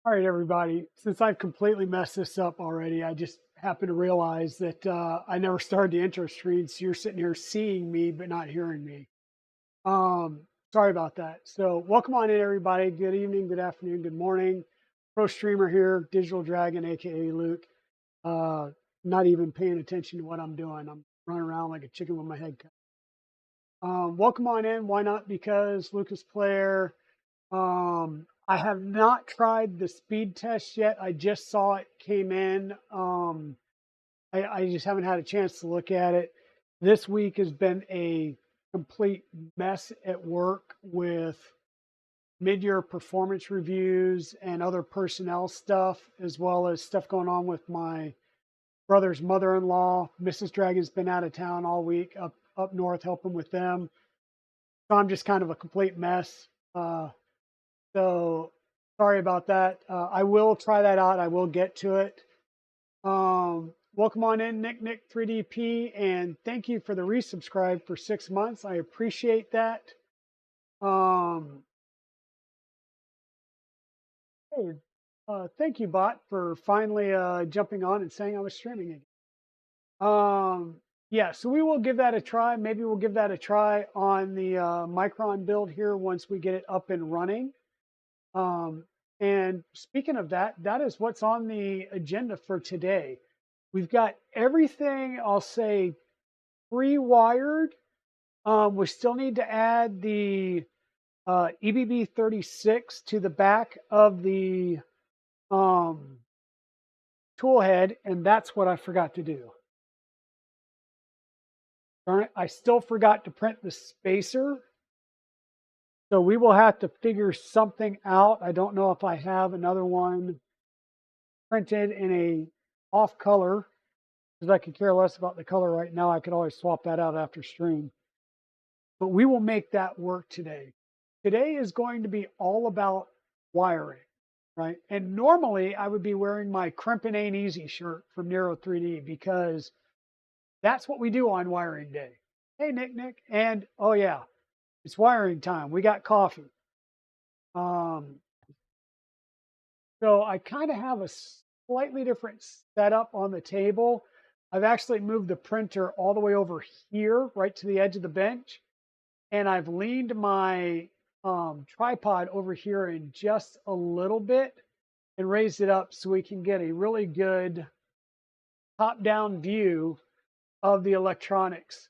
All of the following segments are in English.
All right, everybody. Since I've completely messed this up already, I just happened to realize that I never started the intro screen. So you're sitting here seeing me, but not hearing me. Sorry about that. So welcome on in, everybody. Good evening, good afternoon, good morning. Pro streamer here, Digital Dragon, aka Luke. Uh, not even paying attention to what I'm doing. I'm running around like a chicken with my head cut. Welcome on in. Why not? Because Lucas Player. I have not tried the speed test yet. I just saw it came in. I just haven't had a chance to look at it. This week has been a complete mess at work with mid-year performance reviews and other personnel stuff, as well as stuff going on with my brother's mother-in-law. Mrs. Dragon's been out of town all week up north helping with them. So I'm just kind of a complete mess. So sorry about that. I will try that out. I will get to it. Welcome on in, Nick 3DP, and thank you for the resubscribe for 6 months. I appreciate that. Hey, thank you, Bot, for finally jumping on and saying I was streaming again. Yeah, so we will give that a try. Maybe we'll give that a try on the Micron build here once we get it up and running. And speaking of that, that is what's on the agenda for today. We've got everything, I'll say, pre-wired. We still need to add the EBB 36 to the back of the tool head, and that's what I forgot to do. Darn it, I still forgot to print the spacer. So we will have to figure something out. I don't know if I have another one printed in a off color, because I could care less about the color right now. I could always swap that out after stream. But we will make that work today. Today is going to be all about wiring, right? And normally I would be wearing my Crimpin' Ain't Easy shirt from Nero 3D because that's what we do on wiring day. Hey, Nick. And oh yeah, it's wiring time. We got coffee. So I kind of have a slightly different setup on the table. I've actually moved the printer all the way over here, right to the edge of the bench. And I've leaned my tripod over here in just a little bit and raised it up so we can get a really good top-down view of the electronics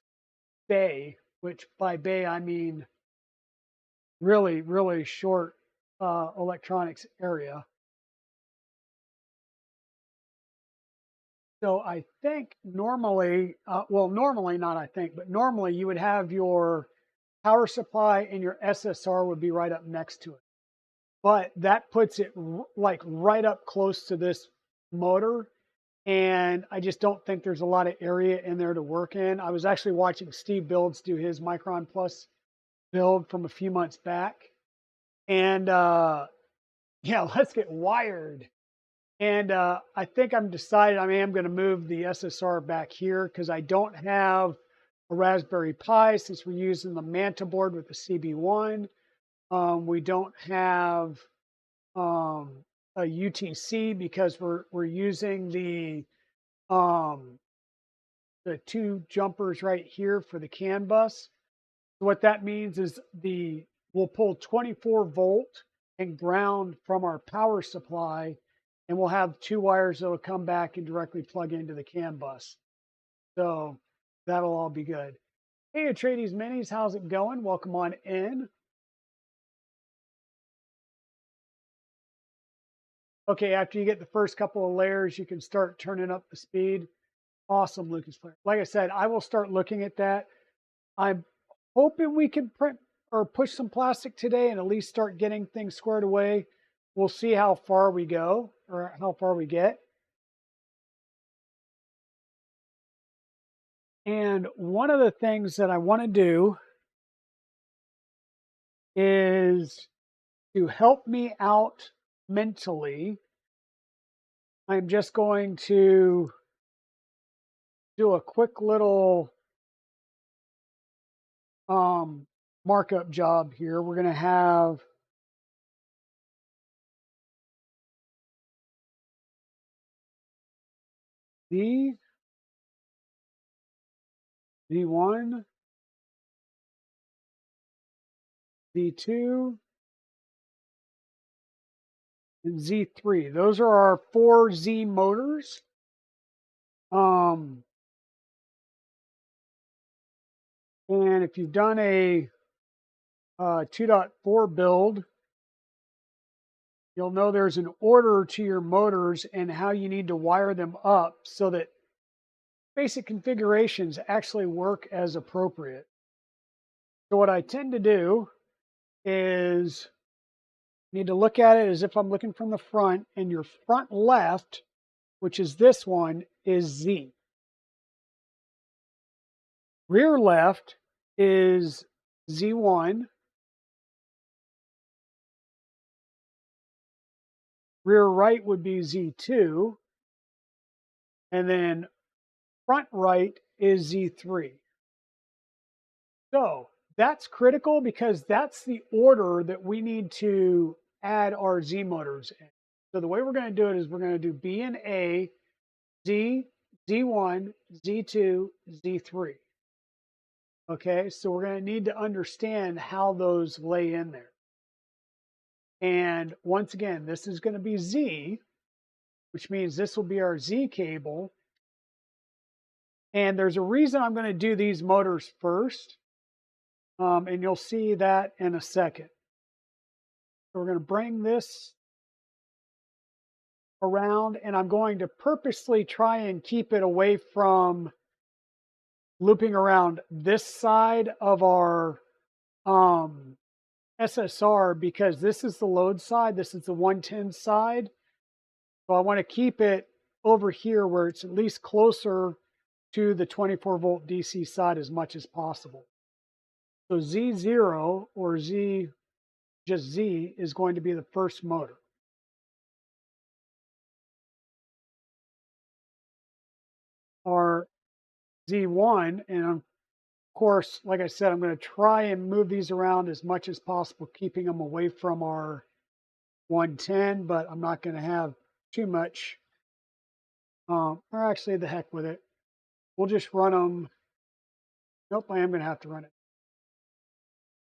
bay, which by bay I mean really, really short electronics area. So I think normally, normally not I think, but normally you would have your power supply and your SSR would be right up next to it. But that puts it like right up close to this motor. And I just don't think there's a lot of area in there to work in. I was actually watching Steve Builds do his Micron Plus build from a few months back. And yeah, let's get wired. And I think I'm decided I am going to move the SSR back here because I don't have a Raspberry Pi since we're using the Manta board with the CB1. We don't have a UTC because we're using the two jumpers right here for the CANBUS. So what that means is we'll pull 24 volt and ground from our power supply, and we'll have two wires that will come back and directly plug into the CAN bus. So that'll all be good. Hey, Atreides Minis, how's it going? Welcome on in. Okay, after you get the first couple of layers, you can start turning up the speed. Awesome, Lucas Player. Like I said, I will start looking at that. I'm hoping we can print or push some plastic today and at least start getting things squared away. We'll see how far we go or how far we get. And one of the things that I want to do is to help me out mentally. I'm just going to do a quick little markup job here. We're going to have Z, Z1, Z2, and Z3. Those are our 4 Z motors. And if you've done a 2.4 build, you'll know there's an order to your motors and how you need to wire them up so that basic configurations actually work as appropriate. So what I tend to do is need to look at it as if I'm looking from the front, and your front left, which is this one, is Z. Rear left is Z1. Rear right would be Z2. And then front right is Z3. So that's critical because that's the order that we need to add our Z motors in. So the way we're going to do it is we're going to do B and A, Z, Z1, Z2, Z3. Okay, so we're going to need to understand how those lay in there. And once again, this is going to be Z, which means this will be our Z cable. And there's a reason I'm going to do these motors first. And you'll see that in a second. So we're going to bring this around, and I'm going to purposely try and keep it away from looping around this side of our SSR, because this is the load side, this is the 110 side. So I want to keep it over here where it's at least closer to the 24 volt DC side as much as possible. So Z0 or Z, just Z, is going to be the first motor. Our Z1, and of course, like I said, I'm going to try and move these around as much as possible, keeping them away from our 110, but I'm not going to have too much. Or actually, the heck with it. We'll just run them. Nope, I am going to have to run it.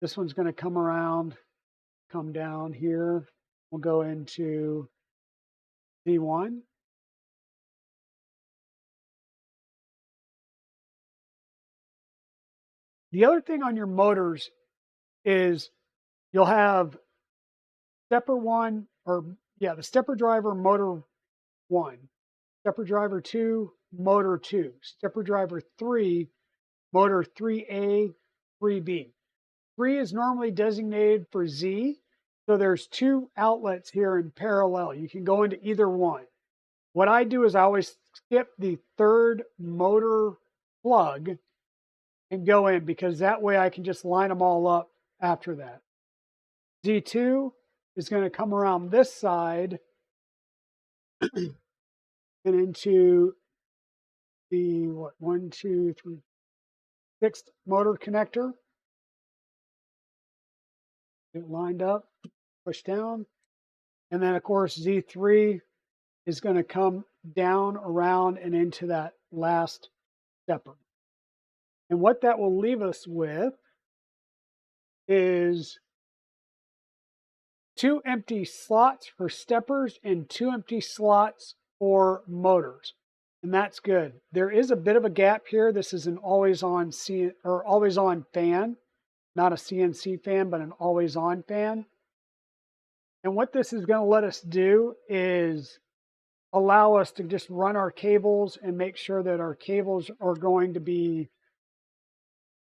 This one's going to come around, come down here. We'll go into Z1. The other thing on your motors is you'll have stepper 1, or the stepper driver motor 1, stepper driver 2, motor 2, stepper driver 3, motor 3A, 3B. 3 is normally designated for Z, so there's 2 outlets here in parallel. You can go into either one. What I do is I always skip the third motor plug and go in, because that way I can just line them all up after that. Z2 is going to come around this side and into the 6th motor connector. Get lined up, push down. And then of course Z3 is going to come down, around, and into that last stepper. And what that will leave us with is 2 empty slots for steppers and 2 empty slots for motors. And that's good. There is a bit of a gap here. This is an always-on fan, not a CNC fan, but an always-on fan. And what this is going to let us do is allow us to just run our cables and make sure that our cables are going to be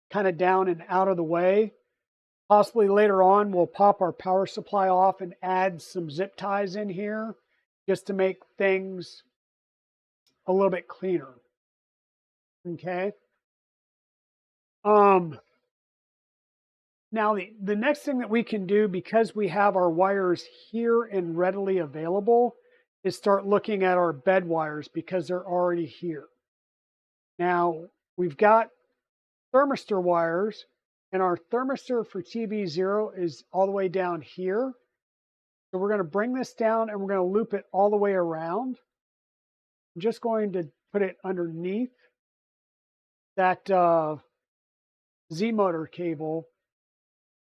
kind of down and out of the way. Possibly later on, we'll pop our power supply off and add some zip ties in here just to make things a little bit cleaner. Okay. Now, the next thing that we can do, because we have our wires here and readily available, is start looking at our bed wires, because they're already here. Now, we've got thermistor wires, and our thermistor for TB0 is all the way down here. So we're going to bring this down and we're going to loop it all the way around. I'm just going to put it underneath that Z motor cable.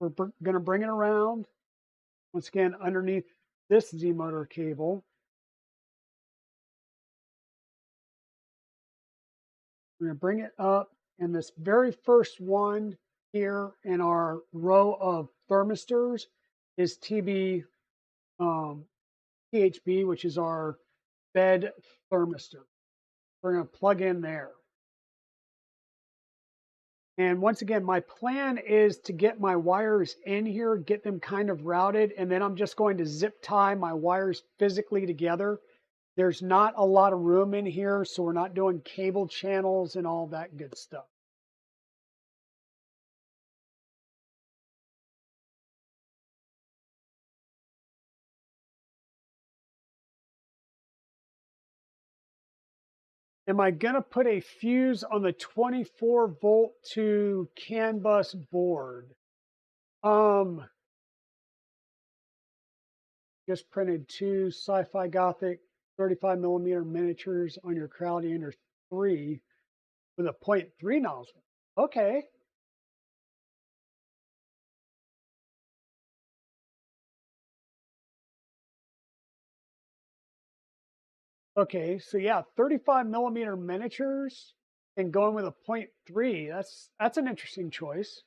We're going to bring it around once again underneath this Z motor cable. We're going to bring it up, and this very first one here in our row of thermistors is THB, which is our bed thermistor. We're going to plug in there. And once again, my plan is to get my wires in here, get them kind of routed, and then I'm just going to zip tie my wires physically together. There's not a lot of room in here, so we're not doing cable channels and all that good stuff. Am I going to put a fuse on the 24 volt to CANBUS board? Just printed 2 Sci-Fi Gothic 35mm miniatures on your Crowd Ender 3 with a 0.3 nozzle. Okay. Okay, so yeah, 35mm miniatures and going with a 0.3. That's an interesting choice.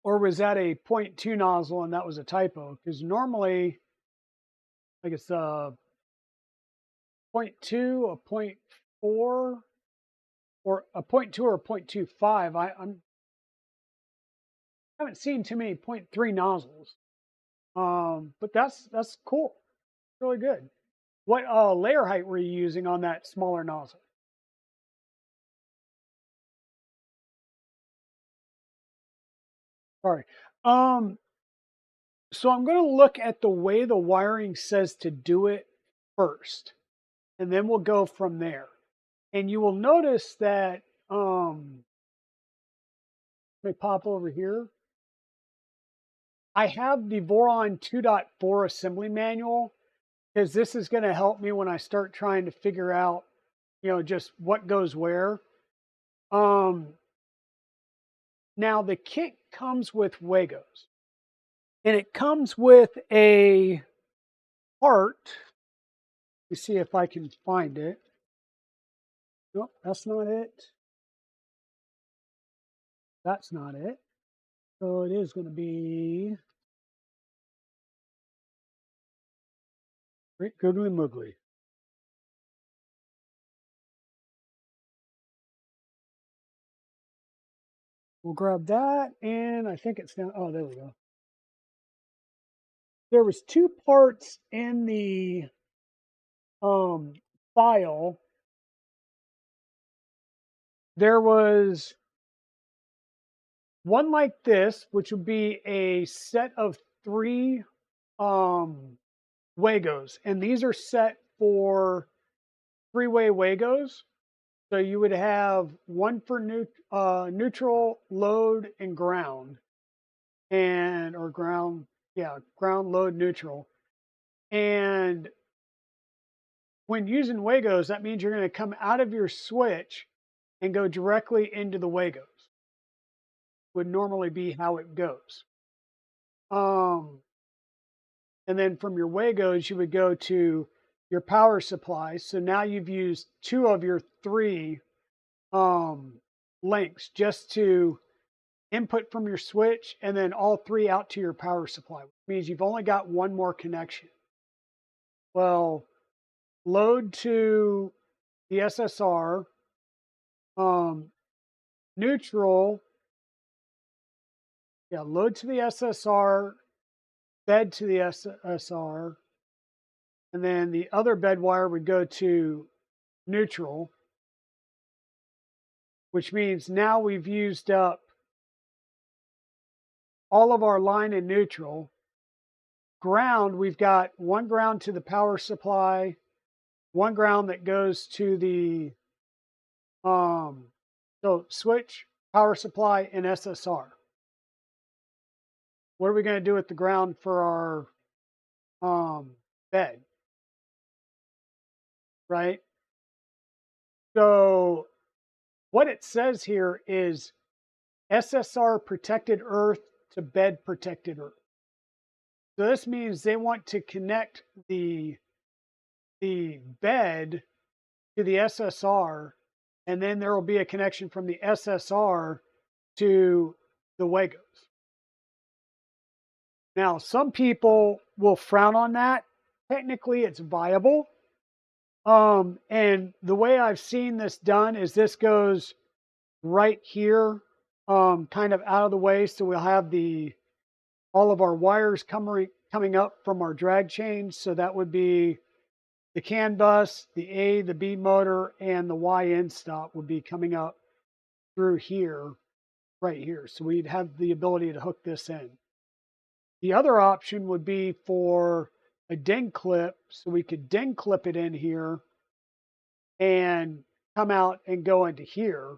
Or was that a 0.2 nozzle and that was a typo? Because normally, like it's a 0.2, a 0.4, or a 0.2 or a 0.25. I haven't seen too many 0.3 nozzles. But that's cool. Really good. What layer height were you using on that smaller nozzle? Sorry. So I'm going to look at the way the wiring says to do it first, and then we'll go from there. And you will notice that, let me pop over here. I have the Voron 2.4 assembly manual because this is going to help me when I start trying to figure out, just what goes where. Now the kit comes with Wagos, and it comes with a part. Let me see if I can find it. Nope, that's not it. That's not it. So it is going to be Great Googly Moogly. We'll grab that, and I think it's down. Oh, there we go. There was 2 parts in the file. There was one like this, which would be a set of 3 Wagos, and these are set for 3-way Wagos. So you would have one for neutral, load, and ground, ground, load, neutral. And when using Wagos, that means you're going to come out of your switch and go directly into the Wagos. Would normally be how it goes. And then from your Wagos, you would go to your power supply. So now you've used 2 of your 3 links just to input from your switch, and then all 3 out to your power supply, which means you've only got 1 more connection. Well, load to the SSR, neutral, load to the SSR, bed to the SSR, and then the other bed wire would go to neutral, which means now we've used up all of our line in neutral. Ground, we've got 1 ground to the power supply, 1 ground that goes to the so switch, power supply, and SSR. What are we going to do with the ground for our bed? right? So what it says here is SSR protected earth to bed protected earth. So this means they want to connect the bed to the SSR, and then there will be a connection from the SSR to the Wagos. Now, some people will frown on that. Technically, it's viable. And the way I've seen this done is this goes right here, kind of out of the way, so we'll have all of our wires coming up from our drag chain. So that would be the CANBUS, the A, the B motor, and the Y end stop would be coming up through here, right here. So we'd have the ability to hook this in. The other option would be for a ding clip, so we could ding clip it in here and come out and go into here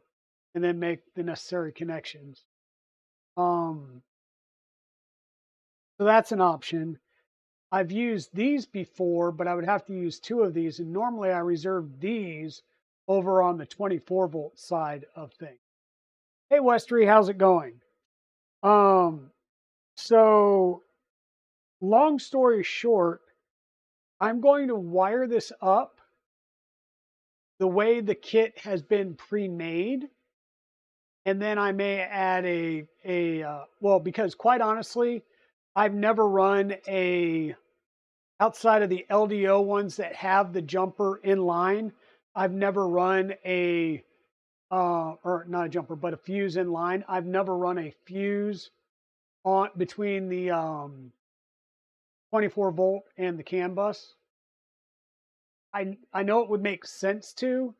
and then make the necessary connections. So that's an option. I've used these before, but I would have to use 2 of these. And normally I reserve these over on the 24-volt side of things. Hey, Westry, how's it going? So long story short, I'm going to wire this up the way the kit has been pre-made. And then I may add well, because quite honestly, I've never run outside of the LDO ones that have the jumper in line, I've never run or not a jumper, but a fuse in line. I've never run a fuse on between the 24-volt and the CAN bus. I know it would make sense to,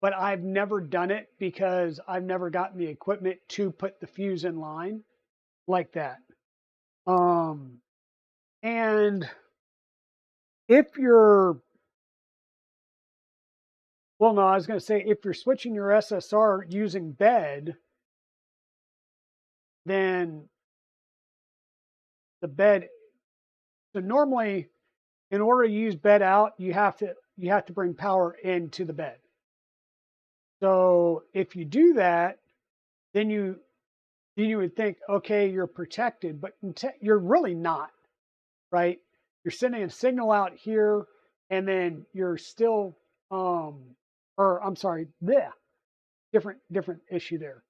but I've never done it because I've never gotten the equipment to put the fuse in line like that. And if you're, well, no, I was going to say, if you're switching your SSR using bed, then the bed, so normally in order to use bed out, you have to bring power into the bed. So if you do that, then you would think, okay, you're protected, but you're really not, right? You're sending a signal out here, and then you're still, or I'm sorry, different issue there.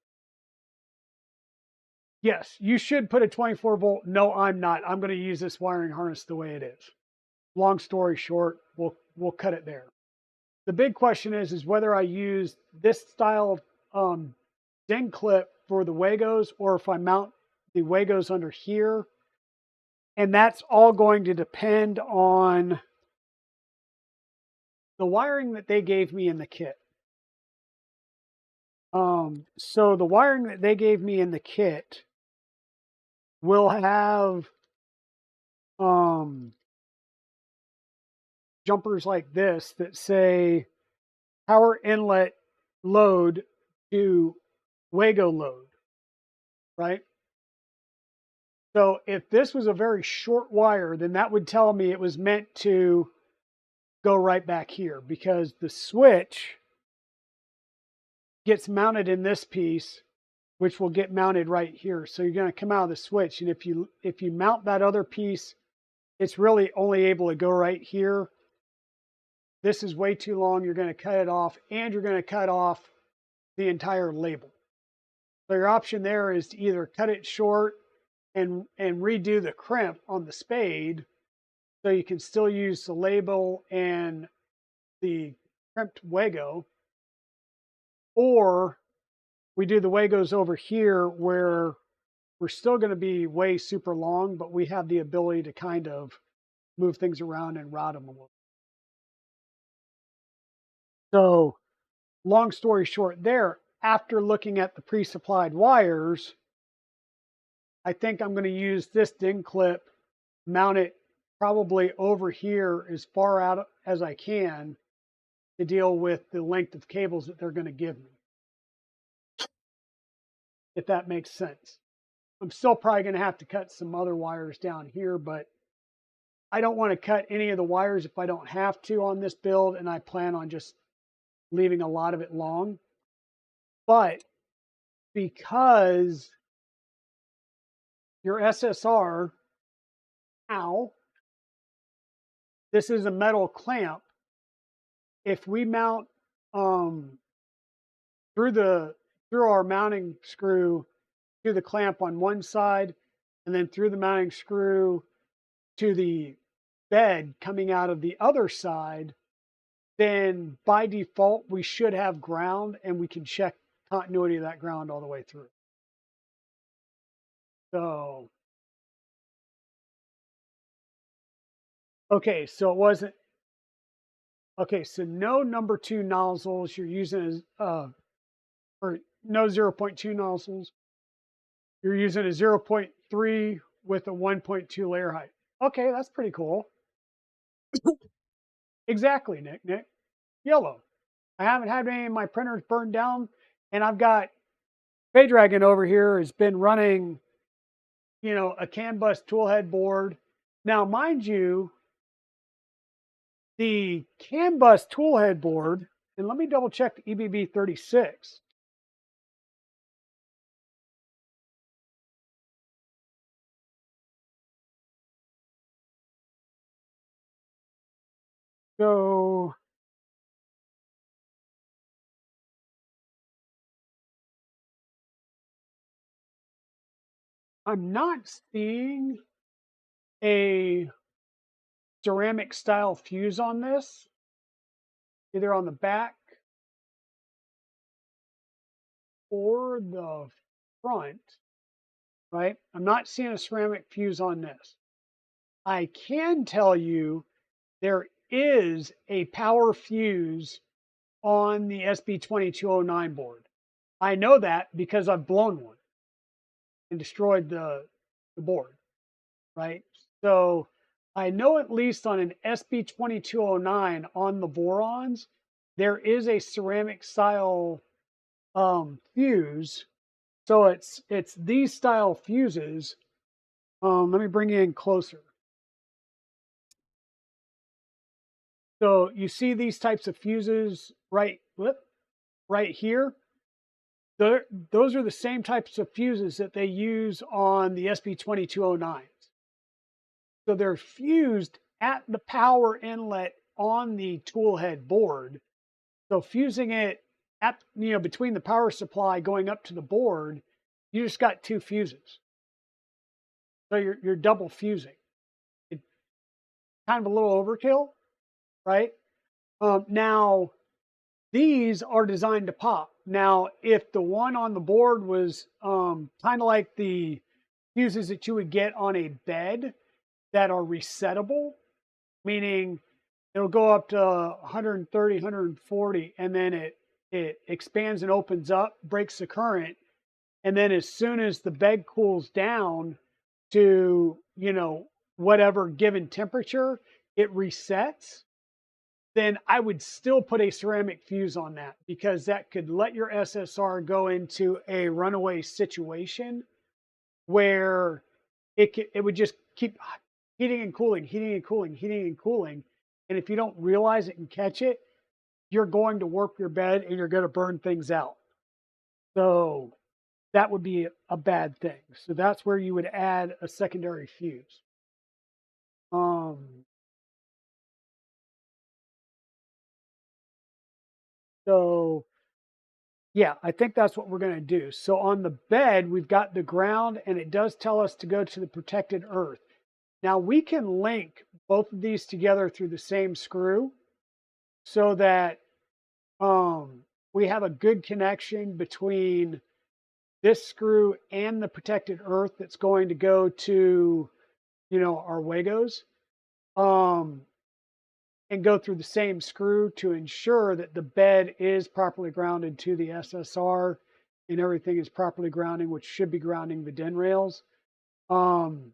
Yes, you should put a 24-volt. No, I'm not. I'm going to use this wiring harness the way it is. Long story short, we'll cut it there. The big question is whether I use this style of ding clip for the Wagos or if I mount the Wagos under here. And that's all going to depend on the wiring that they gave me in the kit. So the wiring that they gave me in the kit will have jumpers like this that say power inlet load to Wago load, right? So if this was a very short wire, then that would tell me it was meant to go right back here because the switch gets mounted in this piece, which will get mounted right here. So you're going to come out of the switch, and if you mount that other piece, it's really only able to go right here. This is way too long. You're going to cut it off, and you're going to cut off the entire label. So your option there is to either cut it short and redo the crimp on the spade, so you can still use the label and the crimped Wago, or we do the Wagos over here where we're still going to be way super long, but we have the ability to kind of move things around and route them a little. So long story short there, after looking at the pre-supplied wires, I think I'm going to use this ding clip, mount it probably over here as far out as I can to deal with the length of cables that they're going to give me, if that makes sense. I'm still probably going to have to cut some other wires down here, but I don't want to cut any of the wires if I don't have to on this build, and I plan on just leaving a lot of it long. But because your SSR, now, this is a metal clamp, if we mount through our mounting screw to the clamp on one side, and then through the mounting screw to the bed coming out of the other side, then by default, we should have ground, and we can check continuity of that ground all the way through. So, okay, so it wasn't, okay, so no number 2 nozzles you're using, or no 0.2 nozzles. You're using a 0.3 with a 1.2 layer height. Okay, that's pretty cool. Exactly, Nick. Yellow. I haven't had any of my printers burned down, and I've got Dragon over here has been running, you know, a CANBUS toolhead board. Now, mind you, the CANBUS toolhead board, and let me double check the EBB 36. So I'm not seeing a ceramic style fuse on this, either on the back or the front, right? I'm not seeing a ceramic fuse on this. I can tell you there is a power fuse on the SB2209 board. I know that because I've blown one and destroyed the board, right? So I know at least on an SB2209 on the Vorons, there is a ceramic style fuse. So it's these style fuses. Let me bring you in closer. So you see these types of fuses right here. Those are the same types of fuses that they use on the SB2209s. So they're fused at the power inlet on the toolhead board. So fusing it at, you know, between the power supply going up to the board, you just got 2 fuses. So you're double fusing. It's kind of a little overkill, right? Now, these are designed to pop. Now, if the one on the board was kind of like the fuses that you would get on a bed that are resettable, meaning it'll go up to 130, 140, and then it expands and opens up, breaks the current, and then as soon as the bed cools down to, you know, whatever given temperature, it resets, then I would still put a ceramic fuse on that, because that could let your SSR go into a runaway situation where it would just keep heating and cooling. And if you don't realize it and catch it, you're going to warp your bed and you're going to burn things out. So that would be a bad thing. So that's where you would add a secondary fuse. So yeah, I think that's what we're going to do. So on the bed, we've got the ground, and it does tell us to go to the protected earth. Now we can link both of these together through the same screw so that we have a good connection between this screw and the protected earth that's going to go to, you know, our Wagos, and go through the same screw to ensure that the bed is properly grounded to the SSR and everything is properly grounding, which should be grounding the DIN rails. You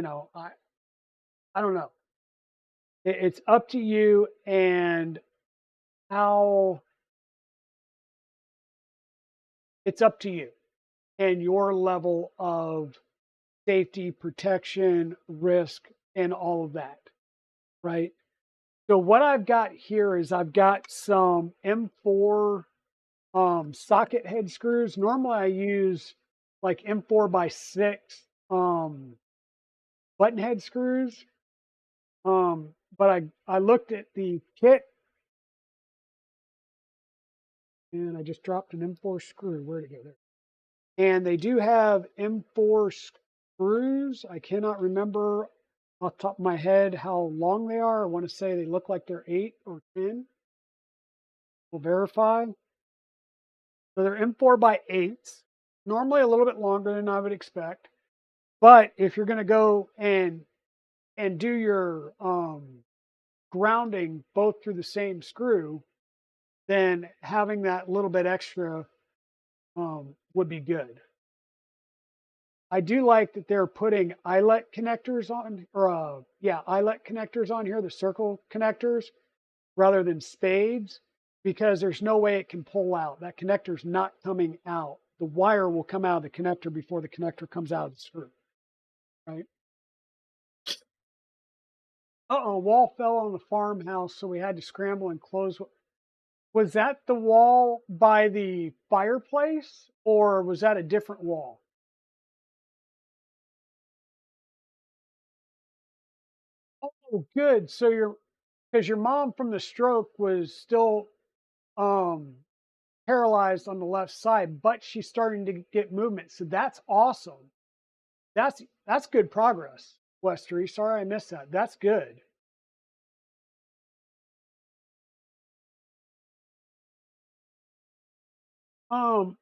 know, I don't know. It's up to you and how it's up to you and your level of safety, protection, risk, and all of that, right? So what I've got here is I've got some M4 socket head screws. Normally I use like M4 by 6 button head screws. But I looked at the kit and I just dropped an M4 screw. Where'd it go there? And they do have M4 screws. I cannot remember off the top of my head how long they are. I want to say they look like they're 8 or 10. We'll verify. So they're M4 by 8s, normally a little bit longer than I would expect. But if you're going to go and do your grounding both through the same screw, then having that little bit extra would be good. I do like that they're putting eyelet connectors on, or eyelet connectors on here, the circle connectors, rather than spades, because there's no way it can pull out. That connector's not coming out. The wire will come out of the connector before the connector comes out of the screw, right? Wall fell on the farmhouse, so we had to scramble and close. Was that the wall by the fireplace, or was that a different wall? Oh, good. So because your mom from the stroke was still um, paralyzed on the left side, but she's starting to get movement. So that's awesome. That's good progress, Westery. Sorry I missed that. That's good.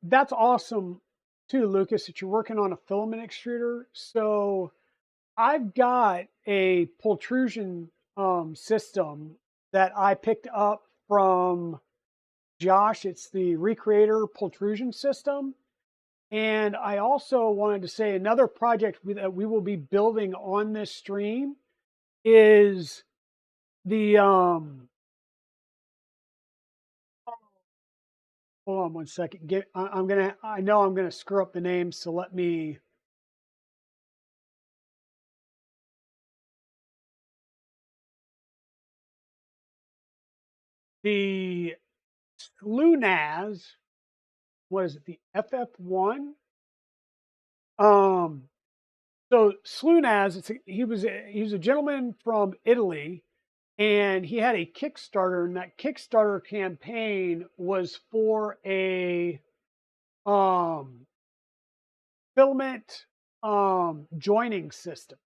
That's awesome too, Lucas, that you're working on a filament extruder. So I've got a pultrusion system that I picked up from Josh. It's the Recreator pultrusion system. And I also wanted to say another project that we will be building on this stream is the hold on one second. I know I'm gonna screw up the name, so let me the Lunaz, was it the FF1? So Slunaz, he was a gentleman from Italy, and he had a Kickstarter, and that Kickstarter campaign was for a filament joining system,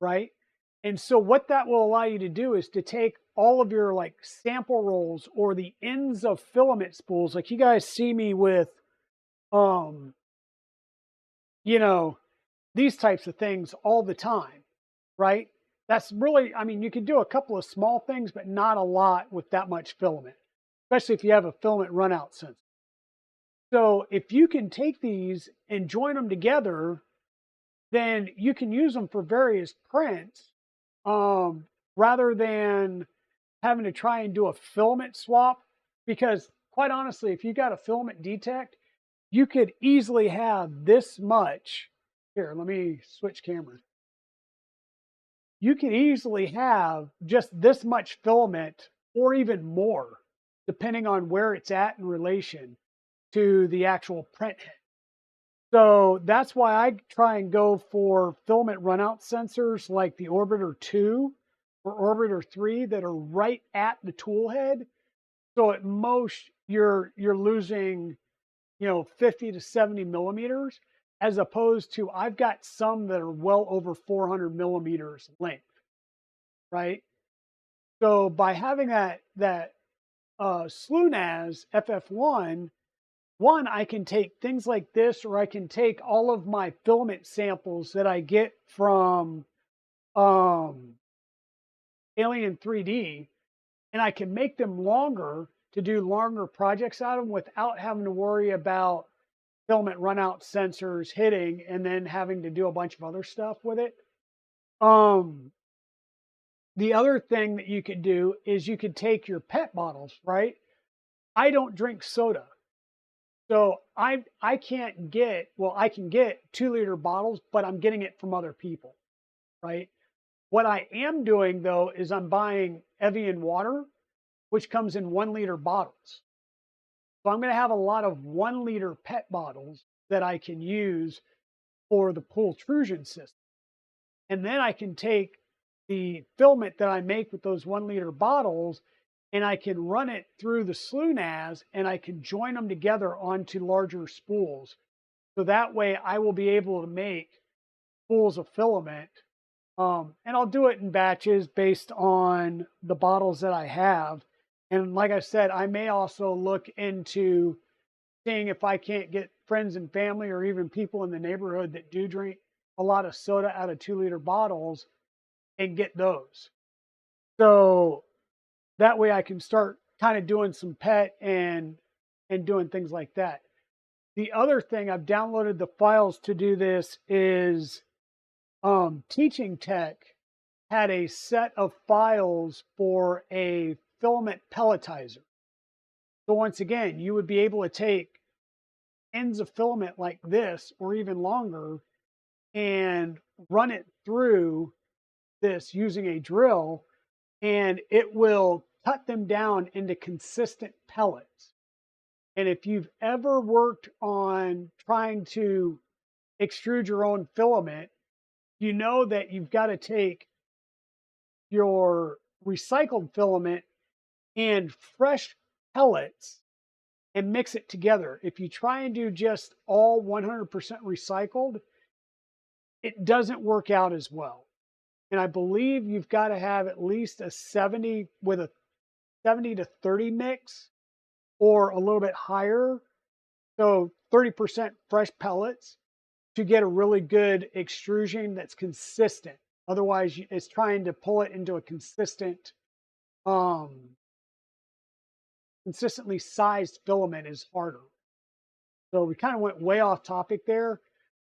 right? And so what that will allow you to do is to take all of your like sample rolls or the ends of filament spools, like you guys see me with, um, you know, these types of things all the time, right? That's really, I mean, you can do a couple of small things, but not a lot with that much filament, especially if you have a filament runout sensor. So if you can take these and join them together, then you can use them for various prints rather than having to try and do a filament swap. Because quite honestly, if you got a filament defect, you could easily have this much. Here, let me switch cameras. You can easily have just this much filament or even more, depending on where it's at in relation to the actual print head. So that's why I try and go for filament runout sensors like the Orbiter 2 or Orbiter 3 that are right at the tool head. So at most you're losing, 50 to 70 millimeters, as opposed to I've got some that are well over 400 millimeters length, right? So by having that Slunaz FF1, I can take things like this, or I can take all of my filament samples that I get from Alien 3D, and I can make them longer to do longer projects out of them without having to worry about filament runout sensors hitting and then having to do a bunch of other stuff with it. The other thing that you could do is you could take your PET bottles, right? I don't drink soda. So I can't get, well, I can get 2-liter bottles, but I'm getting it from other people, right? What I am doing though is I'm buying Evian water, which comes in 1-liter bottles. So I'm going to have a lot of 1-liter PET bottles that I can use for the pool extrusion system. And then I can take the filament that I make with those 1-liter bottles and I can run it through the SLUNAS and I can join them together onto larger spools. So that way I will be able to make spools of filament. And I'll do it in batches based on the bottles that I have. And like I said, I may also look into seeing if I can't get friends and family or even people in the neighborhood that do drink a lot of soda out of 2-liter bottles and get those. So that way I can start kind of doing some PET and doing things like that. The other thing, I've downloaded the files to do this, is Teaching Tech had a set of files for a filament pelletizer. So once again, you would be able to take ends of filament like this or even longer and run it through this using a drill, and it will cut them down into consistent pellets. And if you've ever worked on trying to extrude your own filament, you know that you've got to take your recycled filament and fresh pellets and mix it together. If you try and do just all 100% recycled, it doesn't work out as well. And I believe you've got to have at least a 70 with a 70 to 30 mix or a little bit higher. So 30% fresh pellets to get a really good extrusion that's consistent. Otherwise, it's trying to pull it into a consistent, consistently sized filament is harder. So we kind of went way off topic there,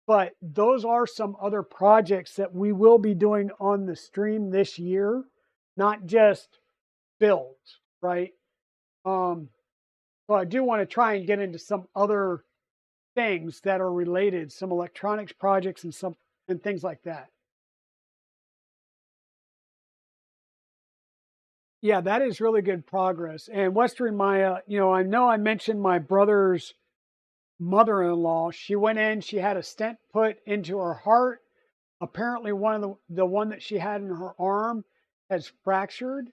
but those are some other projects that we will be doing on the stream this year, not just builds, right? So I do want to try and get into some other things that are related, some electronics projects and things like that. Yeah, that is really good progress. And Western Maya, I know I mentioned my brother's mother-in-law. She went in, she had a stent put into her heart. Apparently one of the one that she had in her arm has fractured.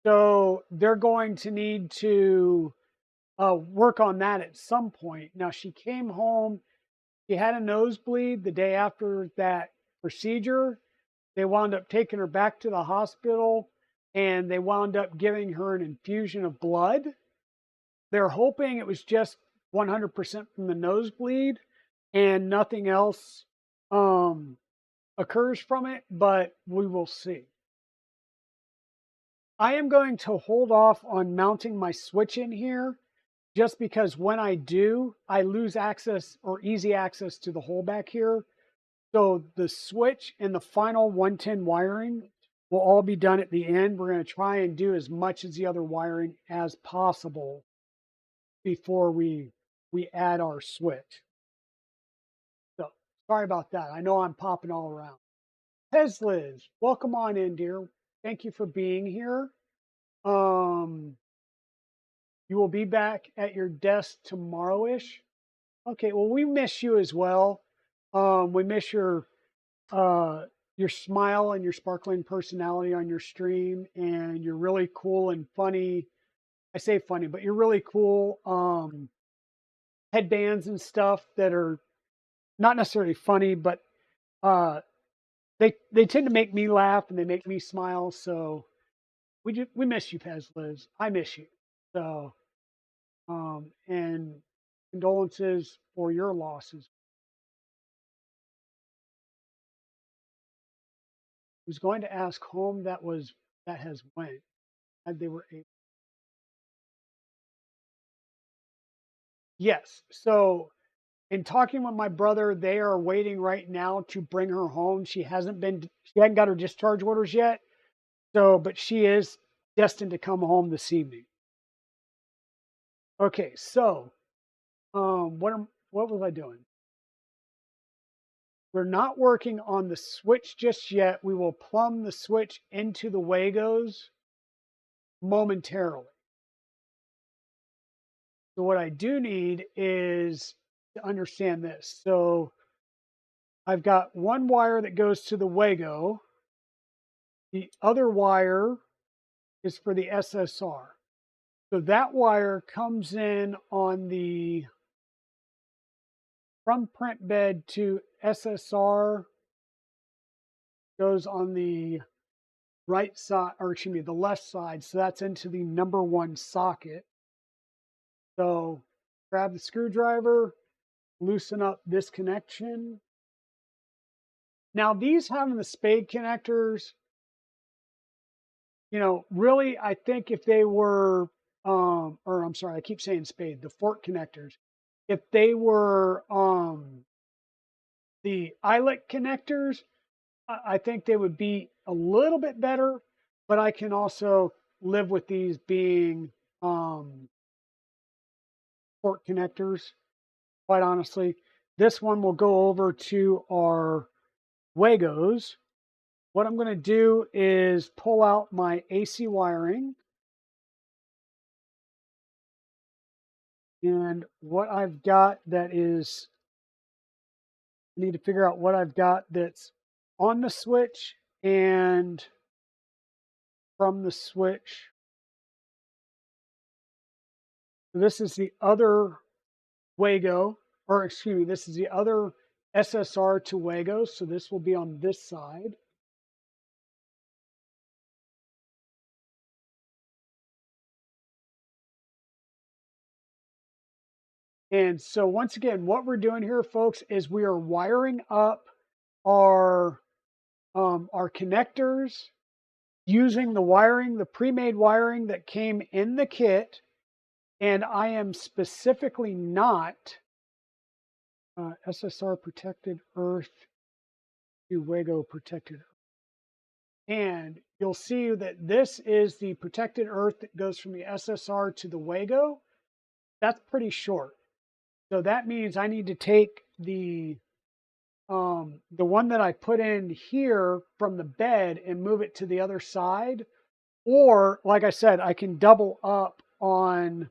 So they're going to need to work on that at some point. Now she came home, she had a nosebleed the day after that procedure. They wound up taking her back to the hospital and they wound up giving her an infusion of blood. They're hoping it was just 100% from the nosebleed and nothing else occurs from it, but we will see. I am going to hold off on mounting my switch in here just because when I do, I lose access or easy access to the hole back here. So the switch and the final 110 wiring will all be done at the end. We're going to try and do as much as the other wiring as possible before we add our switch. So sorry about that. I know I'm popping all around. Liz, welcome on in, dear. Thank you for being here. You will be back at your desk tomorrow-ish. Okay, well, we miss you as well. We miss your smile and your sparkling personality on your stream, and you're really cool and funny. I say funny, but you're really cool headbands and stuff that are not necessarily funny, but they tend to make me laugh and they make me smile. So we miss you, Liz. I miss you. So and condolences for your losses. I was going to ask home that has went. They were able. Yes. So in talking with my brother, they are waiting right now to bring her home. She hadn't got her discharge orders yet. So, but she is destined to come home this evening. Okay, so what was I doing? We're not working on the switch just yet. We will plumb the switch into the Wagos momentarily. So what I do need is to understand this. So I've got one wire that goes to the Wago. The other wire is for the SSR. So that wire comes in on the from print bed to SSR, goes on the right side, or excuse me, the left side. So that's into the number one socket. So grab the screwdriver, loosen up this connection. Now these having the spade connectors, you know, really, I think if they were, or I'm sorry, I keep saying spade, the fork connectors, if they were the eyelet connectors, I think they would be a little bit better, but I can also live with these being fork connectors, quite honestly. This one will go over to our Wagos. What I'm going to do is pull out my AC wiring. And what I've got that is, I need to figure out what I've got that's on the switch and from the switch. So this is the other Wago, or excuse me, this is the other SSR to Wago. So this will be on this side. And so once again, what we're doing here, folks, is we are wiring up our connectors using the wiring, the pre-made wiring that came in the kit. And I am specifically not SSR protected earth to Wago protected. And you'll see that this is the protected earth that goes from the SSR to the Wago. That's pretty short. So that means I need to take the one that I put in here from the bed and move it to the other side. Or, like I said, I can double up on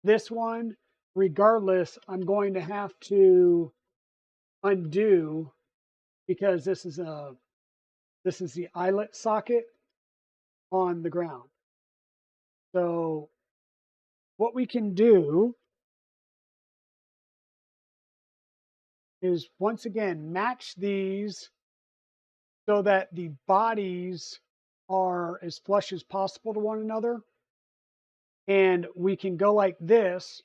this one. Regardless, I'm going to have to undo because this is the eyelet socket on the ground. So what we can do is once again match these so that the bodies are as flush as possible to one another. And we can go like this,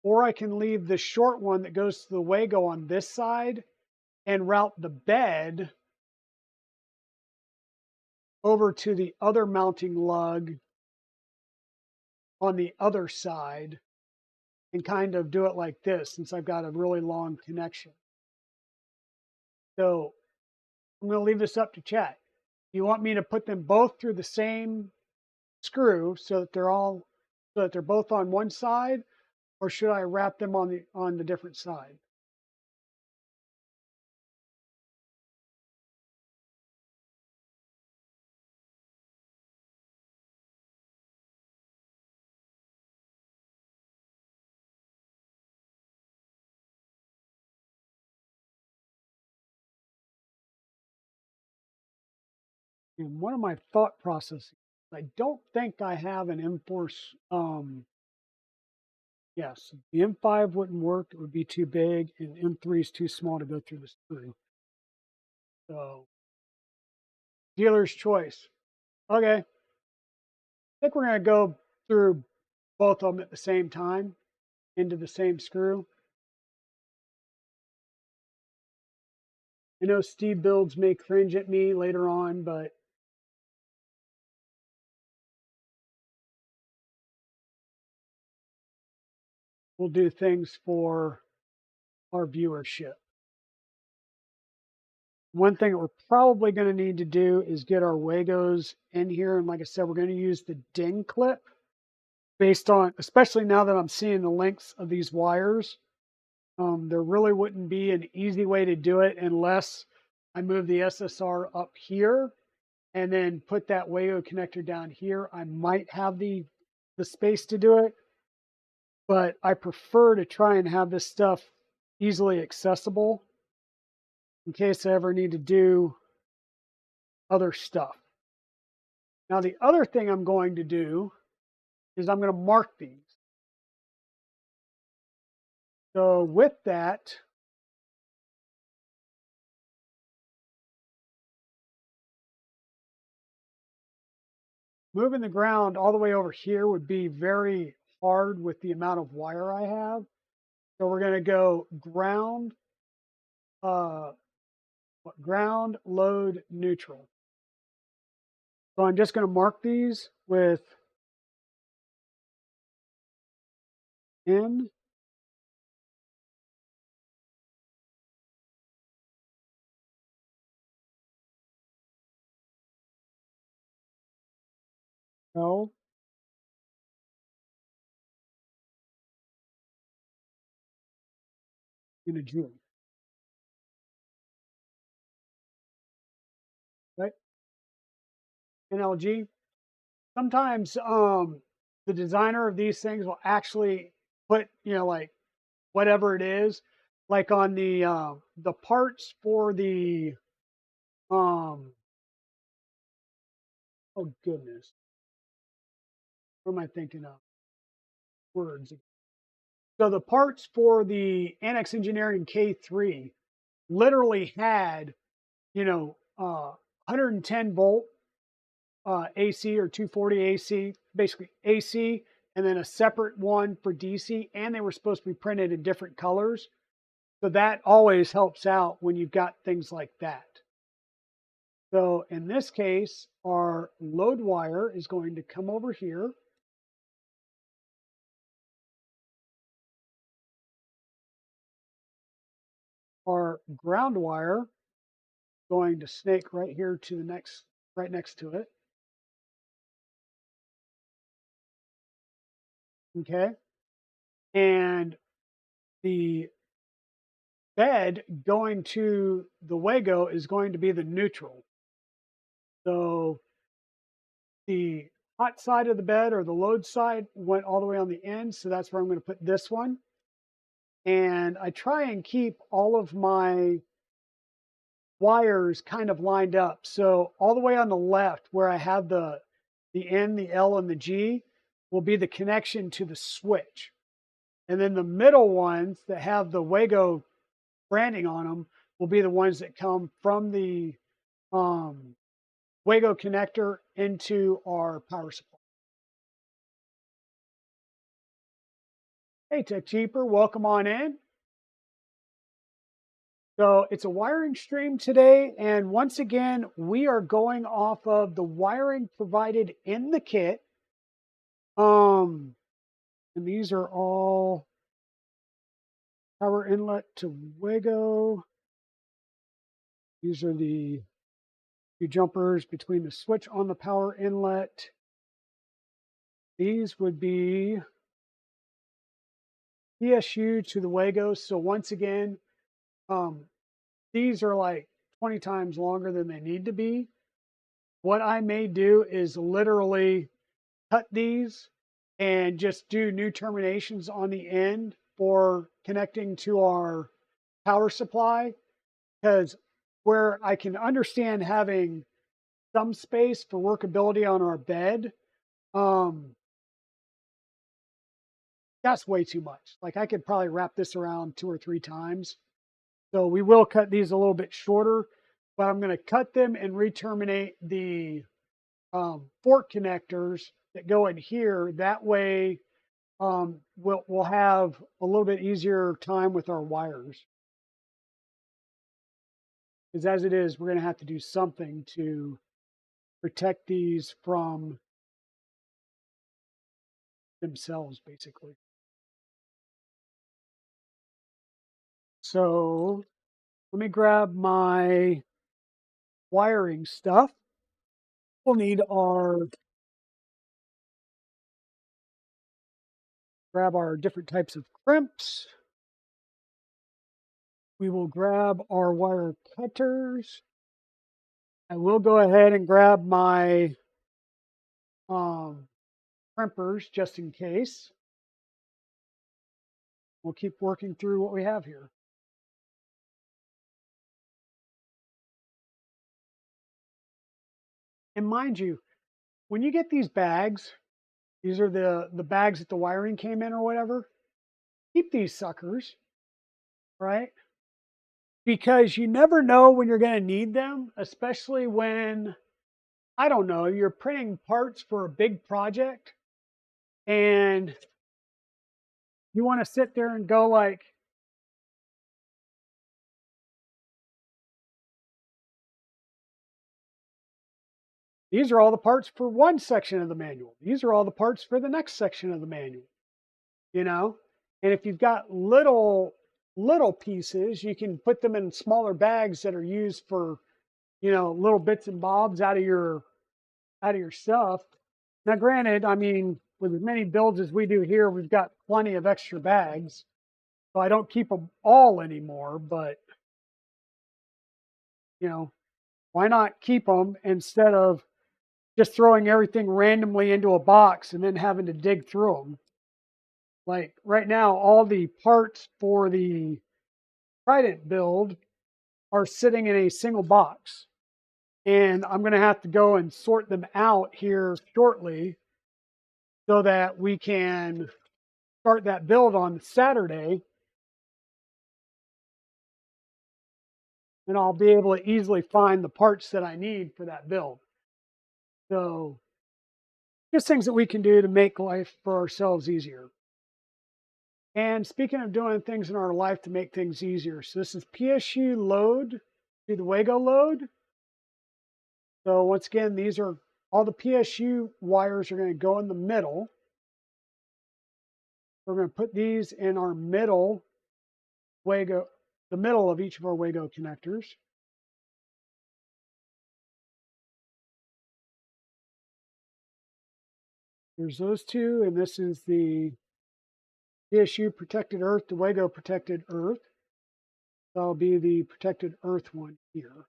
or I can leave the short one that goes to the Wago on this side and route the bed over to the other mounting lug on the other side and kind of do it like this since I've got a really long connection. So I'm going to leave this up to chat. You want me to put them both through the same screw so that they're both on one side, or should I wrap them on the different side? And one of my thought processes, I don't think I have an M4. Yes, the M5 wouldn't work. It would be too big, and M3 is too small to go through the screw. So, dealer's choice. Okay. I think we're going to go through both of them at the same time into the same screw. I know Steve Builds may cringe at me later on, but we'll do things for our viewership. One thing that we're probably going to need to do is get our Wagos in here. And like I said, we're going to use the ding clip based on, especially now that I'm seeing the lengths of these wires. There really wouldn't be an easy way to do it unless I move the SSR up here and then put that Wago connector down here. I might have the space to do it, but I prefer to try and have this stuff easily accessible in case I ever need to do other stuff. Now, the other thing I'm going to do is I'm going to mark these. So with that, moving the ground all the way over here would be very hard with the amount of wire I have. So we're going to go ground, ground, load, neutral. So I'm just going to mark these with N. L. In a G. Right? NLG. Sometimes the designer of these things will actually put, like whatever it is, like on the parts for the oh goodness, what am I thinking of? Words. So the parts for the Annex Engineering K3 literally had, 110 volt AC or 240 AC, basically AC, and then a separate one for DC, and they were supposed to be printed in different colors. So that always helps out when you've got things like that. So in this case, our load wire is going to come over here. Our ground wire going to snake right here to the next, right next to it. Okay. And the bed going to the Wago is going to be the neutral. So the hot side of the bed or the load side went all the way on the end. So that's where I'm going to put this one. And I try and keep all of my wires kind of lined up. So all the way on the left where I have the N, the L, and the G will be the connection to the switch. And then the middle ones that have the Wago branding on them will be the ones that come from the Wago connector into our power supply. Hey, Tech Cheaper, welcome on in. So it's a wiring stream today, and once again, we are going off of the wiring provided in the kit. And these are all power inlet to Wago. These are the few jumpers between the switch on the power inlet. These would be PSU to the Wago. So once again, these are like 20 times longer than they need to be. What I may do is literally cut these and just do new terminations on the end for connecting to our power supply, because where I can understand having some space for workability on our bed, that's way too much. Like I could probably wrap this around 2 or 3 times. So we will cut these a little bit shorter, but I'm going to cut them and re-terminate the fork connectors that go in here. That way we'll have a little bit easier time with our wires. Because as it is, we're going to have to do something to protect these from themselves, basically. So let me grab my wiring stuff. We'll need grab our different types of crimps. We will grab our wire cutters. I will go ahead and grab my crimpers just in case. We'll keep working through what we have here. And mind you, when you get these bags, these are the bags that the wiring came in or whatever, keep these suckers, right? Because you never know when you're going to need them, especially when, I don't know, you're printing parts for a big project and you want to sit there and go like, these are all the parts for one section of the manual. These are all the parts for the next section of the manual, you know? And if you've got little pieces, you can put them in smaller bags that are used for, you know, little bits and bobs out of your stuff. Now, granted, I mean, with as many builds as we do here, we've got plenty of extra bags. So I don't keep them all anymore, but, you know, why not keep them instead of just throwing everything randomly into a box and then having to dig through them. Like right now, all the parts for the Trident build are sitting in a single box. And I'm going to have to go and sort them out here shortly so that we can start that build on Saturday. And I'll be able to easily find the parts that I need for that build. So just things that we can do to make life for ourselves easier. And speaking of doing things in our life to make things easier, so this is PSU load to the Wago load. So once again, these are all the PSU wires are going to go in the middle. We're going to put these in our middle Wago, the middle of each of our Wago connectors. There's those two, and this is the PSU protected earth, the Wago protected earth. That'll be the protected earth one here.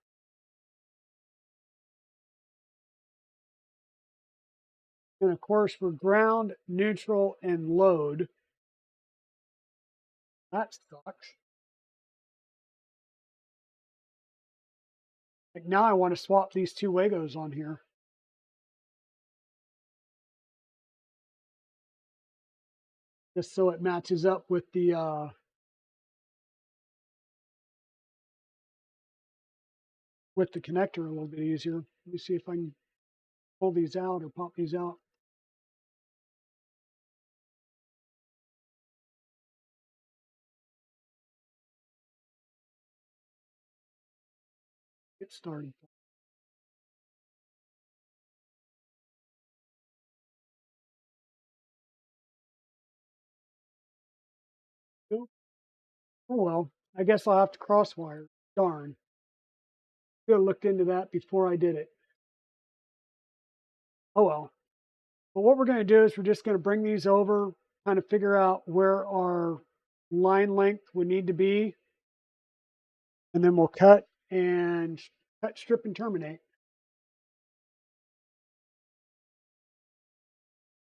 And of course, we're ground, neutral, and load. That sucks. Like now I want to swap these two Wagos on here. Just so it matches up with the connector a little bit easier. Let me see if I can pull these out or pop these out. Get started. Oh well, I guess I'll have to crosswire. Darn. Should have looked into that before I did it. Oh well. But what we're going to do is we're just going to bring these over, kind of figure out where our line length would need to be, and then we'll cut, strip, and terminate.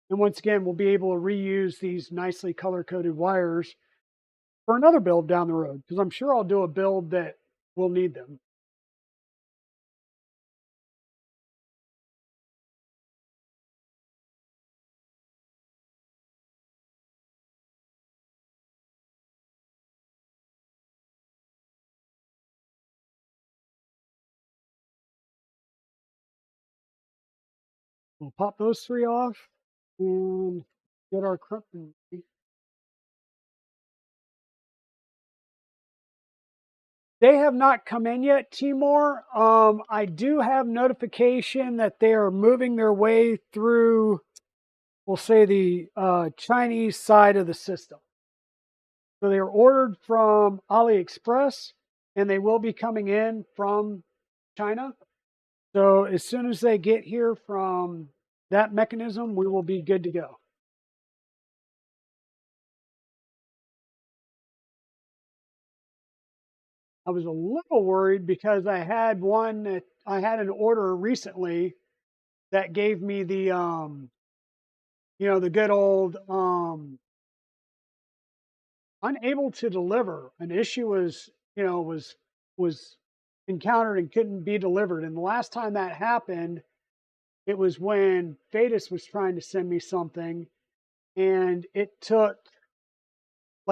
And once again, we'll be able to reuse these nicely color-coded wires for another build down the road, because I'm sure I'll do a build that will need them. We'll pop those three off and get our crimping. They have not come in yet, Timor. I do have notification that they are moving their way through, we'll say, the Chinese side of the system. So they were ordered from AliExpress, and they will be coming in from China. So as soon as they get here from that mechanism, we will be good to go. I was a little worried because I had one that I had an order recently that gave me the the good old unable to deliver. An issue was encountered and couldn't be delivered. And the last time that happened, it was when Fadus was trying to send me something, and it took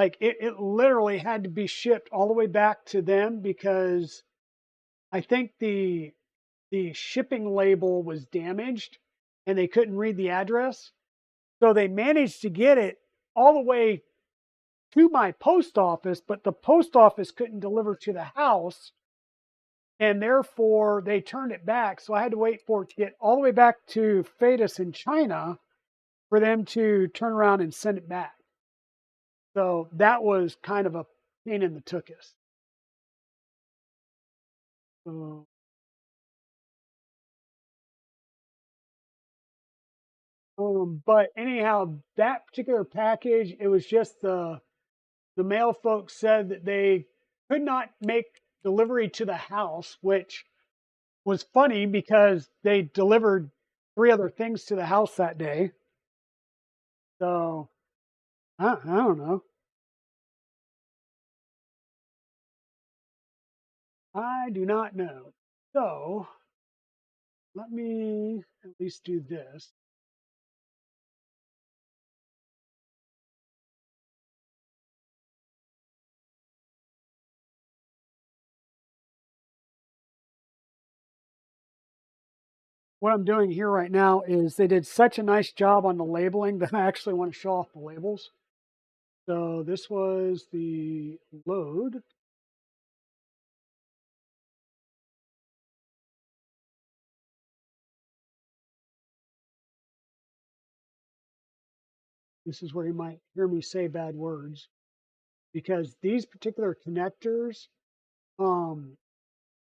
it literally had to be shipped all the way back to them because I think the shipping label was damaged and they couldn't read the address. So they managed to get it all the way to my post office, but the post office couldn't deliver to the house. And therefore they turned it back. So I had to wait for it to get all the way back to Fadus in China for them to turn around and send it back. So that was kind of a pain in the tuchus. So, but anyhow, that particular package, it was just the mail folks said that they could not make delivery to the house, which was funny because they delivered 3 other things to the house that day. So I don't know. I do not know. So let me at least do this. What I'm doing here right now is they did such a nice job on the labeling that I actually want to show off the labels. So this was the load. This is where you might hear me say bad words because these particular connectors,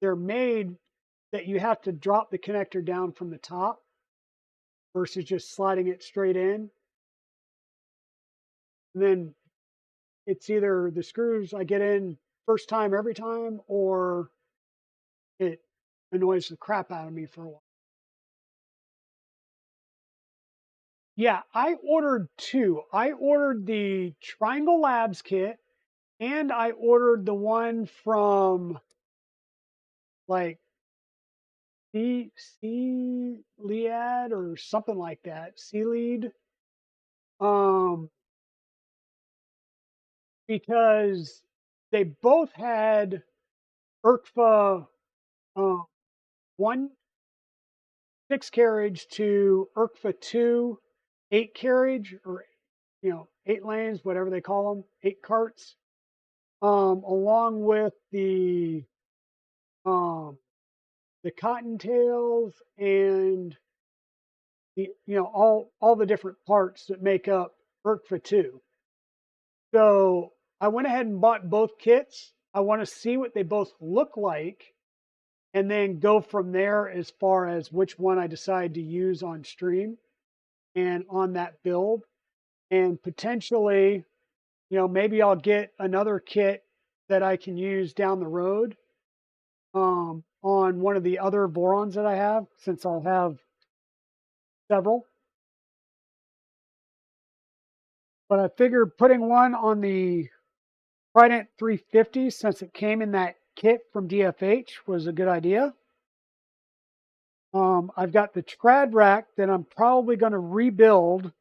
they're made that you have to drop the connector down from the top versus just sliding it straight in. And then it's either the screws I get in first time every time, or it annoys the crap out of me for a while. Yeah, I ordered 2. I ordered the Triangle Labs kit, and I ordered the one from like C Lead or something like that. C Lead. Um, because they both had IRCFA 1 6 carriage to IRCFA 2 8 carriage, or 8 lanes, whatever they call them, 8 carts, along with um, the cottontails and the all the different parts that make up IRCFA 2. So I went ahead and bought both kits. I want to see what they both look like and then go from there as far as which one I decide to use on stream and on that build. And potentially, maybe I'll get another kit that I can use down the road on one of the other Vorons that I have, since I'll have several. But I figured putting one on the Trident 350, since it came in that kit from DFH, was a good idea. I've got the trad rack that I'm probably going to rebuild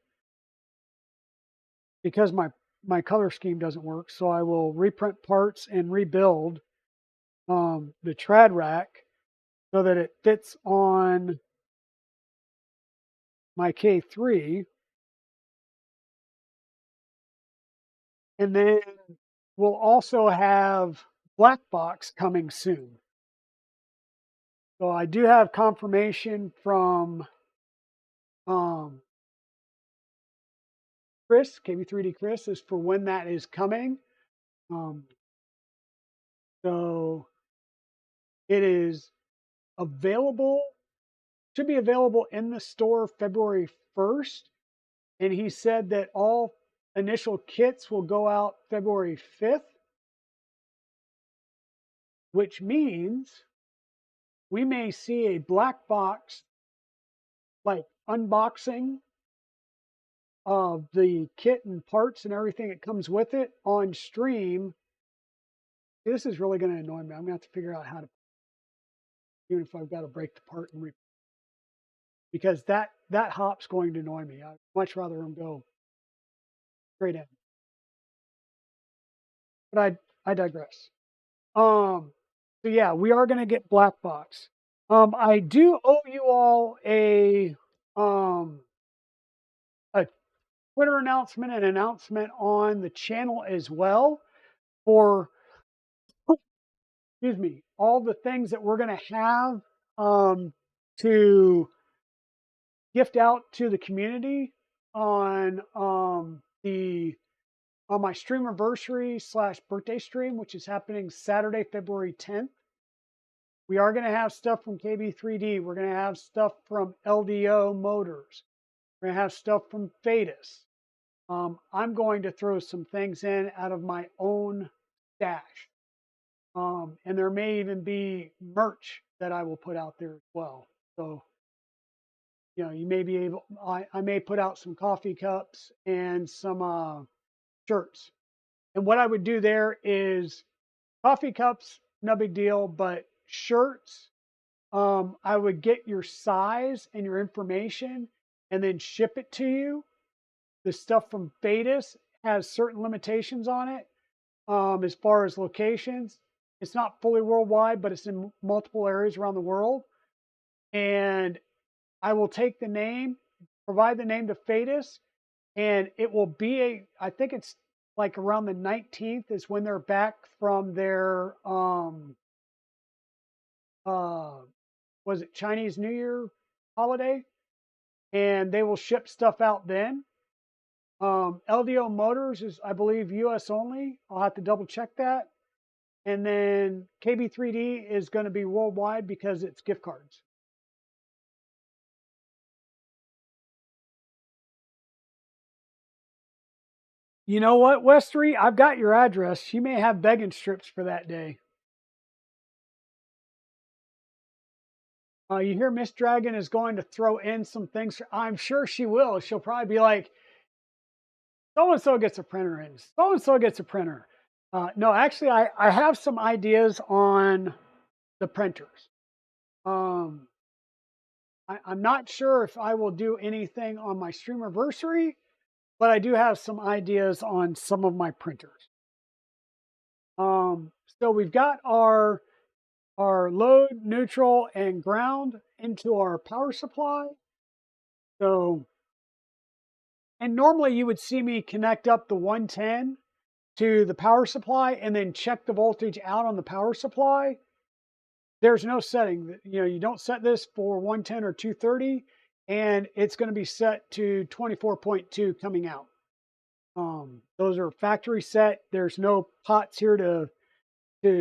because my color scheme doesn't work. So I will reprint parts and rebuild the trad rack so that it fits on my K3. And then we'll also have black box coming soon. So I do have confirmation from Chris, KB3D Chris, as for when that is coming. So it is available, should be available in the store February 1st. And he said that all initial kits will go out February 5th. which means we may see a black box like unboxing of the kit and parts and everything that comes with it on stream. This is really going to annoy me. I'm going to have to figure out how to, even if I've got to break the part and because that hop's going to annoy me. I'd much rather them go straight in. But I digress. So yeah, we are going to get black box. I do owe you all a Twitter announcement and announcement on the channel as well for, excuse me, all the things that we're going to have to gift out to the community on my streamiversary / birthday stream, which is happening Saturday, February 10th. We are going to have stuff from KB3D. We're going to have stuff from LDO Motors. We're going to have stuff from Fadus. I'm going to throw some things in out of my own stash. And there may even be merch that I will put out there as well. So, you know, you may be able, I may put out some coffee cups and some shirts. And what I would do there is coffee cups, no big deal, but shirts, I would get your size and your information and then ship it to you. The stuff from Fadus has certain limitations on it as far as locations. It's not fully worldwide, but it's in multiple areas around the world. And I will take the name, provide the name to Fadus, and it will be I think it's like around the 19th is when they're back from their, was it Chinese New Year holiday? And they will ship stuff out then. LDO Motors is, I believe, US only. I'll have to double check that. And then KB3D is going to be worldwide because it's gift cards. You know what, Westery? I've got your address. She may have begging strips for that day. You hear Miss Dragon is going to throw in some things. I'm sure she will. She'll probably be like, so-and-so gets a printer in. So-and-so gets a printer. No, actually, I have some ideas on the printers. I'm not sure if I will do anything on my streamiversary, but I do have some ideas on some of my printers. So we've got our load, neutral, and ground into our power supply. So, and normally you would see me connect up the 110 to the power supply and then check the voltage out on the power supply. There's no setting. You know, you don't set this for 110 or 230, and it's going to be set to 24.2 coming out. Those are factory set. There's no pots here to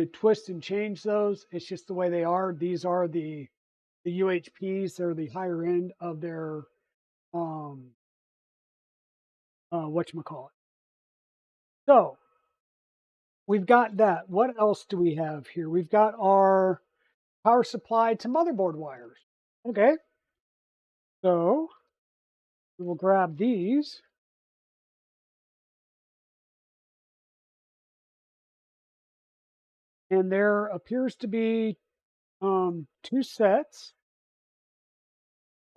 twist and change those. It's just the way they are. These are the UHPs. They're the higher end of their whatchamacallit. So we've got that. What else do we have here? We've got our power supply to motherboard wires. Okay. So we will grab these. And there appears to be two sets.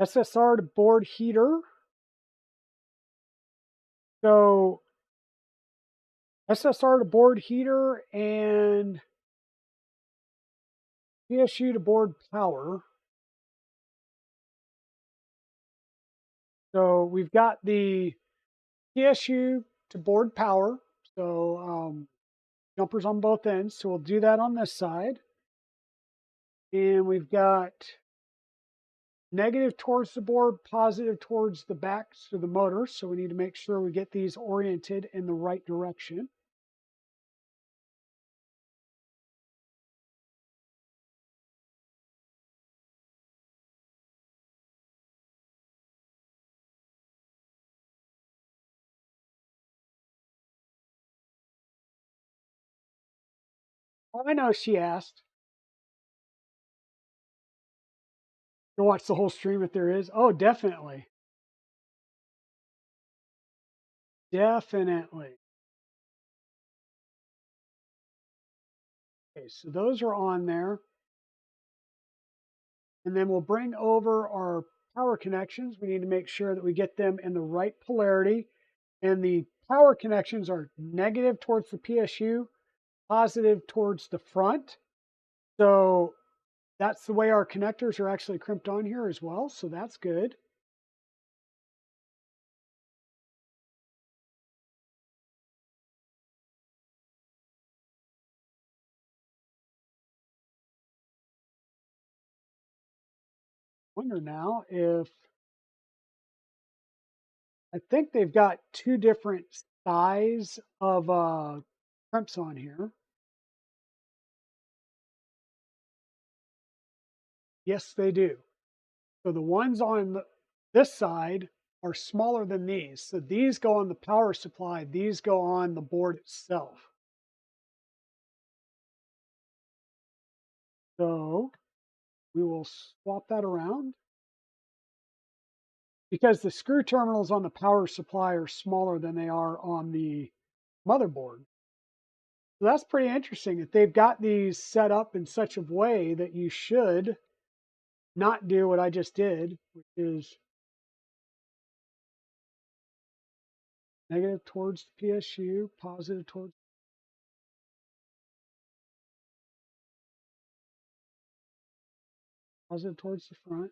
SSR to board heater. So SSR to board heater and PSU to board power. So we've got the PSU to board power. So jumpers on both ends. So we'll do that on this side. And we've got negative towards the board, positive towards the backs of the motor. So we need to make sure we get these oriented in the right direction. Oh, I know she asked. To watch the whole stream if there is. Oh, definitely. Definitely. Okay, so those are on there. And then we'll bring over our power connections. We need to make sure that we get them in the right polarity. And the power connections are negative towards the PSU, positive towards the front. So that's the way our connectors are actually crimped on here as well. So that's good. Wonder now if I think they've got two different size of crimps on here. Yes, they do. So the ones on this side are smaller than these. So these go on the power supply, these go on the board itself. So we will swap that around because the screw terminals on the power supply are smaller than they are on the motherboard. So that's pretty interesting that they've got these set up in such a way that you should not do what I just did, which is negative towards the PSU, positive towards the front.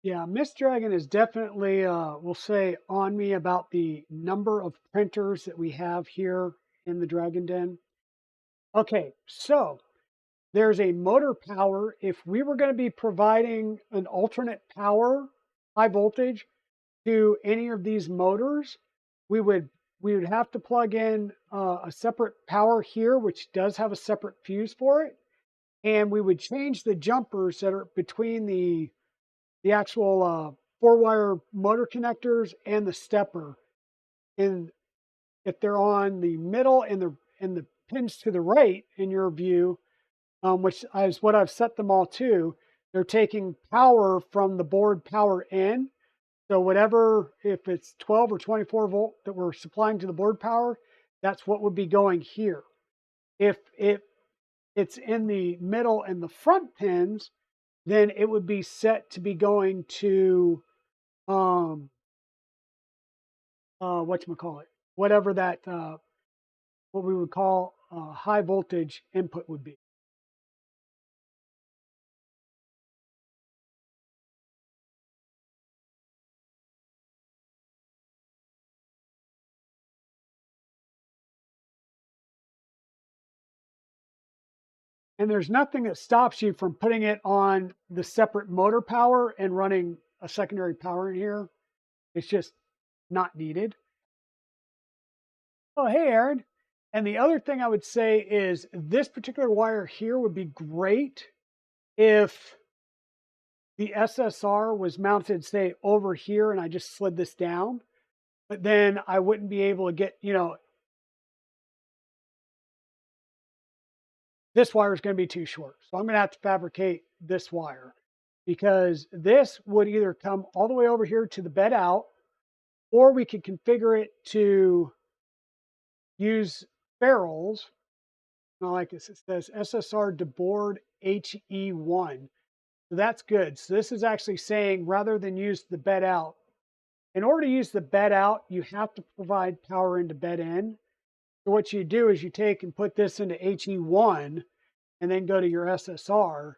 Yeah, Miss Dragon is definitely, we'll say, on me about the number of printers that we have here in the Dragon Den. Okay, so there's a motor power. If we were going to be providing an alternate power, high voltage, to any of these motors, we would have to plug in a separate power here, which does have a separate fuse for it, and we would change the jumpers that are between the actual 4-wire motor connectors and the stepper. And if they're on the middle and the pins to the right in your view, which is what I've set them all to, they're taking power from the board power in. So whatever, if it's 12 or 24 volt that we're supplying to the board power, that's what would be going here. If it's in the middle and the front pins, then it would be set to be going to whatchamacallit, whatever that what we would call high voltage input would be. And there's nothing that stops you from putting it on the separate motor power and running a secondary power in here. It's just not needed. Oh, hey, Aaron. And the other thing I would say is this particular wire here would be great if the SSR was mounted, say, over here and I just slid this down. But then I wouldn't be able to get, this wire is going to be too short. So I'm going to have to fabricate this wire because this would either come all the way over here to the bed out, or we could configure it to use ferrules. I like this. It says SSR to board HE1. So that's good. So this is actually saying rather than use the bed out, in order to use the bed out, you have to provide power into bed in. So what you do is you take and put this into HE1 and then go to your SSR,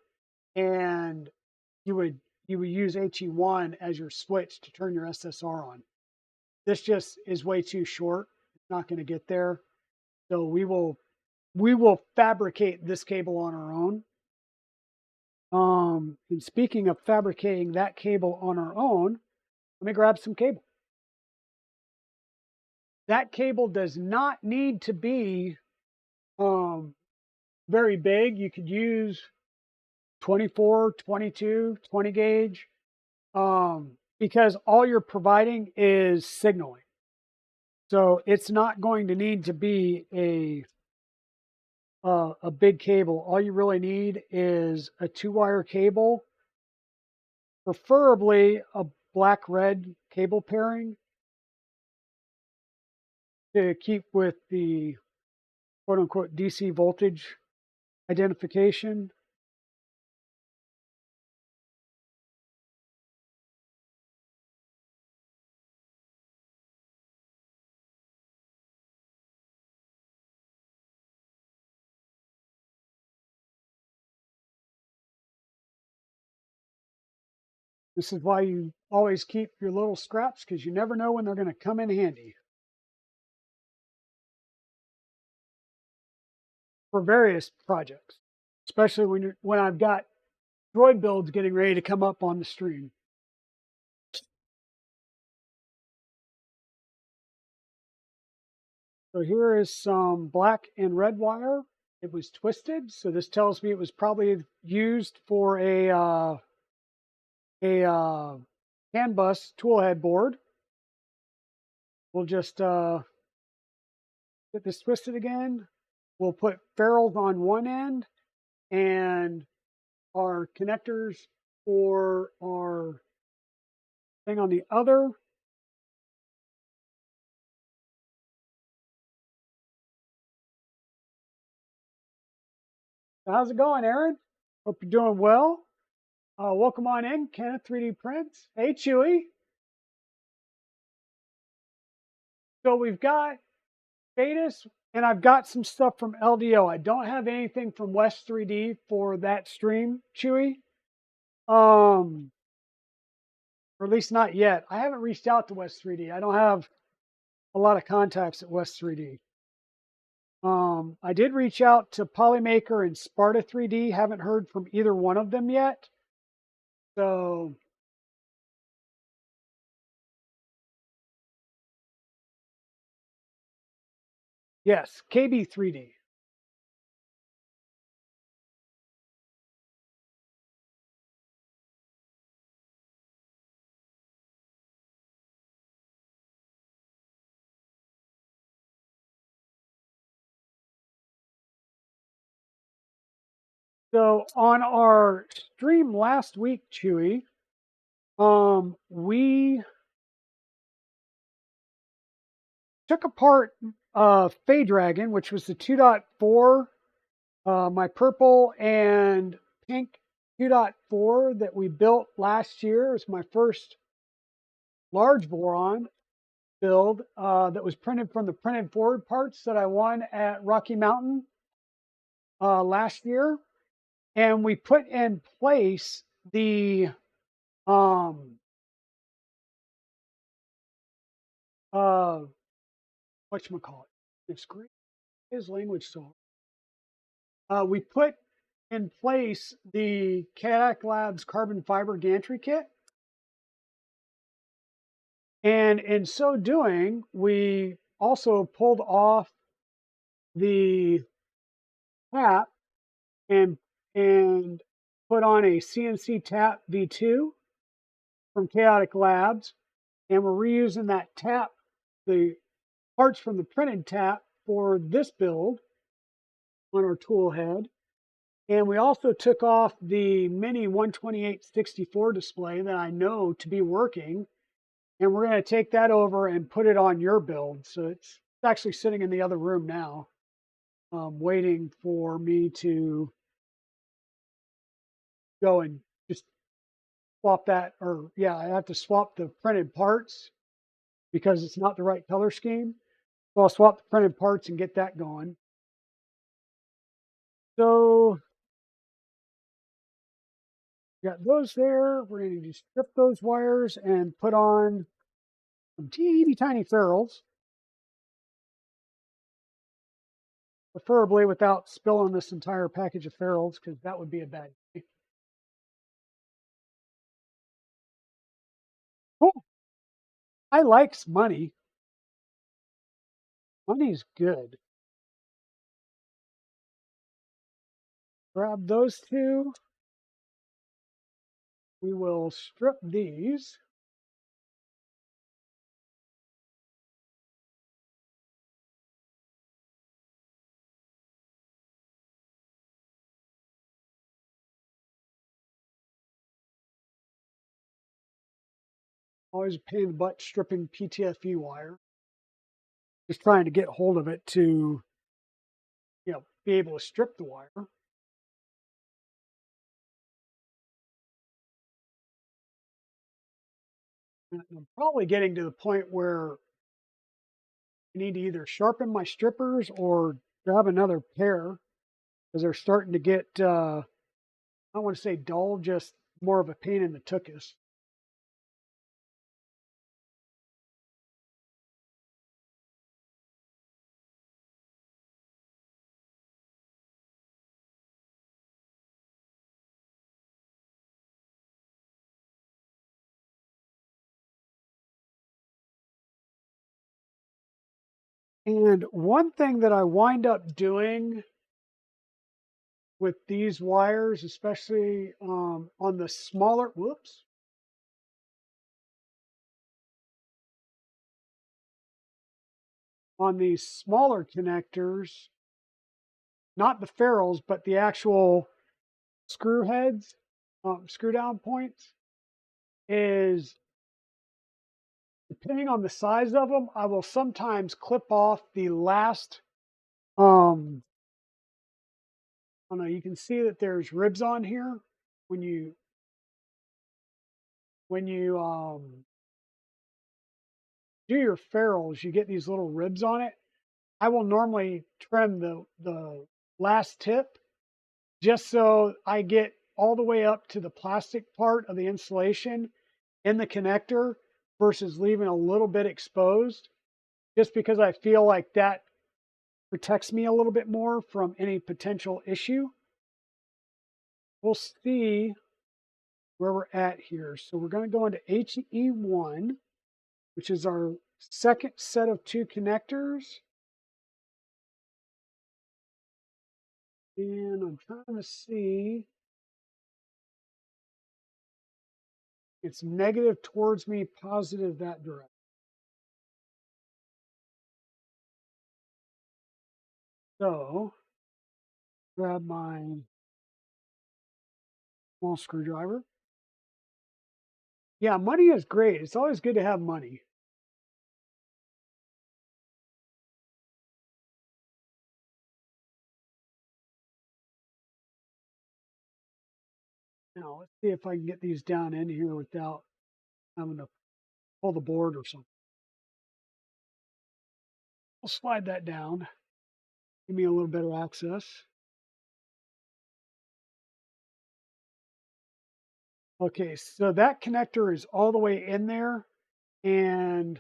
and you would use HE1 as your switch to turn your SSR on. This just is way too short. It's not going to get there. So we will fabricate this cable on our own. And speaking of fabricating that cable on our own, let me grab some cable. That cable does not need to be very big. You could use 24, 22, 20 gauge, because all you're providing is signaling. So it's not going to need to be a big cable. All you really need is a 2-wire cable, preferably a black-red cable pairing to keep with the quote-unquote DC voltage identification. This is why you always keep your little scraps, because you never know when they're going to come in handy for various projects, especially when I've got droid builds getting ready to come up on the stream. So here is some black and red wire. It was twisted, so this tells me it was probably used for a CANBUS toolhead board. We'll just get this twisted again. We'll put ferrules on one end and our connectors for our thing on the other. So how's it going, Aaron? Hope you're doing well. Welcome on in, Kenneth 3D Prints. Hey, Chewy. So we've got Status, and I've got some stuff from LDO. I don't have anything from West 3D for that stream, Chewy. Or at least not yet. I haven't reached out to West 3D. I don't have a lot of contacts at West 3D. I did reach out to Polymaker and Sparta 3D. Haven't heard from either one of them yet. So yes, KB 3D. So on our stream last week, Chewy, we took apart Fey Dragon, which was the 2.4, my purple and pink 2.4 that we built last year. It was my first large Voron build that was printed from the printed forward parts that I won at Rocky Mountain last year. And we put in place the whatchamacallit. It's great. His language so. We put in place the ChaoticLab's carbon fiber gantry kit. And in so doing, we also pulled off the tap and put on a CNC tap V2 from Chaotic Labs. And we're reusing that tap, the parts from the printed tap for this build on our tool head. And we also took off the mini 12864 display that I know to be working. And we're going to take that over and put it on your build. So it's It's actually sitting in the other room now, waiting for me to go and just swap that, or yeah, I have to swap the printed parts because it's not the right color scheme. So I'll swap the printed parts and get that going. So got those there. We're going to strip those wires and put on some teeny tiny ferrules, preferably without spilling this entire package of ferrules, because that would be a bad thing. Cool. I likes money. Money's good. Grab those two. We will strip these. Always a pain in the butt stripping PTFE wire. Just trying to get hold of it to, be able to strip the wire. And I'm probably getting to the point where I need to either sharpen my strippers or grab another pair, because they're starting to get, I don't want to say dull, just more of a pain in the tuchus. And one thing that I wind up doing with these wires, especially on the smaller, on these smaller connectors, not the ferrules, but the actual screw heads, screw down points, is depending on the size of them, I will sometimes clip off the last, I don't know, you can see that there's ribs on here when you do your ferrules, you get these little ribs on it. I will normally trim the last tip just so I get all the way up to the plastic part of the insulation in the connector versus leaving a little bit exposed, just because I feel like that protects me a little bit more from any potential issue. We'll see where we're at here. So we're going to go into HE1, which is our second set of two connectors. And I'm trying to see. It's negative towards me, positive that direction. So grab my small screwdriver. Yeah, money is great. It's always good to have money. Now, let's see if I can get these down in here without having to pull the board or something. I'll slide that down. Give me a little better access. Okay, so that connector is all the way in there, and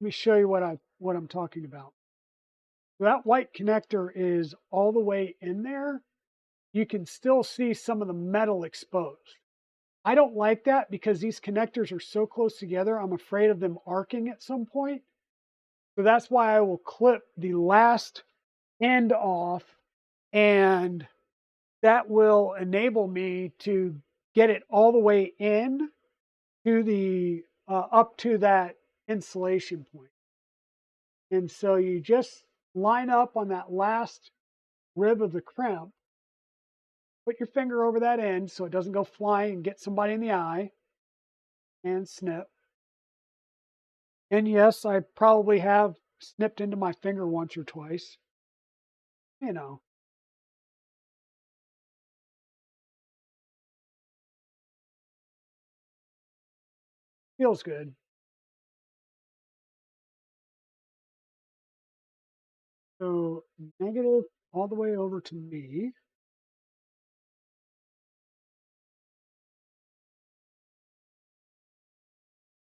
let me show you what I'm talking about. So that white connector is all the way in there. You can still see some of the metal exposed. I don't like that because these connectors are so close together. I'm afraid of them arcing at some point. So that's why I will clip the last end off, and that will enable me to get it all the way in to the up to that insulation point. And so you just line up on that last rib of the crimp, put your finger over that end so it doesn't go flying and get somebody in the eye, and snip. And yes, I probably have snipped into my finger once or twice. You know, feels good. So negative all the way over to me.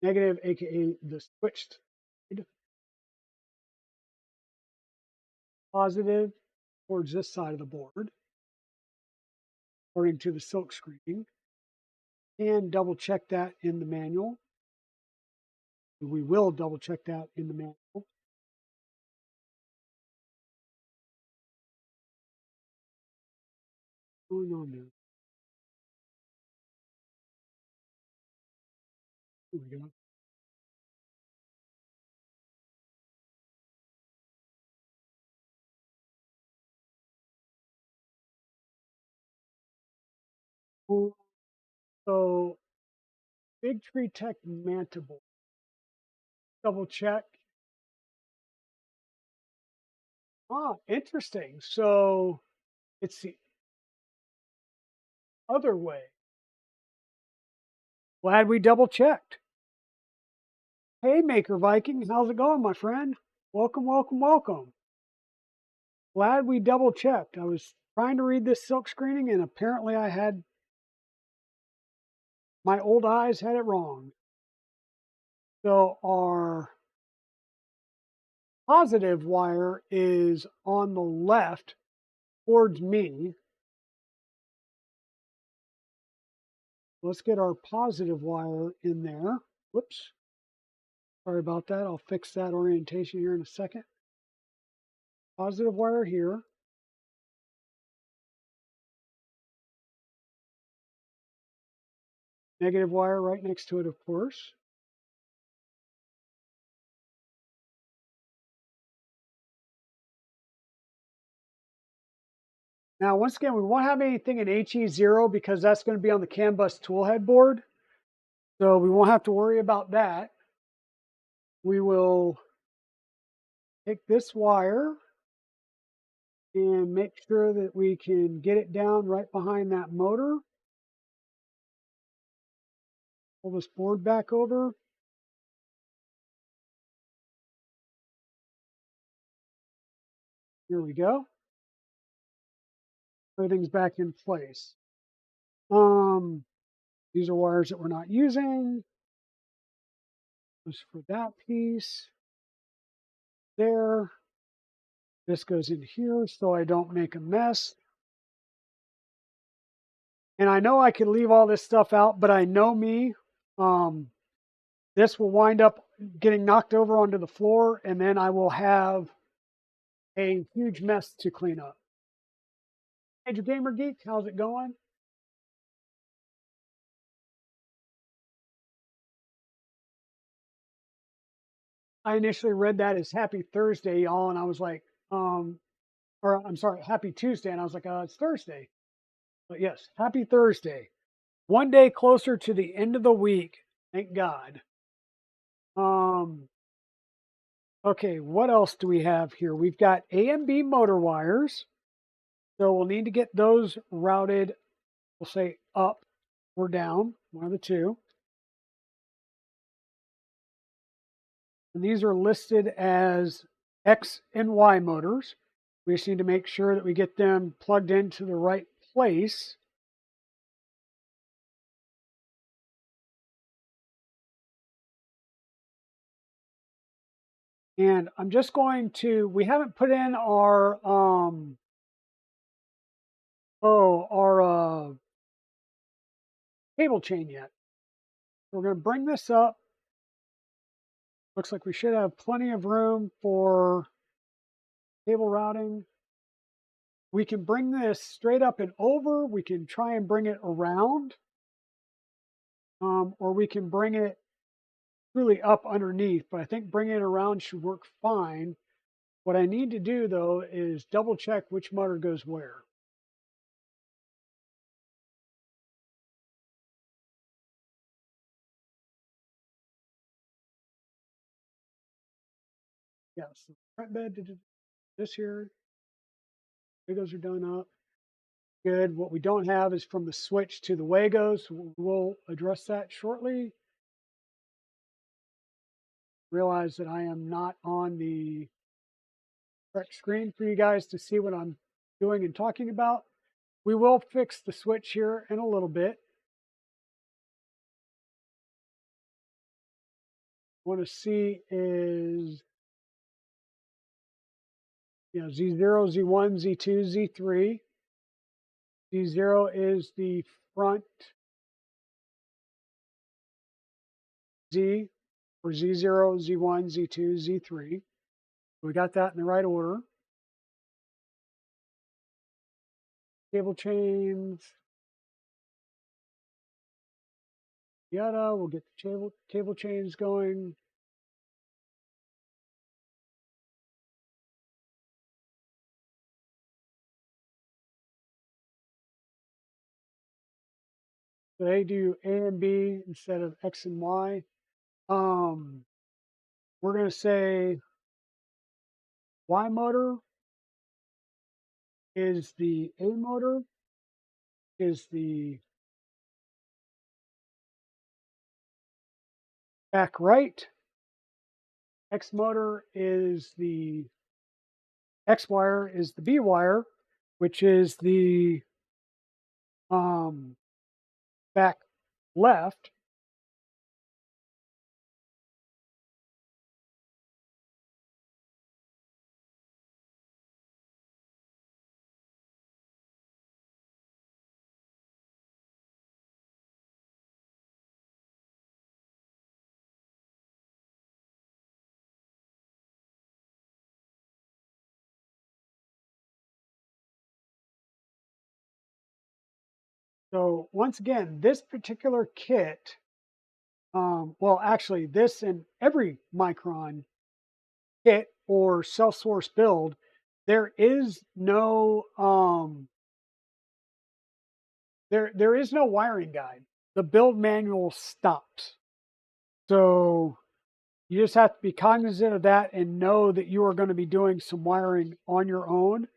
Negative, aka the switched side. Positive towards this side of the board, according to the silk screening. And double check that in the manual. We will double check that in the manual. What's going on there? Here we go. So Big Tree Tech Mantible. Double check. Ah, interesting. So it's the other way. Glad we double checked. Hey, Maker Viking, how's it going, my friend? Welcome, welcome, welcome. Glad we double checked. I was trying to read this silk screening, and apparently I had my old eyes had it wrong. So our positive wire is on the left towards me. Let's get our positive wire in there. Whoops. Sorry about that. I'll fix that orientation here in a second. Positive wire here. Negative wire right next to it, of course. Now, once again, we won't have anything in HE0 because that's going to be on the CANBUS toolhead board. So we won't have to worry about that. We will take this wire and make sure that we can get it down right behind that motor. Pull this board back over. Here we go. Everything's back in place. These are wires that we're not using. Just for that piece. There. This goes in here so I don't make a mess. And I know I could leave all this stuff out, but I know me. This will wind up getting knocked over onto the floor, and then I will have a huge mess to clean up. Major Gamer Geek, how's it going? I initially read that as Happy Thursday, y'all, and I was like, or I'm sorry, Happy Tuesday, and I was like, it's Thursday. But yes, Happy Thursday. One day closer to the end of the week, thank God. Okay, what else do we have here? We've got A and B motor wires. So we'll need to get those routed, we'll say up or down, one of the two. And these are listed as X and Y motors. We just need to make sure that we get them plugged into the right place. And I'm just going to, we haven't put in our, cable chain yet. We're going to bring this up. Looks like we should have plenty of room for cable routing. We can bring this straight up and over. We can try and bring it around. Or we can bring it truly up underneath. But I think bringing it around should work fine. What I need to do, though, is double check which motor goes where. Yeah, so front bed did this here. Wagos are done up. Good. What we don't have is from the switch to the Wagos. We'll address that shortly. Realize that I am not on the correct screen for you guys to see what I'm doing and talking about. We will fix the switch here in a little bit. Want to see is Z0, Z1, Z2, Z3. Z0 is the front Z for Z0, Z1, Z2, Z3. We got that in the right order. Cable chains. Yada, we'll get the cable chains going. So they do A and B instead of X and Y. We're going to say Y motor is the A motor, is the back right. X motor is the X wire is the B wire, which is the back left. So once again, this particular kit, well, actually, this and every Micron kit or self-source build, there is no there is no wiring guide. The build manual stops. So you just have to be cognizant of that and know that you are going to be doing some wiring on your own.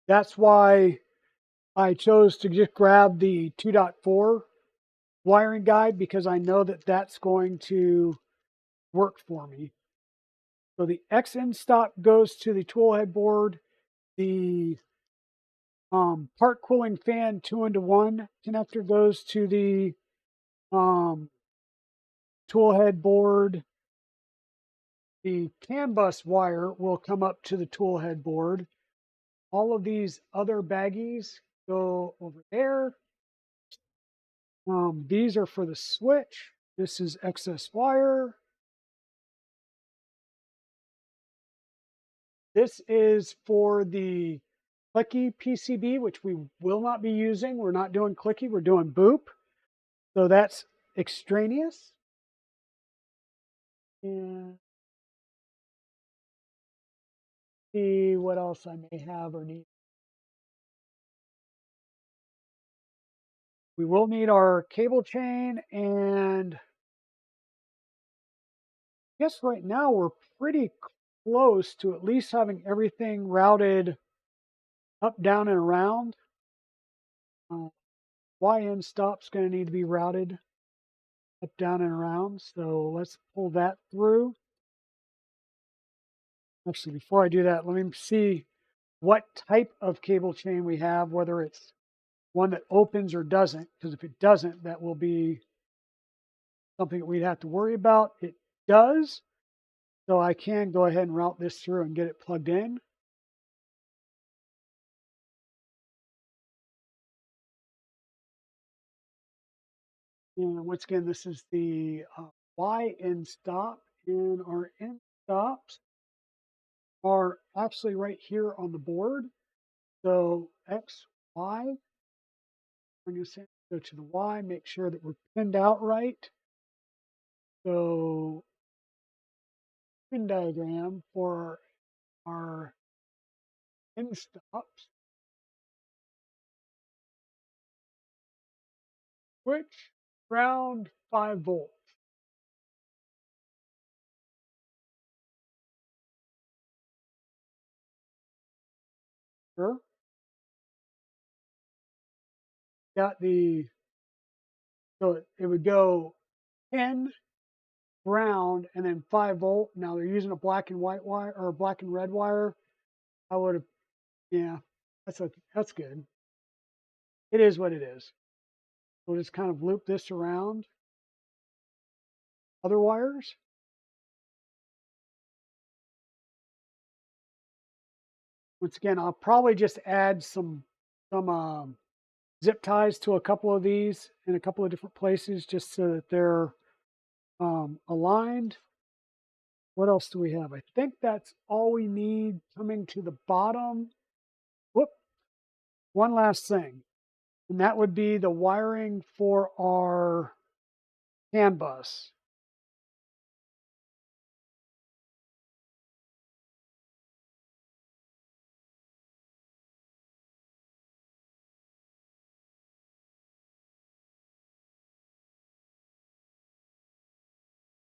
That's why I chose to just grab the 2.4 wiring guide, because I know that that's going to work for me. So the XN stop goes to the toolhead board. The part cooling fan 2-into-1 connector goes to the toolhead board. The CANBUS wire will come up to the toolhead board. All of these other baggies go over there. These are for the switch. This is excess wire. This is for the clicky PCB, which we will not be using. We're not doing clicky, we're doing boop. So that's extraneous. And see what else I may have or need. We will need our cable chain, and I guess right now we're pretty close to at least having everything routed up, down, and around. YN stop's going to need to be routed up, down, and around. So let's pull that through. Actually, before I do that, let me see what type of cable chain we have, whether it's one that opens or doesn't, because if it doesn't, that will be something that we'd have to worry about. It does, so I can go ahead and route this through and get it plugged in. And once again, this is the Y end stop, and our end stops are actually right here on the board. So X, Y, I'm going to go to the Y, make sure that we're pinned out right. So pin diagram for our end stops. Switch, ground, 5 volts. Sure. Got the, so it would go 10 ground and then 5 volt. Now they're using a black and white wire or a black and red wire. I would have, yeah, that's good. It is what it is. We'll just kind of loop this around other wires. Once again, I'll probably just add some zip ties to a couple of these in a couple of different places just so that they're aligned. What else do we have? I think that's all we need coming to the bottom. Whoop. One last thing, and that would be the wiring for our CANBUS.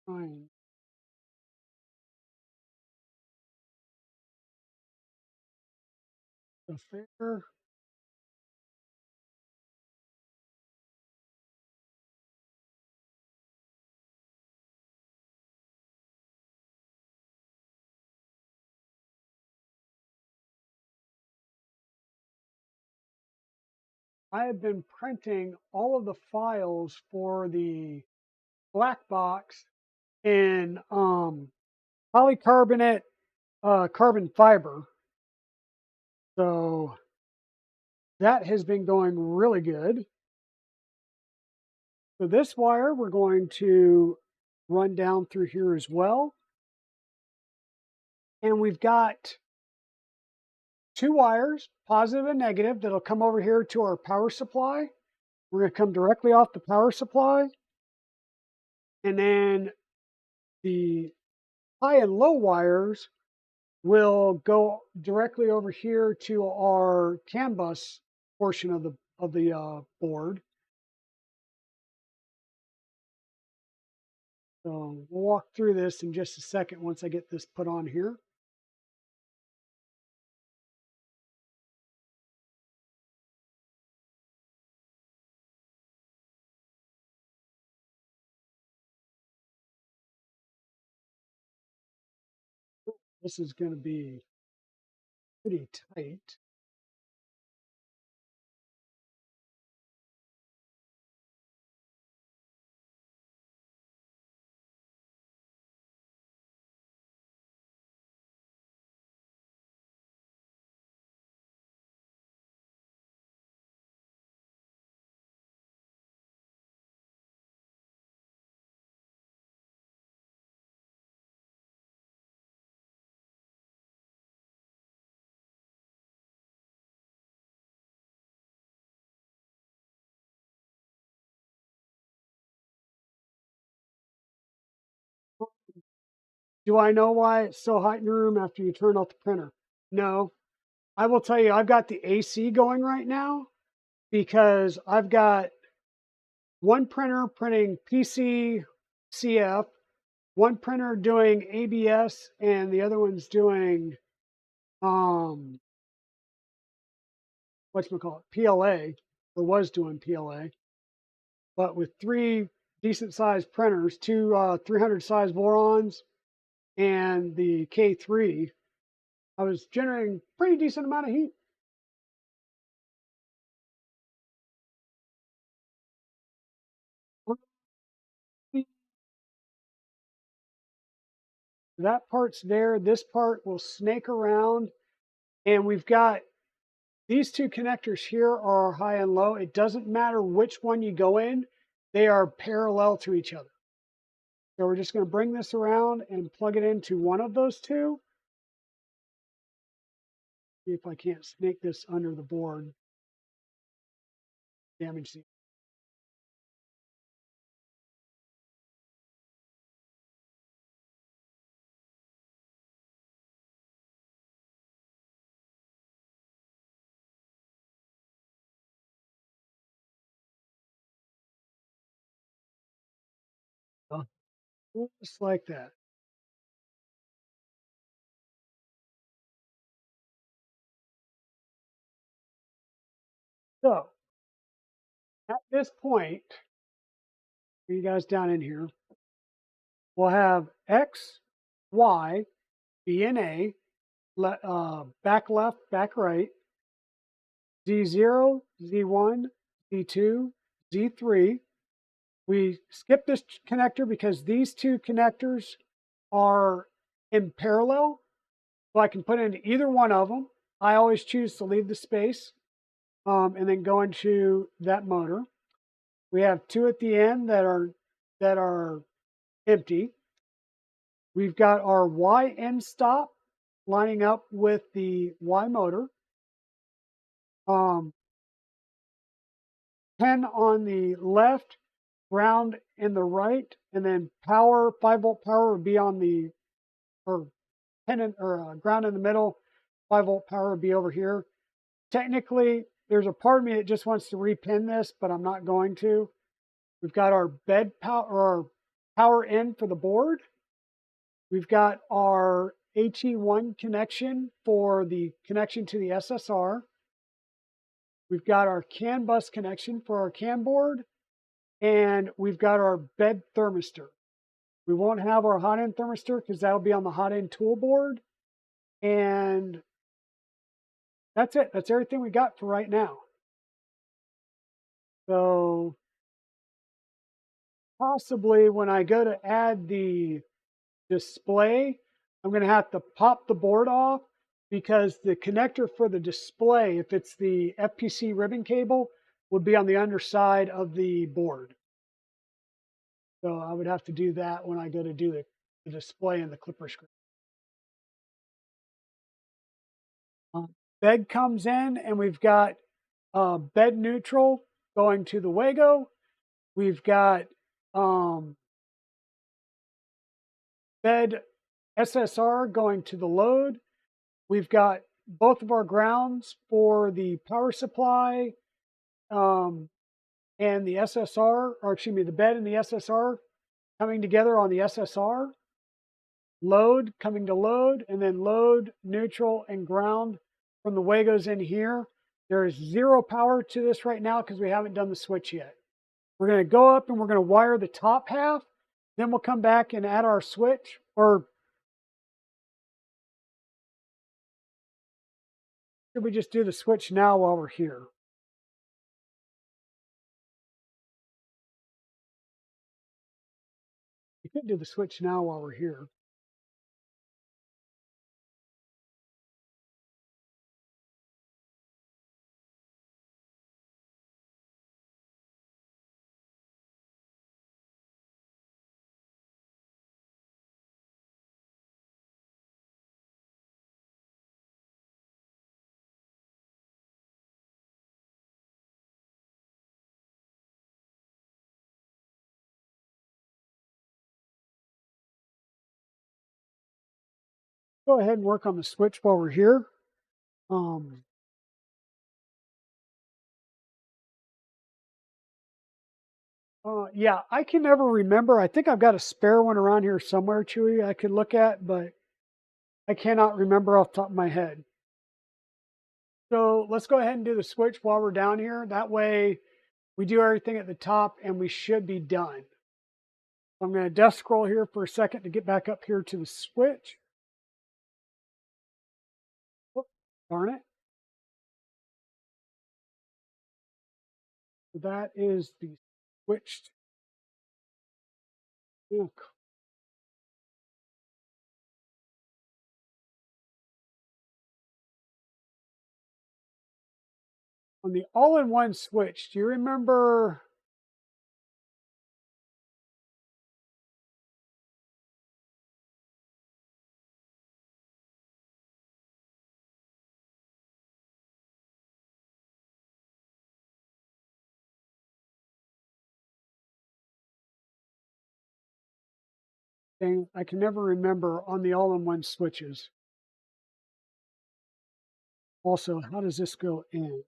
Fine. So there. I have been printing all of the files for the black box in polycarbonate carbon fiber. So that has been going really good. So this wire we're going to run down through here as well. And we've got 2 wires, positive and negative, that'll come over here to our power supply. We're going to come directly off the power supply. And then the high and low wires will go directly over here to our CANBUS portion of the board. So we'll walk through this in just a second once I get this put on here. This is going to be pretty tight. Do I know why it's so hot in your room after you turn off the printer? No. I will tell you, I've got the AC going right now because I've got one printer printing PC CF, one printer doing ABS, and the other one's doing whatchamacallit, PLA, or was doing PLA. But with 3 decent sized printers, 2 300 size Vorons and the K3, I was generating pretty decent amount of heat. That part's there. This part will snake around. And we've got these 2 connectors here are high and low. It doesn't matter which one you go in. They are parallel to each other. So we're just going to bring this around and plug it into one of those 2. See if I can't snake this under the board. Damage the. Just like that. So at this point, you guys down in here, we'll have X, Y, B and A, back left, back right, Z0, Z1, Z2, Z3. We skip this connector because these two connectors are in parallel. So I can put into either one of them. I always choose to leave the space and then go into that motor. We have two at the end that are empty. We've got our Y end stop lining up with the Y motor. 10 on the left, ground in the right, and then power, 5-volt power would be on the, or 10 or ground in the middle, 5-volt power would be over here. Technically, there's a part of me that just wants to repin this, but I'm not going to. We've got our bed power, or our power in for the board. We've got our HE1 connection for the connection to the SSR. We've got our CANBUS connection for our CAN board, and we've got our bed thermistor. We won't have our hot end thermistor because that'll be on the hot end tool board. And that's it. That's everything we got for right now. So possibly when I go to add the display, I'm going to have to pop the board off because the connector for the display, if it's the FPC ribbon cable, would be on the underside of the board. So I would have to do that when I go to do the display in the clipper screen. Bed comes in and we've got bed neutral going to the Wago. We've got bed SSR going to the load. We've got both of our grounds for the power supply and the SSR, or excuse me, the bed and the SSR coming together on the SSR. Load coming to load, and then load, neutral, and ground from the Wagos in here. There is zero power to this right now because we haven't done the switch yet. We're going to go up and we're going to wire the top half. Then we'll come back and add our switch, or should we just do the switch now while we're here? We could do the switch now while we're here. Go ahead and work on the switch while we're here. Yeah, I can never remember. I think I've got a spare one around here somewhere, Chewy, I could look at, but I cannot remember off the top of my head. So let's go ahead and do the switch while we're down here. That way we do everything at the top and we should be done. I'm going to desk scroll here for a second to get back up here to the switch. Oh, darn it. So that is the switched. Oh, on the all-in-one switch, do you remember? Dang, I can never remember on the all-in-one switches. Also, how does this go in?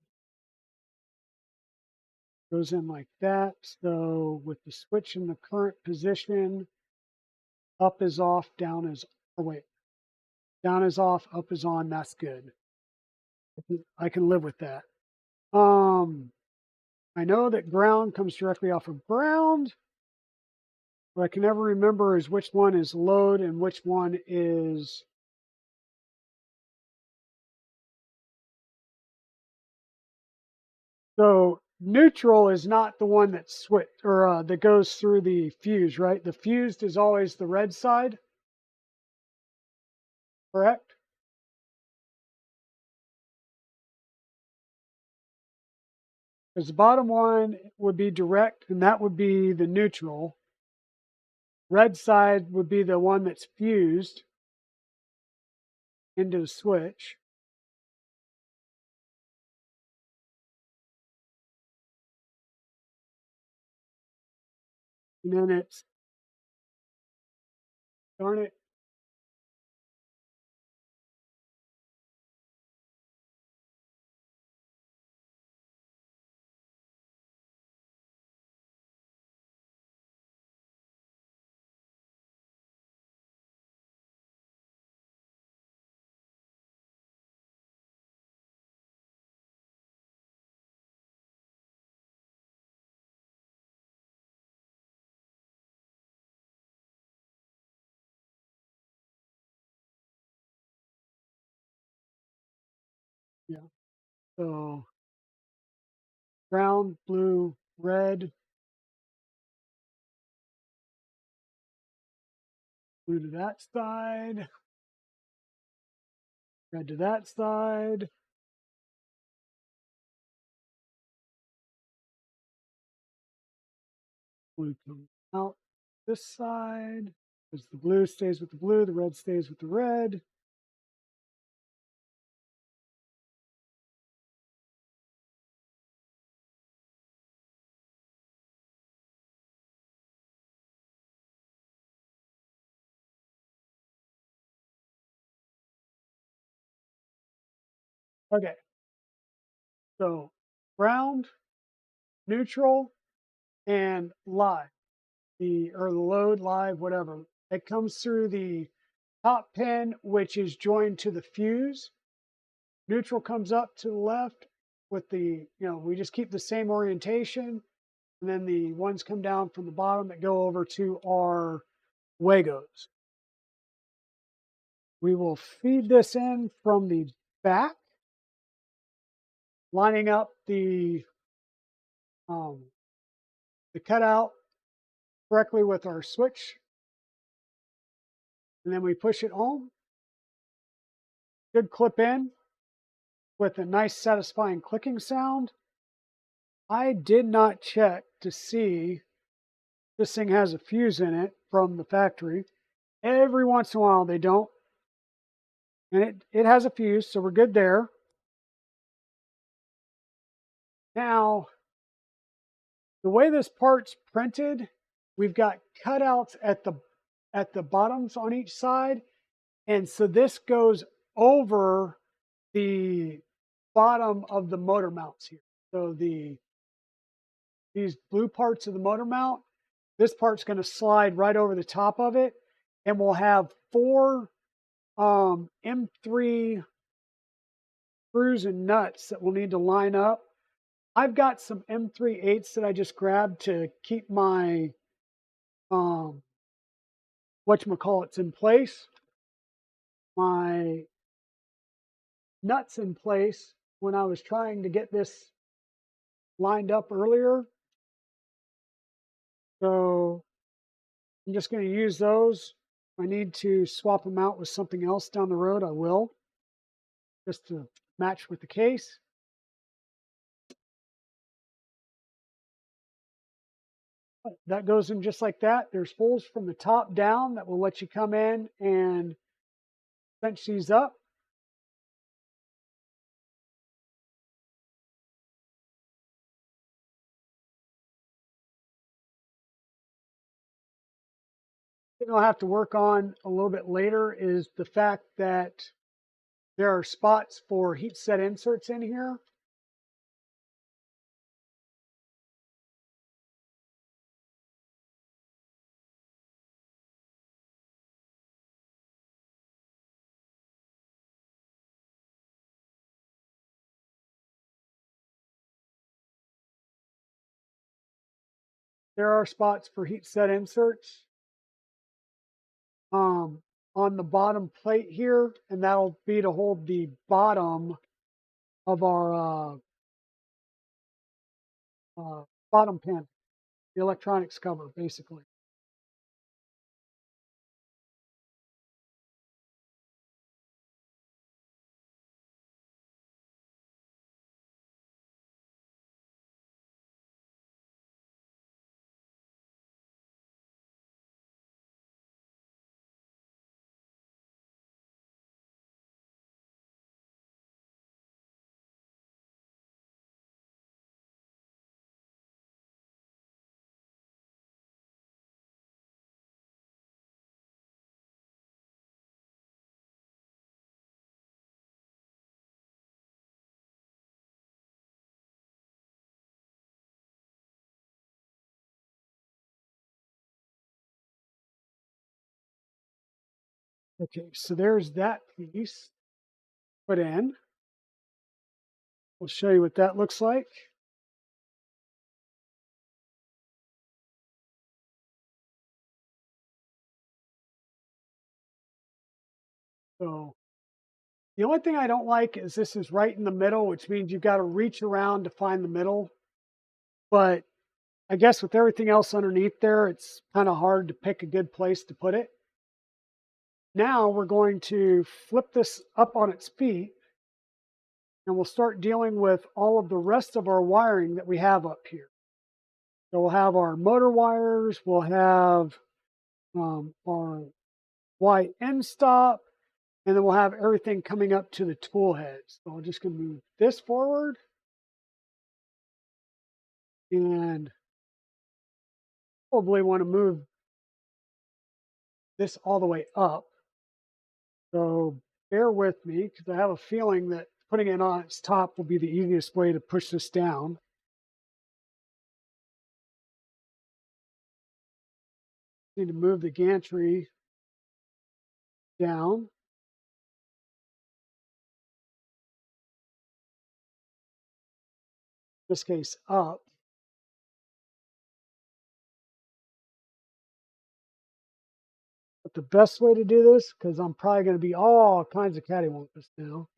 Goes in like that. So with the switch in the current position, up is off, down is, oh wait, down is off, up is on, that's good. I can live with that. I know that ground comes directly off of ground. What I can never remember is which one is load and which one is so neutral is not the one that switch or that goes through the fuse, right? The fused is always the red side, correct? Because the bottom one would be direct, and that would be the neutral. Red side would be the one that's fused into the switch. And then it's, darn it, yeah. So brown, blue, red, blue to that side, red to that side. Blue comes out this side because the blue stays with the blue, the red stays with the red. Okay, so ground, neutral, and live, or the load, live, whatever. It comes through the top pin, which is joined to the fuse. Neutral comes up to the left with the, we just keep the same orientation. And then the ones come down from the bottom that go over to our Wagos. We will feed this in from the back, lining up the cutout correctly with our switch. And then we push it home. Good clip in with a nice satisfying clicking sound. I did not check to see this thing has a fuse in it from the factory. Every once in a while they don't. And it has a fuse, so we're good there. Now, the way this part's printed, we've got cutouts at the bottoms on each side. And so this goes over the bottom of the motor mounts here. So these blue parts of the motor mount, this part's going to slide right over the top of it. And we'll have 4 M3 screws and nuts that we'll need to line up. I've got some M3/8s that I just grabbed to keep my whatchamacallits in place. My nuts in place when I was trying to get this lined up earlier. So I'm just going to use those. If I need to swap them out with something else down the road, I will, just to match with the case. That goes in just like that. There's holes from the top down that will let you come in and cinch these up. Thing I'll have to work on a little bit later is the fact that there are spots for heat set inserts in here. there are spots for heat set inserts on the bottom plate here, and that'll be to hold the bottom of our bottom panel, the electronics cover, basically. Okay, so there's that piece put in. We'll show you what that looks like. So the only thing I don't like is this is right in the middle, which means you've got to reach around to find the middle. But I guess with everything else underneath there, it's kind of hard to pick a good place to put it. Now we're going to flip this up on its feet, and we'll start dealing with all of the rest of our wiring that we have up here. So we'll have our motor wires, we'll have our Y end stop, and then we'll have everything coming up to the tool head. So I'm just going to move this forward and probably want to move this all the way up. So bear with me because I have a feeling that putting it on its top will be the easiest way to push this down. Need to move the gantry down. In this case, up. But the best way to do this, because I'm probably going to be all kinds of cattywampus now.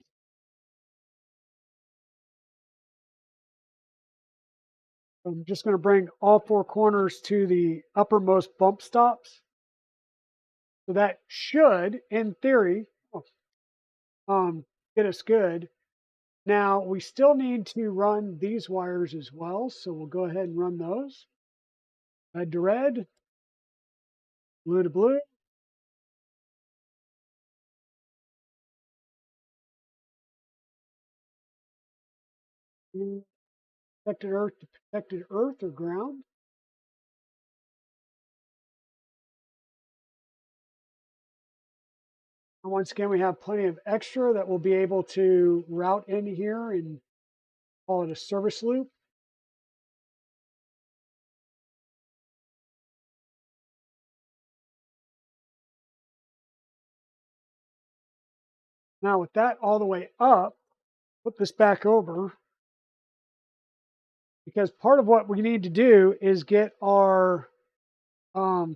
I'm just going to bring all four corners to the uppermost bump stops. So that should, in theory, get us good. Now, we still need to run these wires as well, so we'll go ahead and run those. Red to red, blue to blue. Protected earth to protected earth or ground. And once again, we have plenty of extra that we'll be able to route in here and call it a service loop. Now with that all the way up, put this back over because part of what we need to do is get our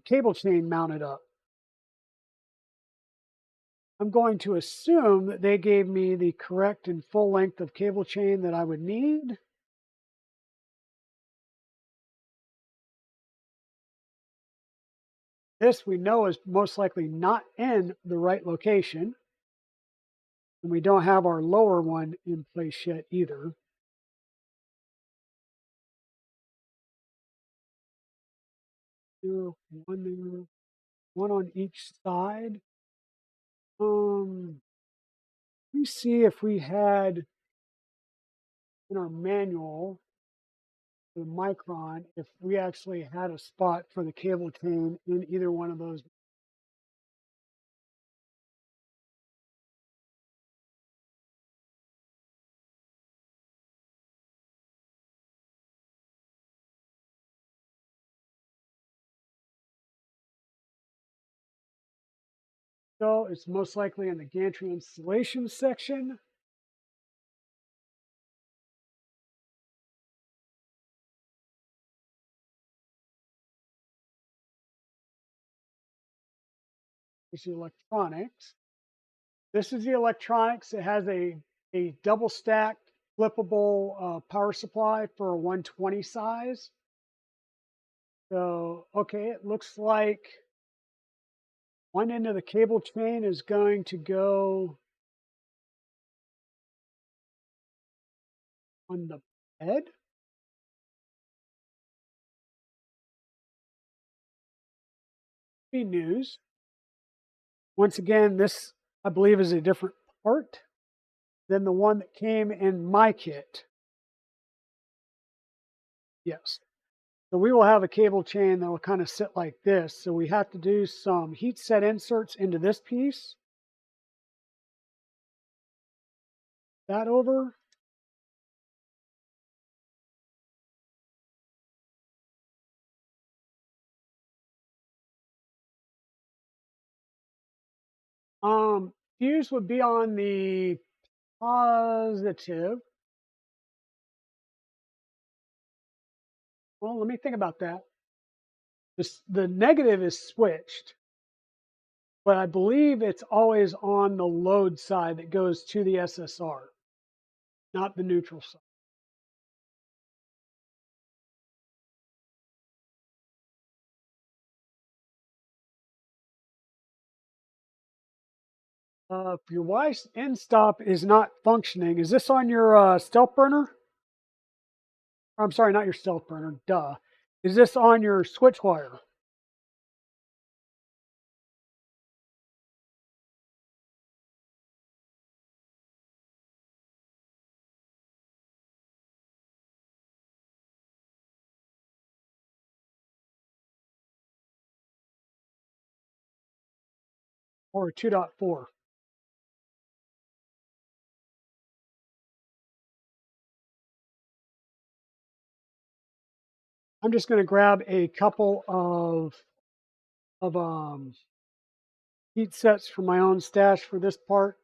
cable chain mounted up. I'm going to assume that they gave me the correct and full length of cable chain that I would need. This we know is most likely not in the right location. And we don't have our lower one in place yet either. One there, one on each side. Let me see if we had in our manual the Micron, if we actually had a spot for the cable chain in either one of those. So it's most likely in the gantry installation section. This is the electronics. This is the electronics. It has a double stacked flippable power supply for a 120 size. So, okay, it looks like one end of the cable chain is going to go on the bed. Be news. Once again, this I believe is a different part than the one that came in my kit. Yes. So we will have a cable chain that will kind of sit like this. So we have to do some heat set inserts into this piece. That over. Fuse would be on the positive. Well, let me think about that. The negative is switched, but I believe it's always on the load side that goes to the SSR, not the neutral side. If your wife's end stop is not functioning, is this on your stealth burner? I'm sorry, not your stealth burner. Duh. Is this on your switch wire? Or 2.4? I'm just going to grab a couple of heat sets from my own stash for this part.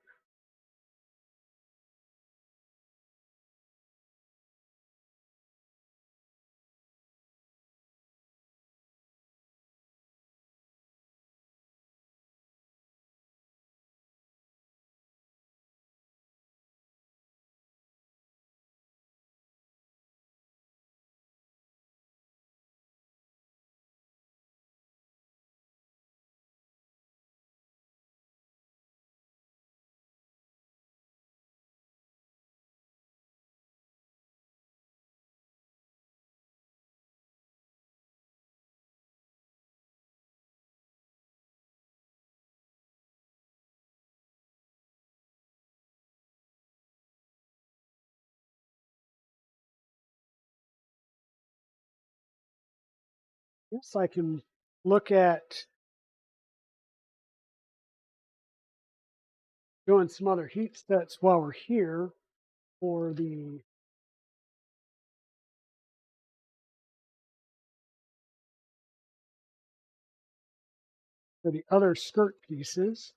Yes, I can look at doing some other heat sets while we're here for the other skirt pieces.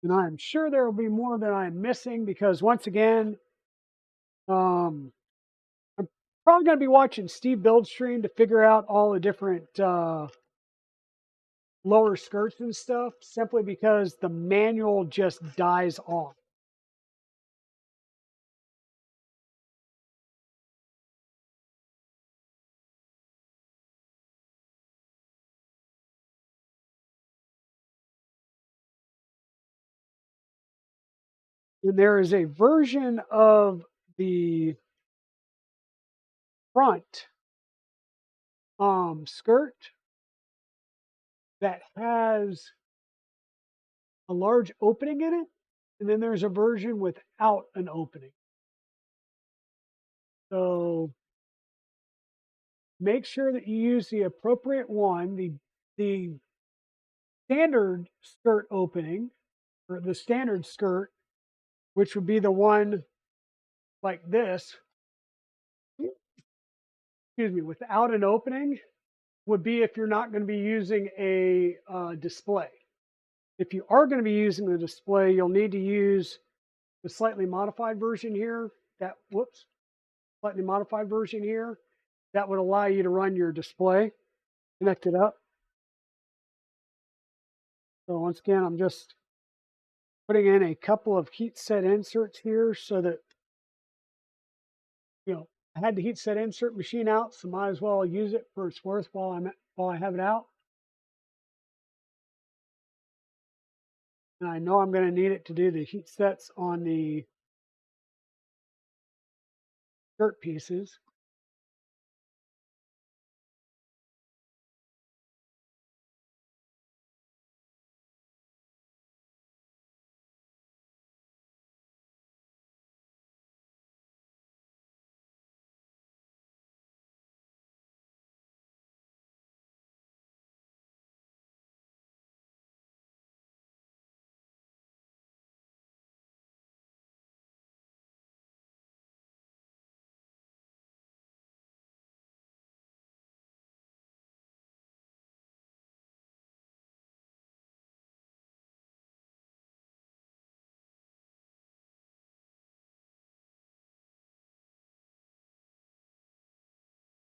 And I'm sure there will be more that I'm missing because once again, I'm probably going to be watching Steve Build stream to figure out all the different lower skirts and stuff simply because the manual just dies off. And there is a version of the front skirt that has a large opening in it, and then there's a version without an opening. So make sure that you use the appropriate one, the standard skirt opening, or the standard skirt, which would be the one like this, excuse me, without an opening, would be if you're not going to be using a display. If you are going to be using the display, you'll need to use the slightly modified version here. Slightly modified version here. That would allow you to run your display, connect it up. So once again, I'm just putting in a couple of heat set inserts here so that, I had the heat set insert machine out, so might as well use it for its worth while I have it out. And I know I'm going to need it to do the heat sets on the skirt pieces.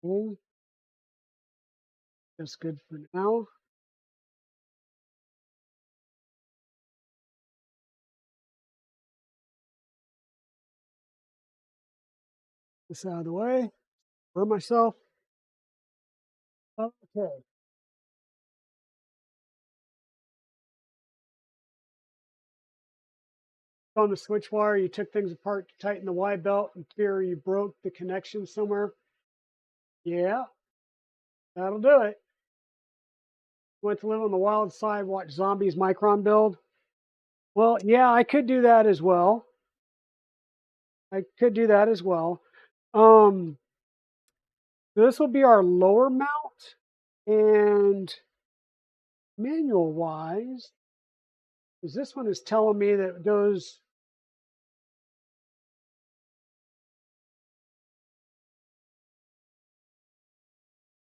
Okay. That's good for now. This out of the way for myself. Okay. On the switch wire, you took things apart to tighten the Y belt and fear you broke the connection somewhere. Yeah, that'll do it. Went to live on the wild side, watch zombies Micron build. Well, yeah, I could do that as well. This will be our lower mount, and manual wise, because this one is telling me that it goes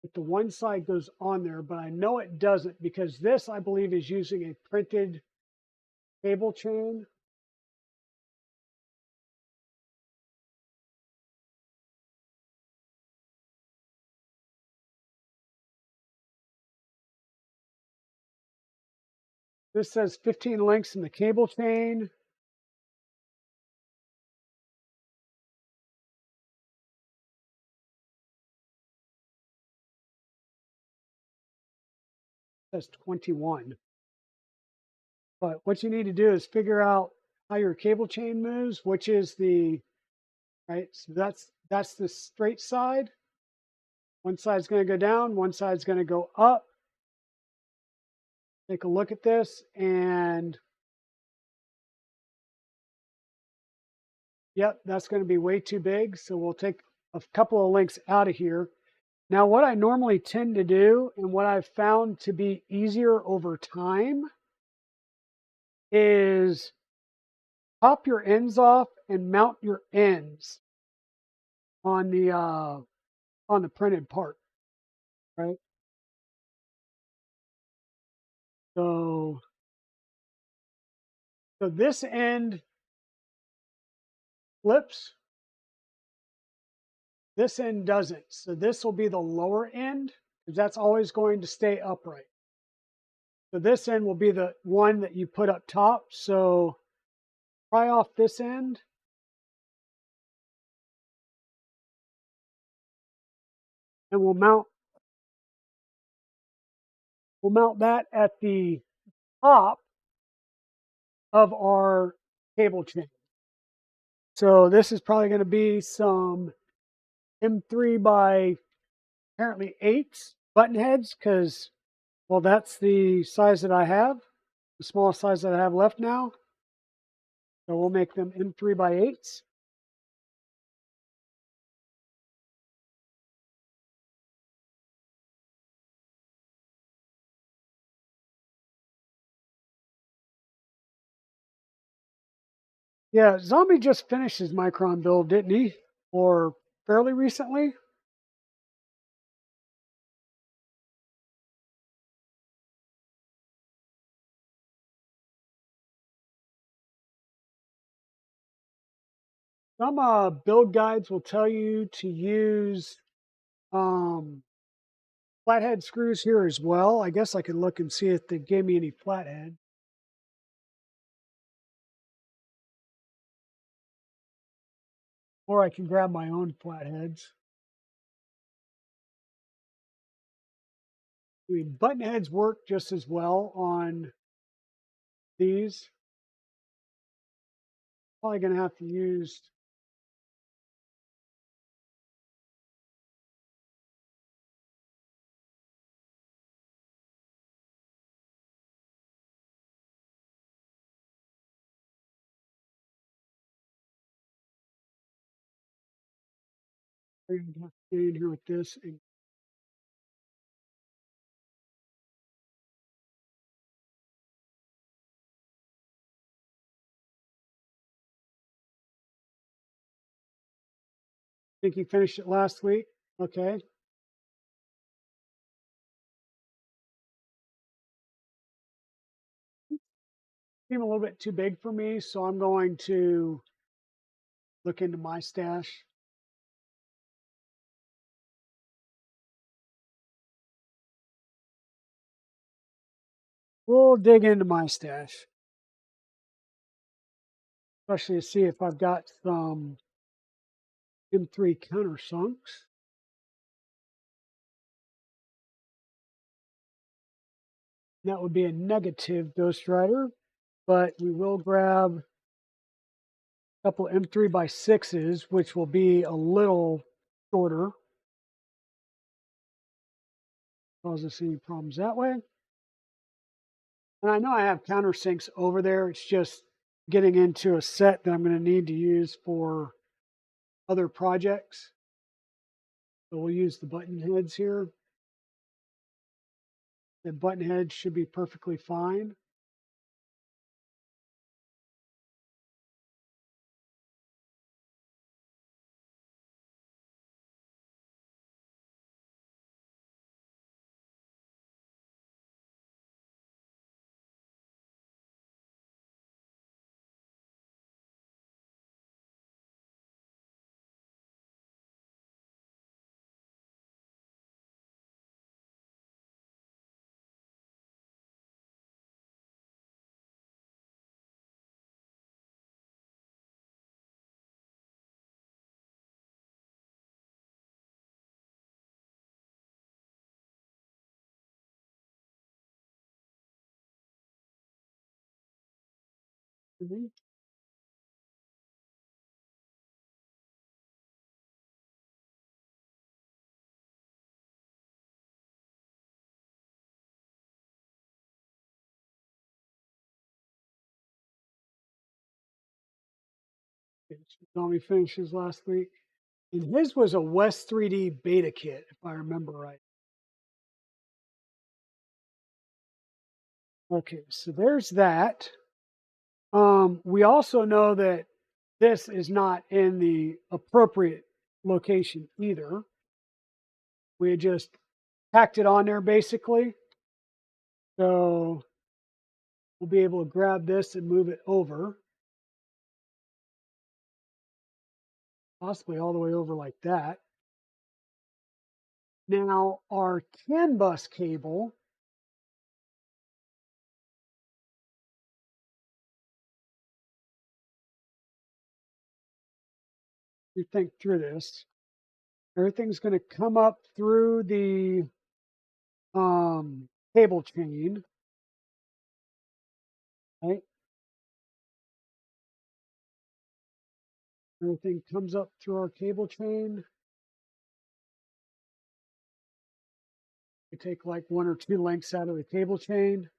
that the one side goes on there, but I know it doesn't because this, I believe, is using a printed cable chain. This says 15 links in the cable chain. It says 21. But what you need to do is figure out how your cable chain moves, which is the right. So that's the straight side. One side's going to go down, one side's going to go up. Take a look at this, and yep, that's going to be way too big. So we'll take a couple of links out of here. Now, what I normally tend to do, and what I've found to be easier over time, is pop your ends off and mount your ends on the printed part, right? So this end flips, this end doesn't. So this will be the lower end because that's always going to stay upright. So this end will be the one that you put up top. So pry off this end. And we'll mount that at the top of our cable chain. So this is probably going to be some M3 by apparently 8 button heads because, well, that's the size that I have, the smallest size that I have left now. So we'll make them M3 by 8s. Yeah, Zombie just finished his Micron build, didn't he? Or fairly recently? Some build guides will tell you to use um, flathead screws here as well. I guess I could look and see if they gave me any flathead. Or I can grab my own flatheads. I mean, button heads work just as well on these. Probably going to have to use get in here with this. And I think he finished it last week. Okay. Seemed a little bit too big for me, so I'm going to look into my stash. We'll dig into my stash, especially to see if I've got some M3 countersunks. That would be a negative Ghost Rider, but we will grab a couple M3 by 6s, which will be a little shorter. Cause us any problems that way. And I know I have countersinks over there. It's just getting into a set that I'm going to need to use for other projects. So we'll use the button heads here. The button heads should be perfectly fine. Mhm. Tommy finishes last week. And his was a West 3D beta kit, if I remember right. Okay, so there's that. We also know that this is not in the appropriate location either. We just packed it on there basically. So we'll be able to grab this and move it over. Possibly all the way over like that. Now our CANBUS cable, you think through this, everything's going to come up through the cable chain, right? Everything comes up through our cable chain. We take like 1 or 2 lengths out of the cable chain.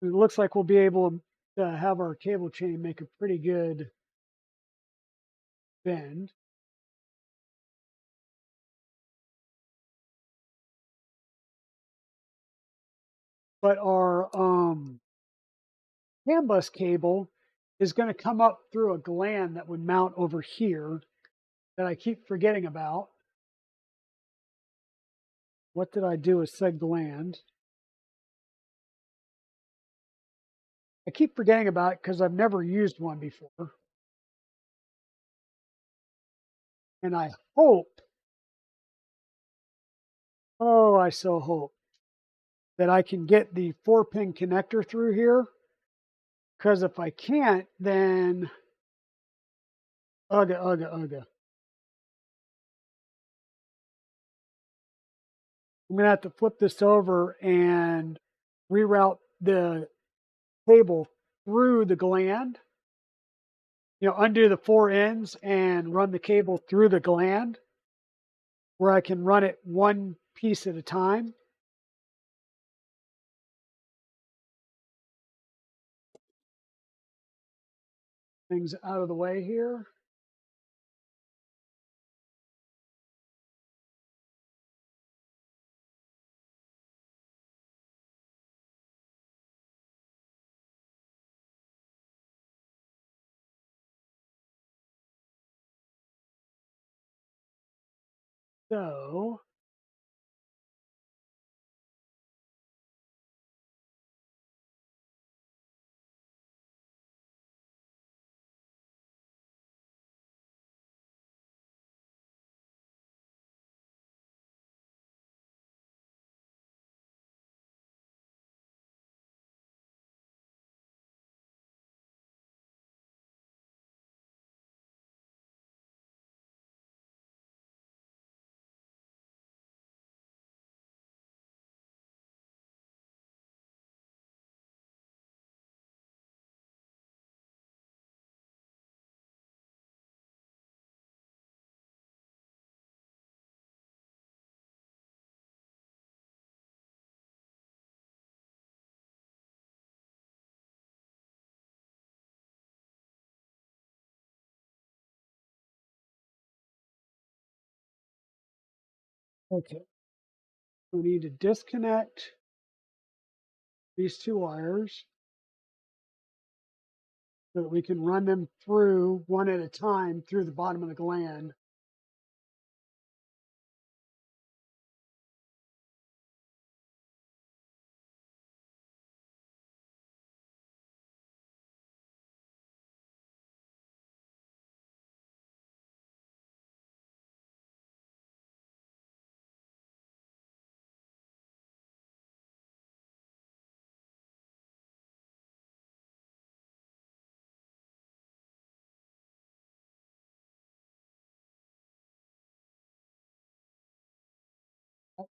It looks like we'll be able to have our cable chain make a pretty good bend. but our CANBUS cable is going to come up through a gland that would mount over here that I keep forgetting about. What did I do with said gland? I keep forgetting about it because I've never used one before. And I hope, oh, I so hope that I can get the 4-pin connector through here. Because if I can't, then ugga, ugga, ugga. I'm going to have to flip this over and reroute the cable through the gland. You know, undo the 4 ends and run the cable through the gland where I can run it one piece at a time. Things out of the way here. So okay, we need to disconnect these 2 wires so that we can run them through one at a time through the bottom of the gland.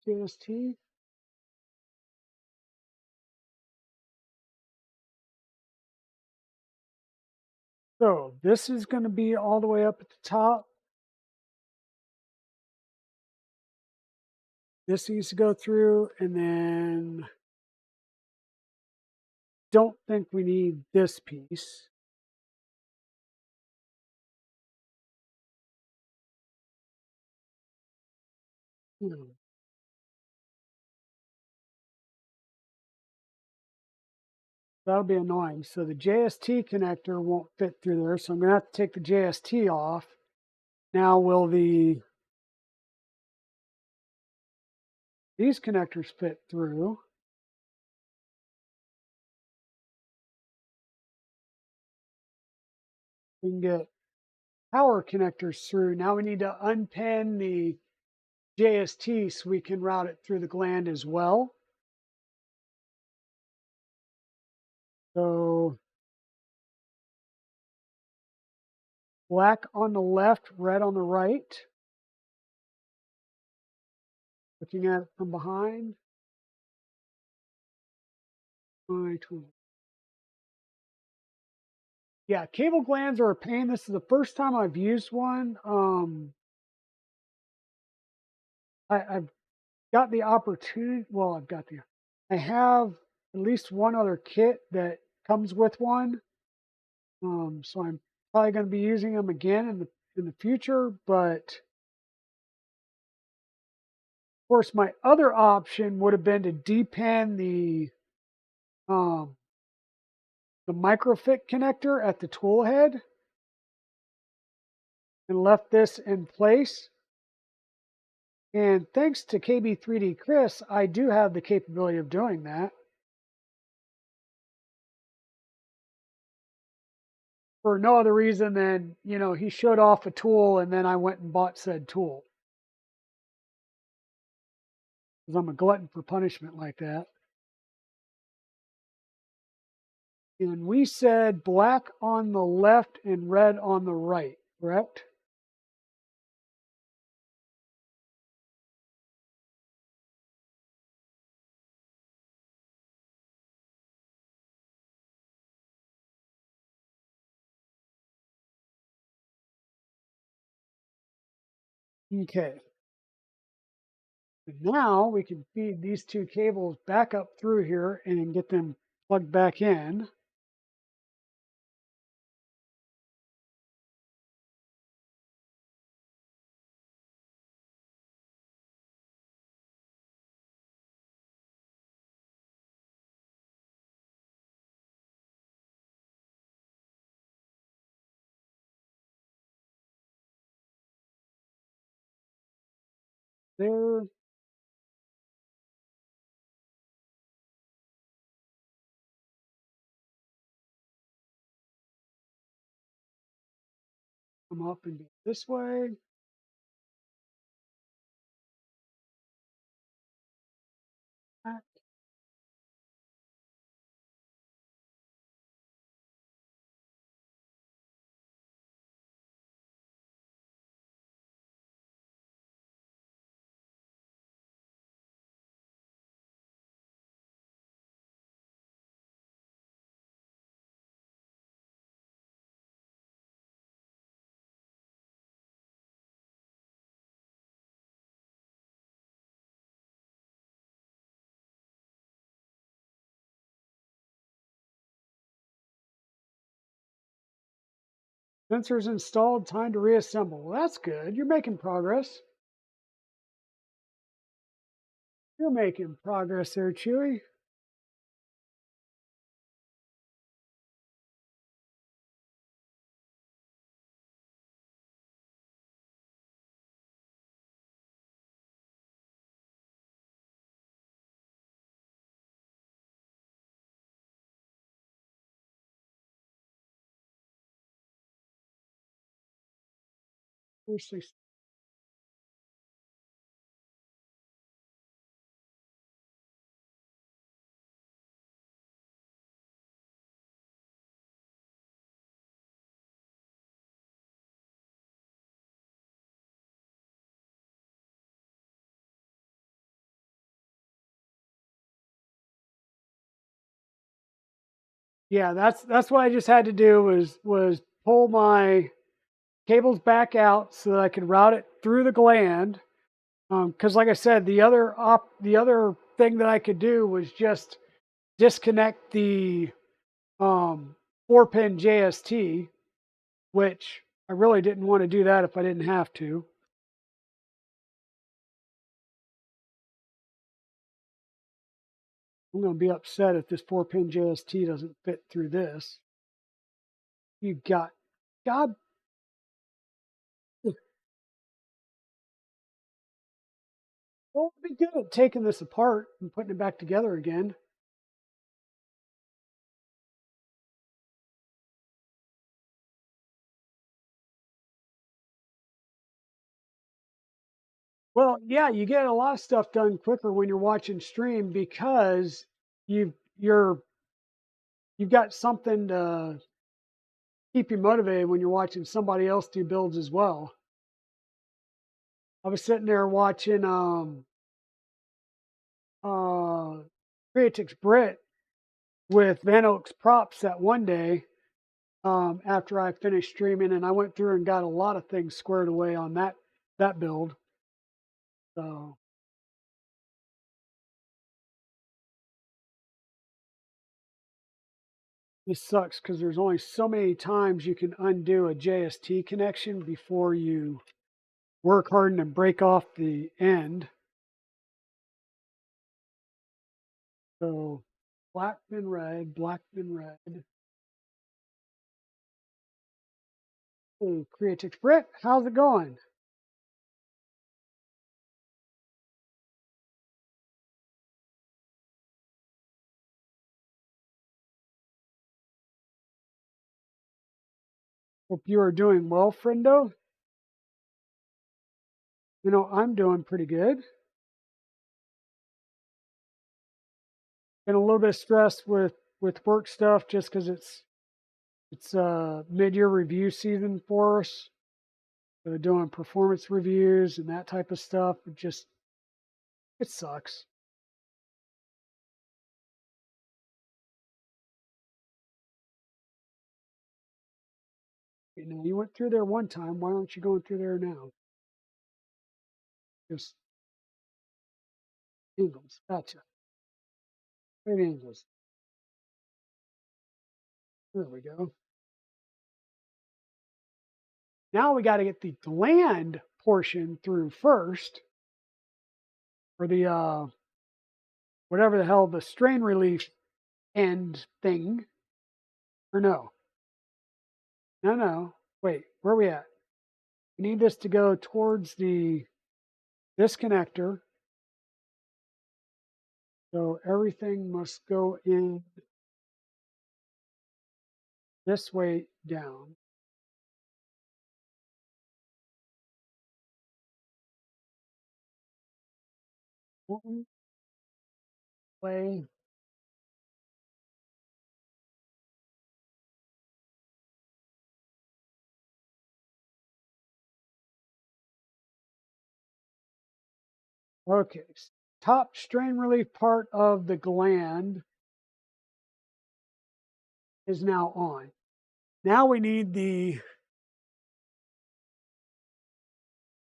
JST. So this is going to be all the way up at the top. This needs to go through, and then don't think we need this piece. That'll be annoying. So the JST connector won't fit through there. So I'm going to have to take the JST off. Now will these connectors fit through? We can get power connectors through. Now we need to unpin the JST so we can route it through the gland as well. So black on the left, red on the right. Looking at it from behind. Yeah, cable glands are a pain. This is the first time I've used one. I've got the opportunity. Well, I have at least one other kit that comes with one. So I'm probably going to be using them again in the future. But of course, my other option would have been to depin the the microfit connector at the tool head and left this in place. And thanks to KB3D Chris, I do have the capability of doing that. For no other reason than, he showed off a tool and then I went and bought said tool. Because I'm a glutton for punishment like that. And we said black on the left and red on the right, correct? Okay. And now we can feed these two cables back up through here and get them plugged back in. There. Come up and go this way. Back. Sensors installed, time to reassemble. Well, that's good. You're making progress. You're making progress there, Chewy. Yeah, that's what I just had to do was pull my cables back out so that I could route it through the gland. Because like I said, the other thing that I could do was just disconnect the 4-pin JST, which I really didn't want to do that if I didn't have to. I'm going to be upset if this 4-pin JST doesn't fit through this. You got, God. Well, it'd be good at taking this apart and putting it back together again. Well, yeah, you get a lot of stuff done quicker when you're watching stream because you've you're you've got something to keep you motivated when you're watching somebody else do builds as well. I was sitting there watching Creatix Brit with Van Oaks props that one day after I finished streaming, and I went through and got a lot of things squared away on that build. So this sucks because there's only so many times you can undo a JST connection before you work hard and break off the end. So Black then red, black then red. Hey, Creatix Brit, how's it going? Hope you are doing well, friendo. You know, I'm doing pretty good. Been a little bit stressed with work stuff just because it's mid-year review season for us. So doing performance reviews and that type of stuff. It sucks. You know, you went through there one time. Why aren't you going through there now? Just angles. Gotcha. Great angles. There we go. Now we got to get the gland portion through first, or the whatever the hell the strain relief end thing. Or no. No. Wait, where are we at? We need this to go towards this connector. So everything must go in this way down. One way. Okay. Top strain relief part of the gland is now on. Now we need the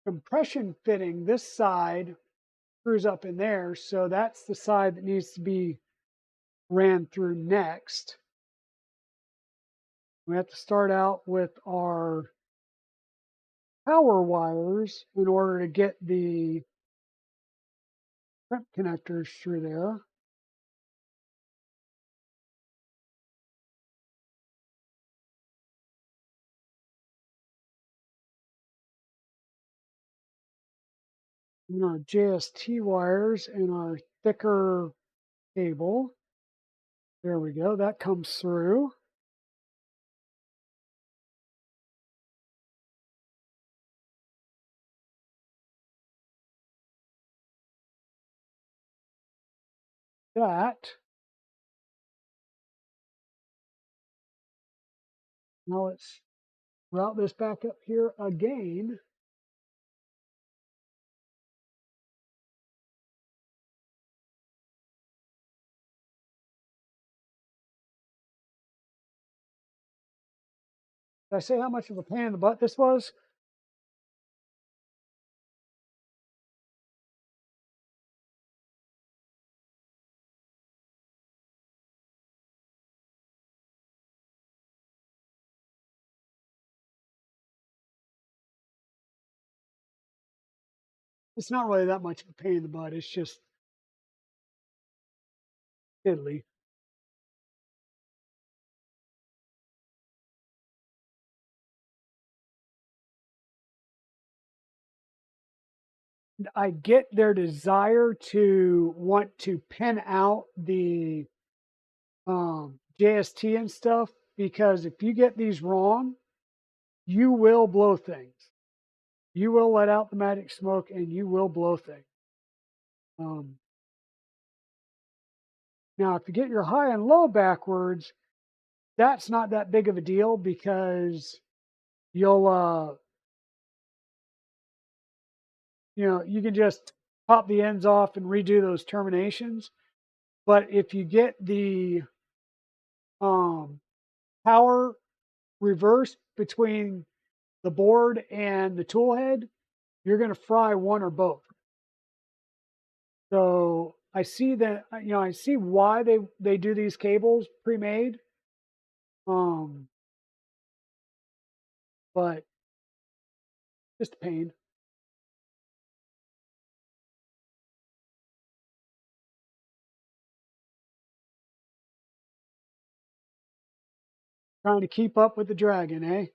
compression fitting. This side screws up in there, so that's the side that needs to be ran through next. We have to start out with our power wires in order to get the print connectors through there. And our JST wires and our thicker cable. There we go. That comes through. That. Now let's route this back up here again. Did I say how much of a pain in the butt this was? It's not really that much of a pain in the butt. It's just fiddly. I get their desire to want to pin out the JST and stuff, because if you get these wrong, you will blow things. You will let out the magic smoke and you will blow things. Now, if you get your high and low backwards, that's not that big of a deal because you'll, you can just pop the ends off and redo those terminations. But if you get the power reverse between the board and the tool head, you're going to fry one or both. So I see that, I see why they do these cables pre-made. But just a pain. Trying to keep up with the dragon, eh?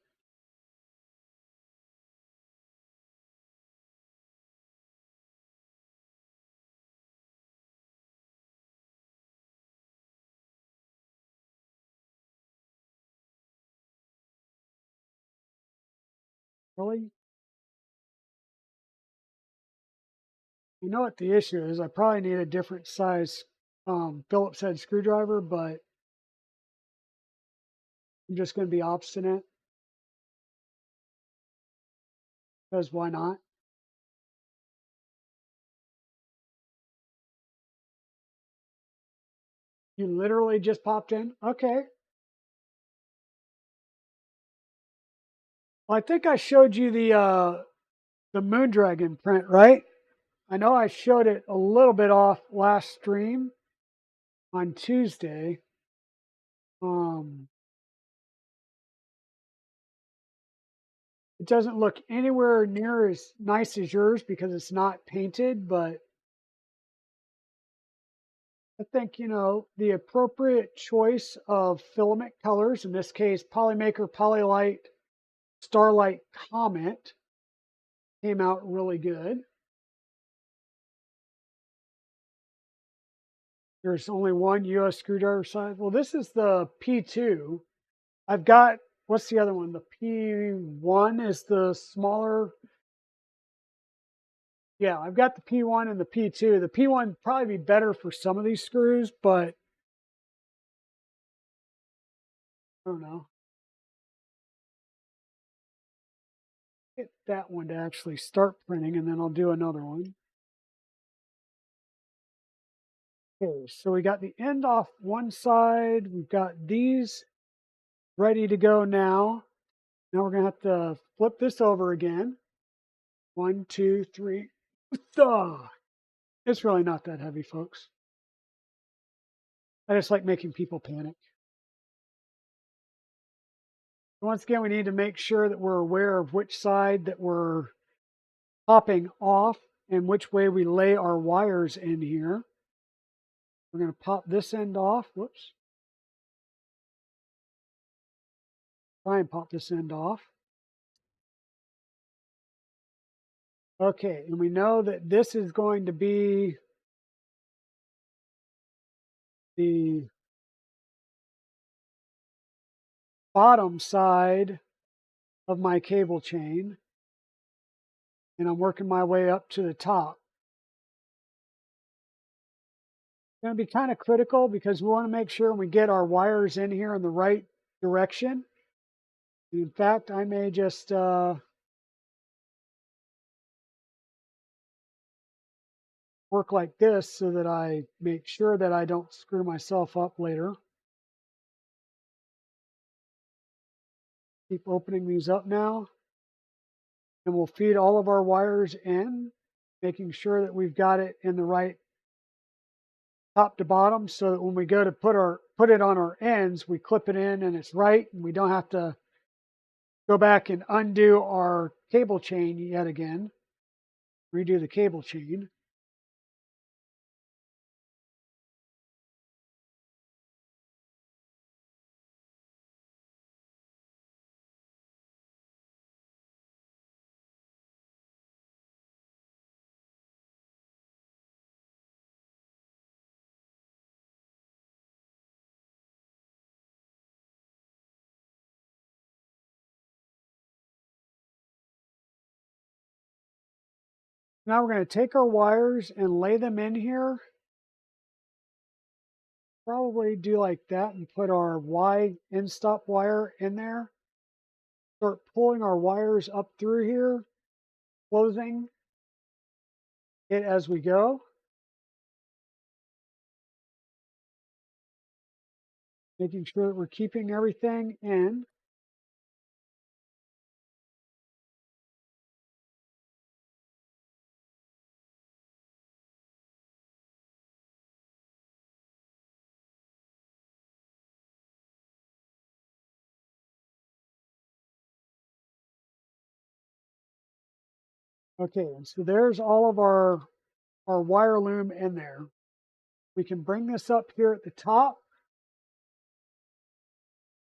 Really? You know what the issue is? I probably need a different size Phillips head screwdriver, but I'm just going to be obstinate because why not? You literally just popped in? Okay. Well, I think I showed you the Moondragon print, right? I know I showed it a little bit off last stream on Tuesday. It doesn't look anywhere near as nice as yours because it's not painted, but I think, you know, the appropriate choice of filament colors, in this case, Polymaker Polylite Starlight Comet, came out really good. There's only one US screwdriver size. Well, this is the P2. I've got, what's the other one? The P1 is the smaller. Yeah, I've got the P1 and the P2. The P1 would probably be better for some of these screws, but I don't know. Get that one to actually start printing, and then I'll do another one. Okay, so we got the end off one side. We've got these ready to go now. Now we're going to have to flip this over again. 1, 2, 3. It's really not that heavy, folks. I just like making people panic. Once again, we need to make sure that we're aware of which side that we're popping off and which way we lay our wires in here. We're going to pop this end off. Whoops. Try and pop this end off. Okay, and we know that this is going to be the bottom side of my cable chain, and I'm working my way up to the top. It's going to be kind of critical because we want to make sure we get our wires in here in the right direction. In fact, I may just work like this so that I make sure that I don't screw myself up later. Keep opening these up now. And we'll feed all of our wires in, making sure that we've got it in the right top to bottom so that when we go to put it on our ends, we clip it in and it's right, and we don't have to go back and undo our cable chain yet again. Redo the cable chain. Now we're going to take our wires and lay them in here. Probably do like that and put our Y end stop wire in there. Start pulling our wires up through here, closing it as we go. Making sure that we're keeping everything in. Okay, and so there's all of our wire loom in there. We can bring this up here at the top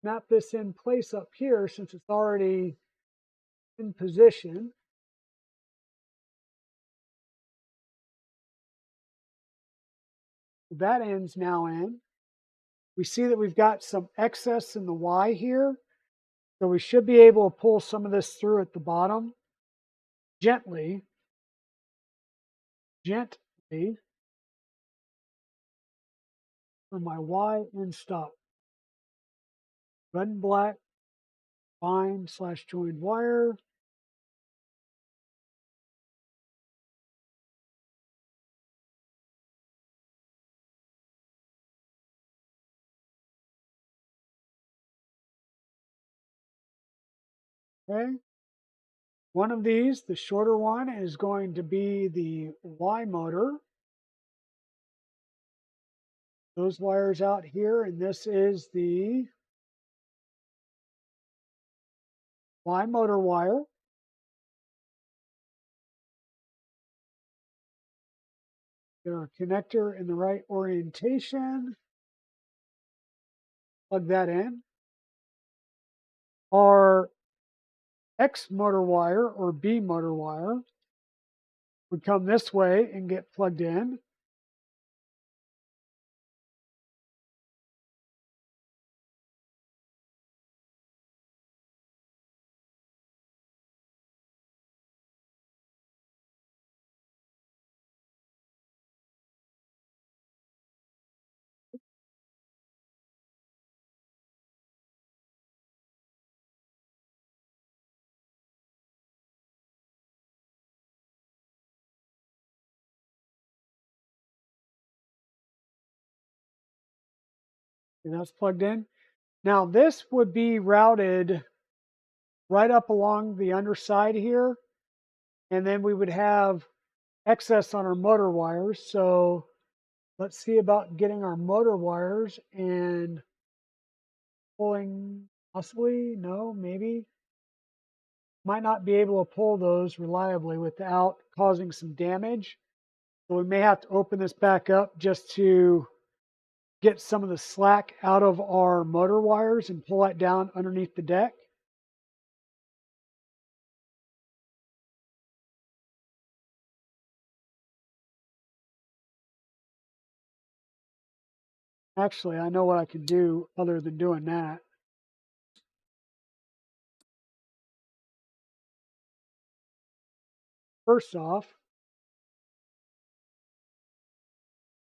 snap this in place up here since it's already in position. That end's now in. We see that we've got some excess in the Y here. So we should be able to pull some of this through at the bottom gently. Gently. For my Y end stop. Red and black. Bind/joined wire. Okay. One of these, the shorter one, is going to be the Y motor. Those wires out here, and this is the Y motor wire. Get our connector in the right orientation. Plug that in. Our X motor wire or B motor wire would come this way and get plugged in. And that's plugged in. Now this would be routed right up along the underside here. And then we would have excess on our motor wires. So let's see about getting our motor wires and pulling, possibly, no, maybe. Might not be able to pull those reliably without causing some damage. So we may have to open this back up just to get some of the slack out of our motor wires and pull that down underneath the deck. Actually, I know what I can do other than doing that. First off,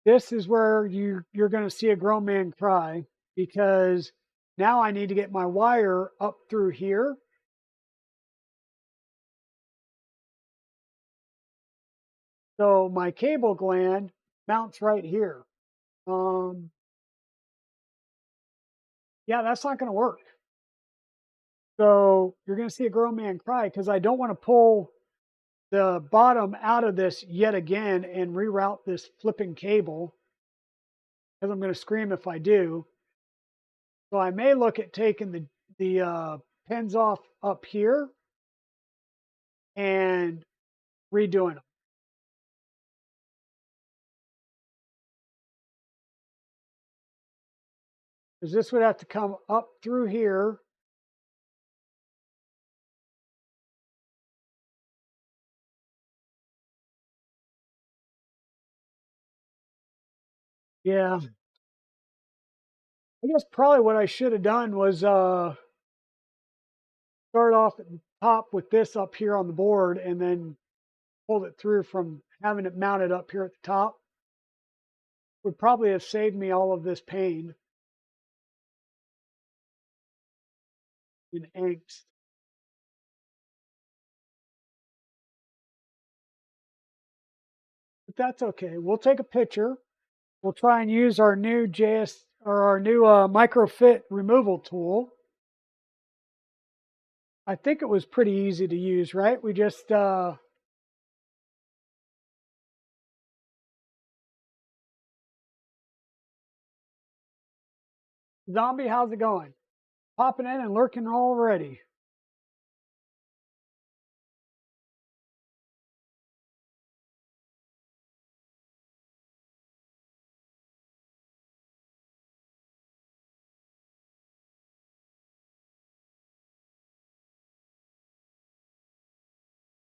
this is where you're going to see a grown man cry, because now I need to get my wire up through here. So my cable gland mounts right here. Yeah, that's not going to work. So you're going to see a grown man cry because I don't want to pull the bottom out of this yet again and reroute this flipping cable, because I'm going to scream if I do. So I may look at taking the pins off up here and redoing them. Because this would have to come up through here. Yeah. I guess probably what I should have done was start off at the top with this up here on the board and then pulled it through from having it mounted up here at the top. Would probably have saved me all of this pain and angst. But that's okay. We'll take a picture. We'll try and use our new microfit removal tool. I think it was pretty easy to use, right? We just Zombie, how's it going? Popping in and lurking already.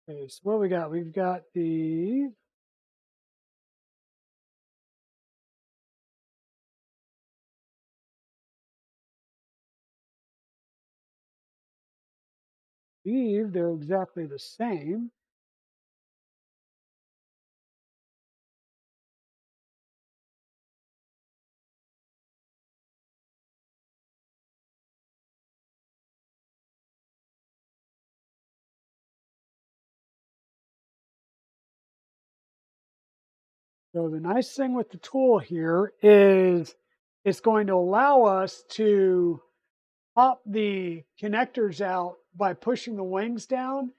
Okay, so what we got? We've got the believe they're exactly the same. So the nice thing with the tool here is it's going to allow us to pop the connectors out by pushing the wings down,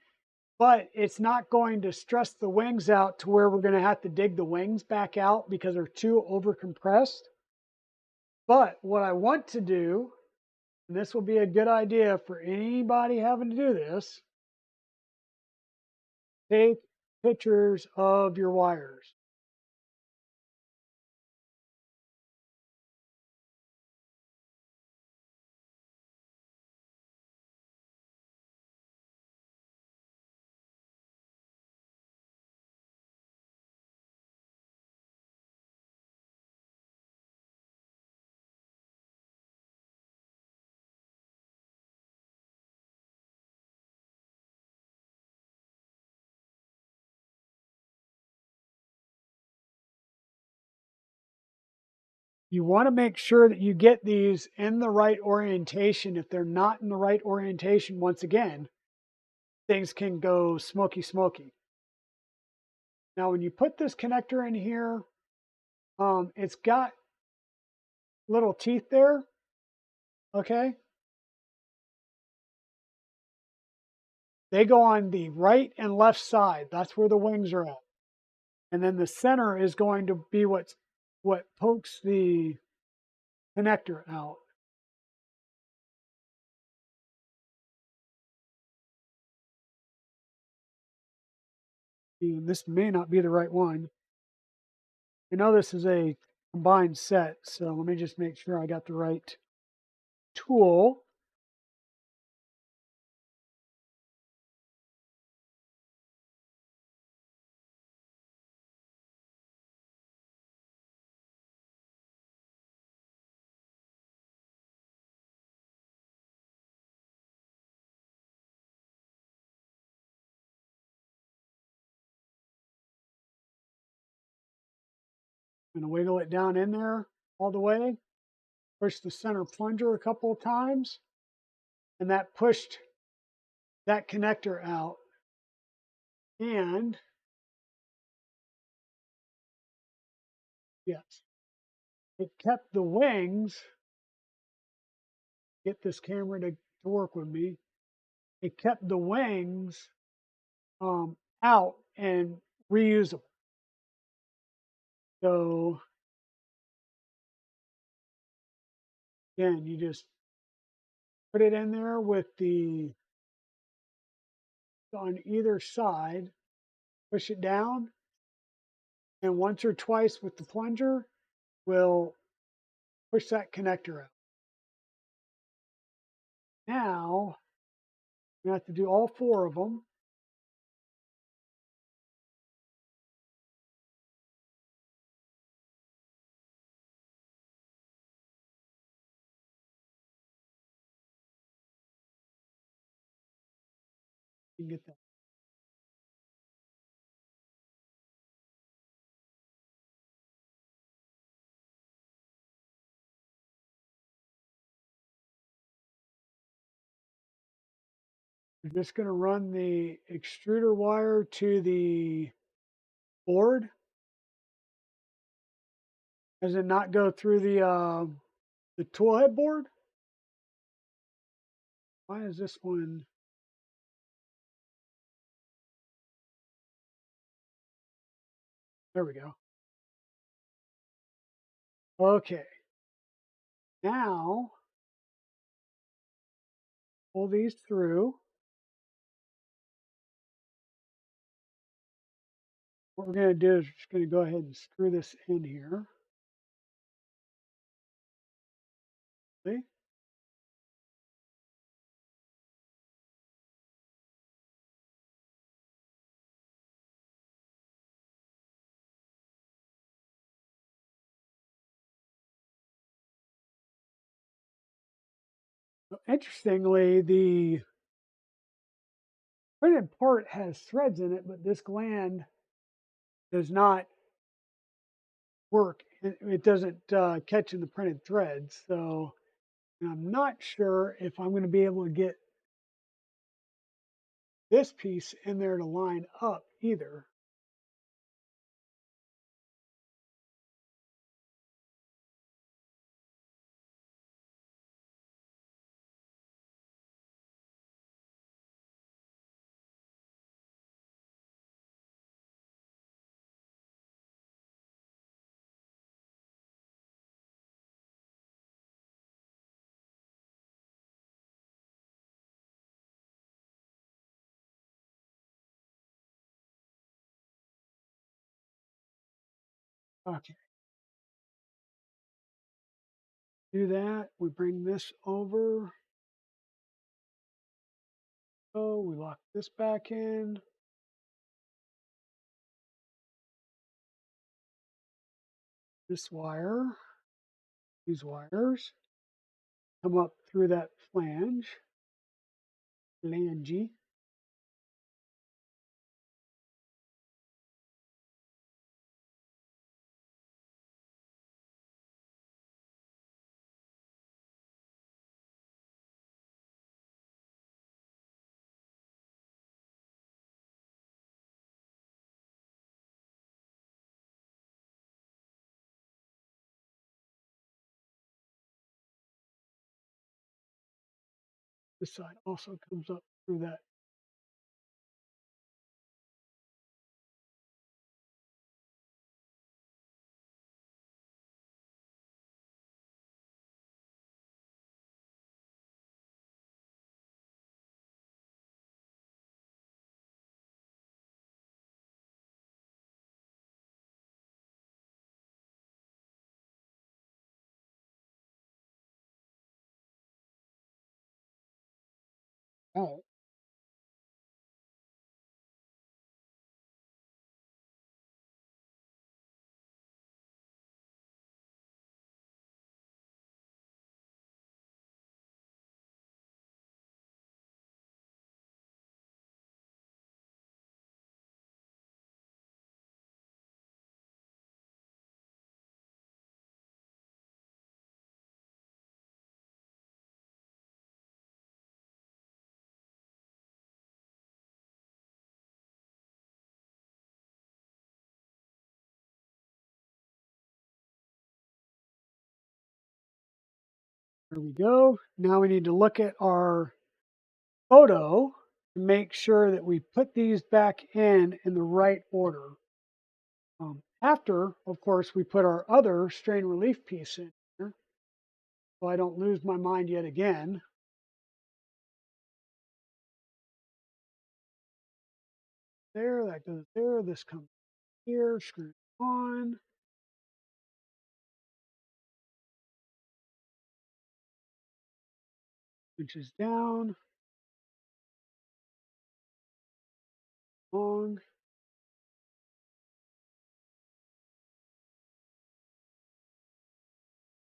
but it's not going to stress the wings out to where we're going to have to dig the wings back out because they're too over compressed. But what I want to do, and this will be a good idea for anybody having to do this, take pictures of your wires. You want to make sure that you get these in the right orientation. If they're not in the right orientation, once again, things can go smoky, smoky. Now, when you put this connector in here, it's got little teeth there, okay? They go on the right and left side. That's where the wings are at. And then the center is going to be what pokes the connector out. And this may not be the right one. I know this is a combined set, so let me just make sure I got the right tool. I'm going to wiggle it down in there all the way, push the center plunger a couple of times, and that pushed that connector out. And yes, it kept the wings, get this camera to work with me, it kept the wings out and reusable. So again, you just put it in there with the on either side, push it down, and once or twice with the plunger, we'll push that connector out. Now, we have to do all four of them. You can get that. We're just going to run the extruder wire to the board. Does it not go through the toolhead board? Why is this one? There we go. Okay. Now, pull these through. What we're going to do is we're just going to go ahead and screw this in here. See? Interestingly, the printed part has threads in it, but this gland does not work. It doesn't catch in the printed threads. So I'm not sure if I'm going to be able to get this piece in there to line up either. Okay, do that. We bring this over. So we lock this back in. This wire, these wires come up through that flange. This side also comes up through that. Oh, there we go. Now we need to look at our photo to make sure that we put these back in the right order. After, of course, we put our other strain relief piece in here, so I don't lose my mind yet again. There, that goes there. This comes here, screw on. Inches down, long.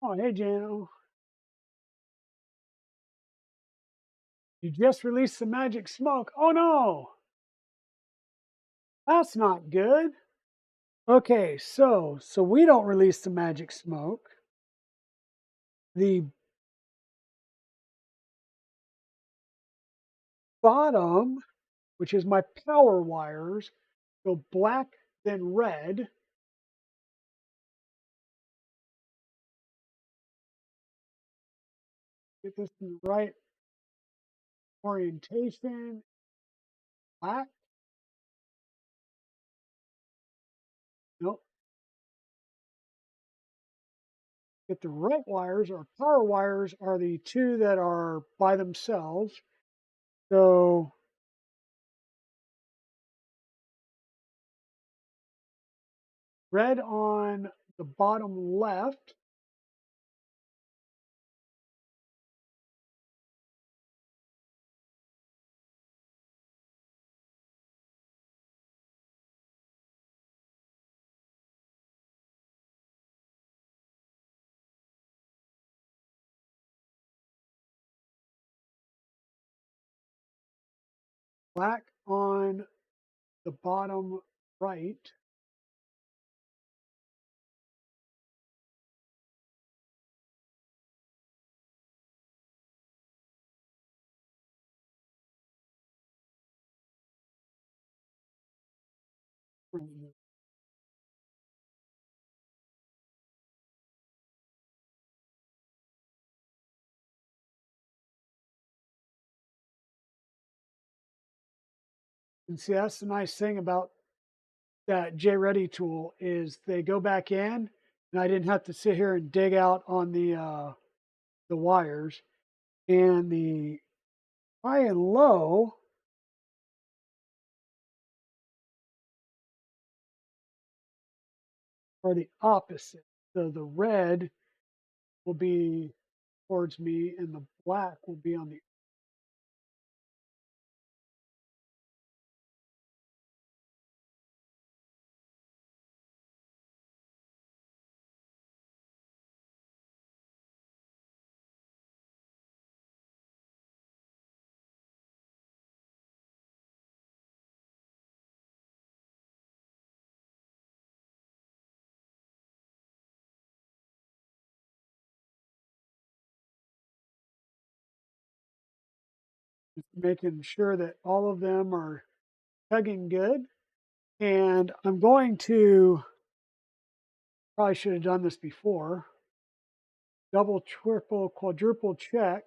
Oh, hey, Jano. You just released some magic smoke. Oh, no. That's not good. Okay, so we don't release the magic smoke. The bottom, which is my power wires, go black, then red. Get this in the right orientation. Black. Nope. Get the right wires. Our power wires are the two that are by themselves. So red on the bottom left. black on the bottom right. And see, that's the nice thing about that JReddy tool is they go back in, and I didn't have to sit here and dig out on the wires. And the high and low are the opposite. So the red will be towards me, and the black will be on the. Making sure that all of them are tugging good. And I'm going to, probably should have done this before, double, triple, quadruple check.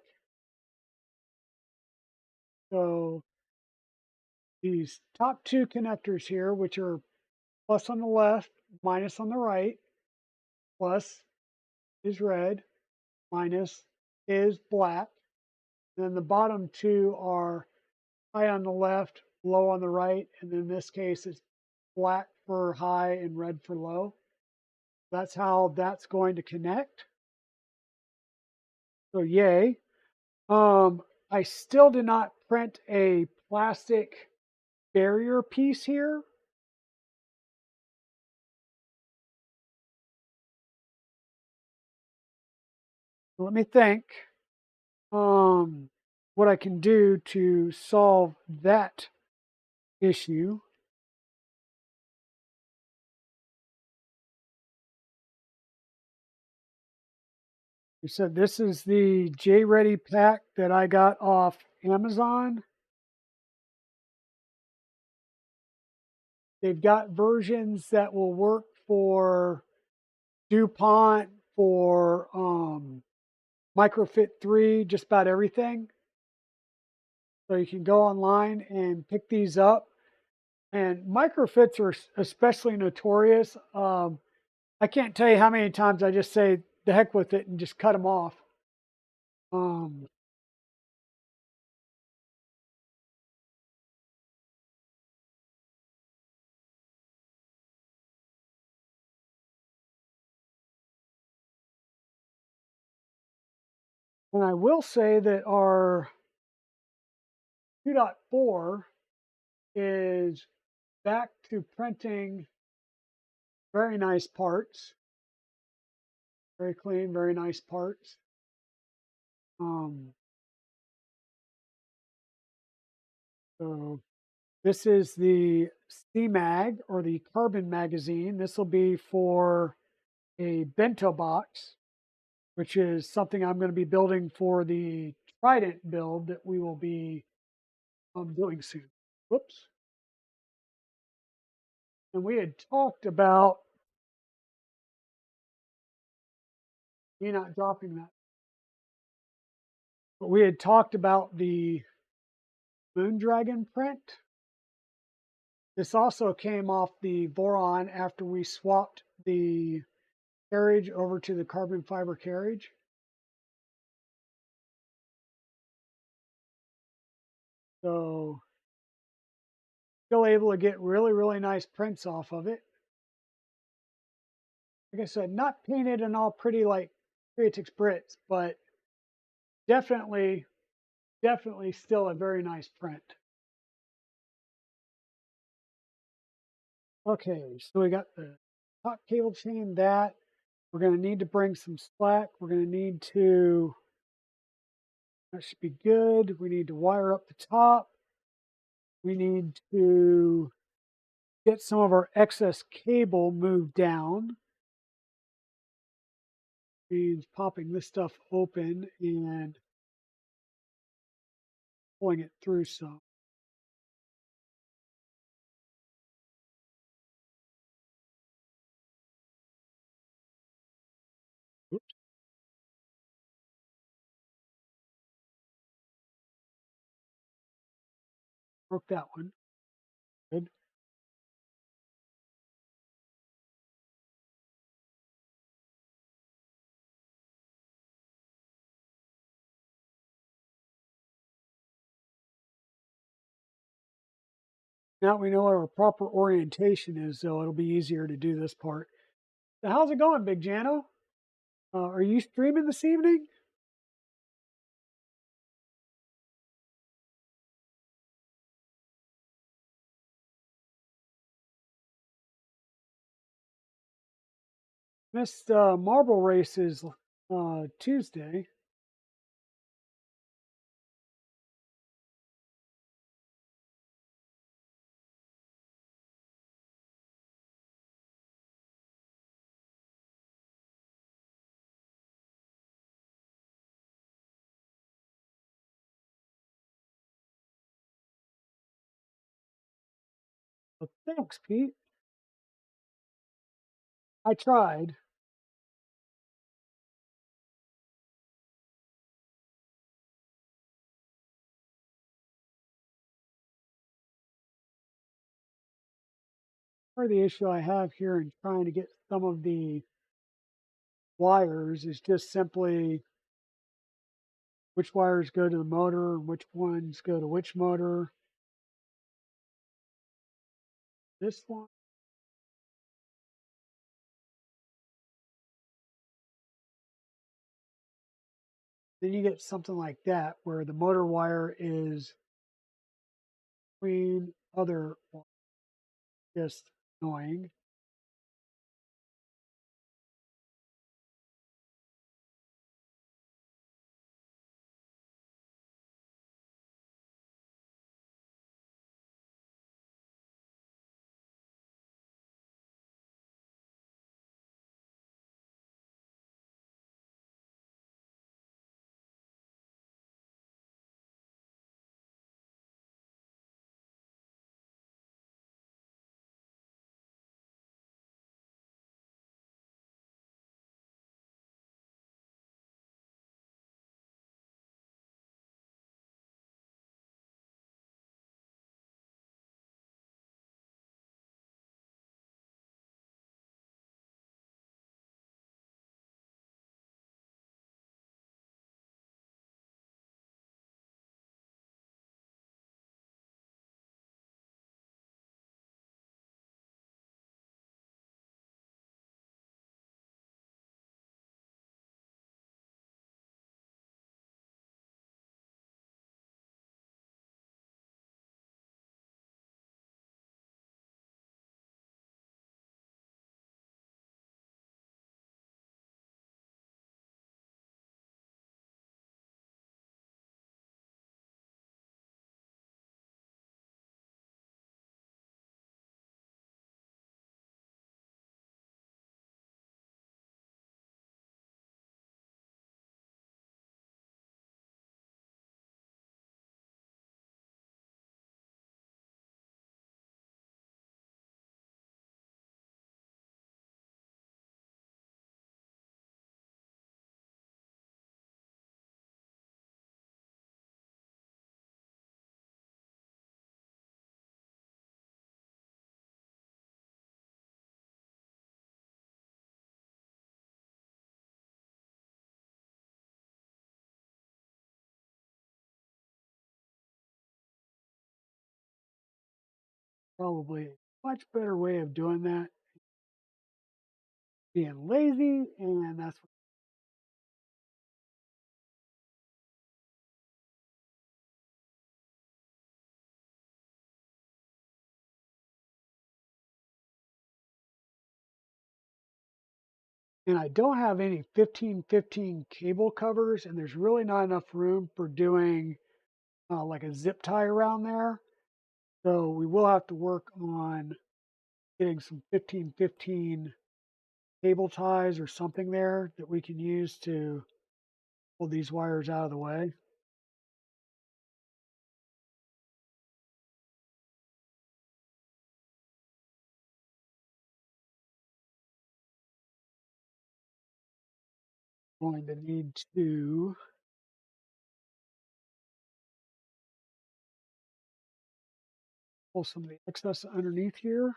So these top two connectors here, which are plus on the left, minus on the right, plus is red, minus is black. And then the bottom two are high on the left, low on the right. And in this case, it's black for high and red for low. That's how that's going to connect. So yay. I still did not print a plastic barrier piece here. Let me think what I can do to solve that issue. You said this is the JReddy pack that I got off Amazon. They've got versions that will work for DuPont, for Microfit 3, just about everything. So you can go online and pick these up. And microfits are especially notorious. I can't tell you how many times I just say the heck with it and just cut them off. Um, and I will say that our 2.4 is back to printing very nice parts. Very clean, very nice parts. So this is the CMag, or the carbon magazine. This will be for a bento box, which is something I'm going to be building for the Trident build that we will be doing soon. Whoops. And we had talked about me not dropping that, but we had talked about the Moondragon print. This also came off the Voron after we swapped the carriage over to the carbon fiber carriage. So still able to get really, really nice prints off of it. Like I said, not painted and all pretty like Creatix Brits, but definitely still a very nice print. Okay, so we got the top cable chain, that. We're going to need to bring some slack. We're going to need to, that should be good. We need to wire up the top. we need to get some of our excess cable moved down. Means popping this stuff open and pulling it through some. Oops, broke that one. Good. Now we know what our proper orientation is, so it'll be easier to do this part. So how's it going, Big Jano? Are you streaming this evening? Missed marble races Tuesday. Well, thanks, Pete. I tried. Part of the issue I have here in trying to get some of the wires is just simply which wires go to the motor and which ones go to which motor. This one. Then you get something like that where the motor wire is between other ones. Just annoying. Probably a much better way of doing that. Being lazy, and that's what. And I don't have any 1515 cable covers, and there's really not enough room for doing like a zip tie around there. So we will have to work on getting some 1515 cable ties or something there that we can use to pull these wires out of the way. Going to need to pull some of the excess underneath here.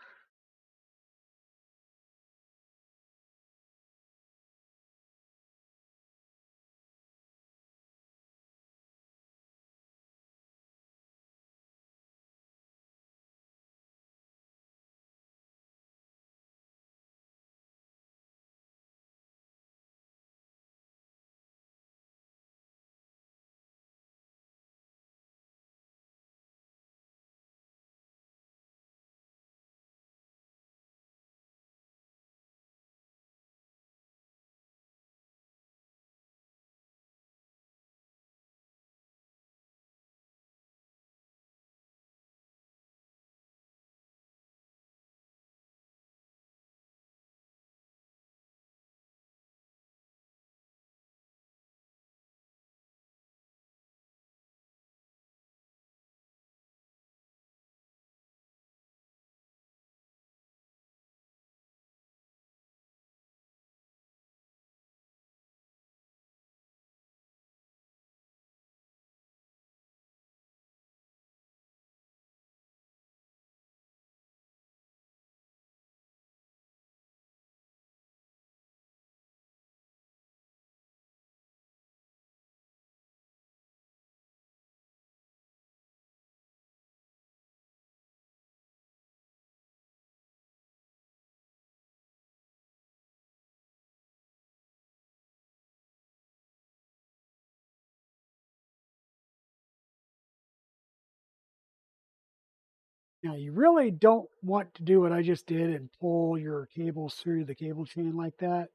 Now you really don't want to do what I just did and pull your cables through the cable chain like that.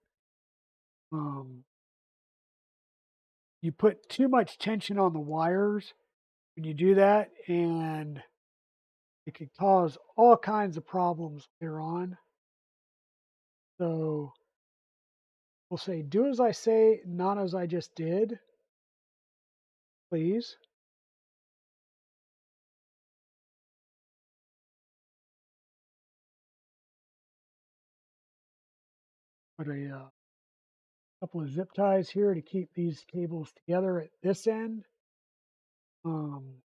Um, you put too much tension on the wires when you do that, and it could cause all kinds of problems later on. So we'll say, do as I say, not as I just did, please. Put a couple of zip ties here to keep these cables together at this end. Um,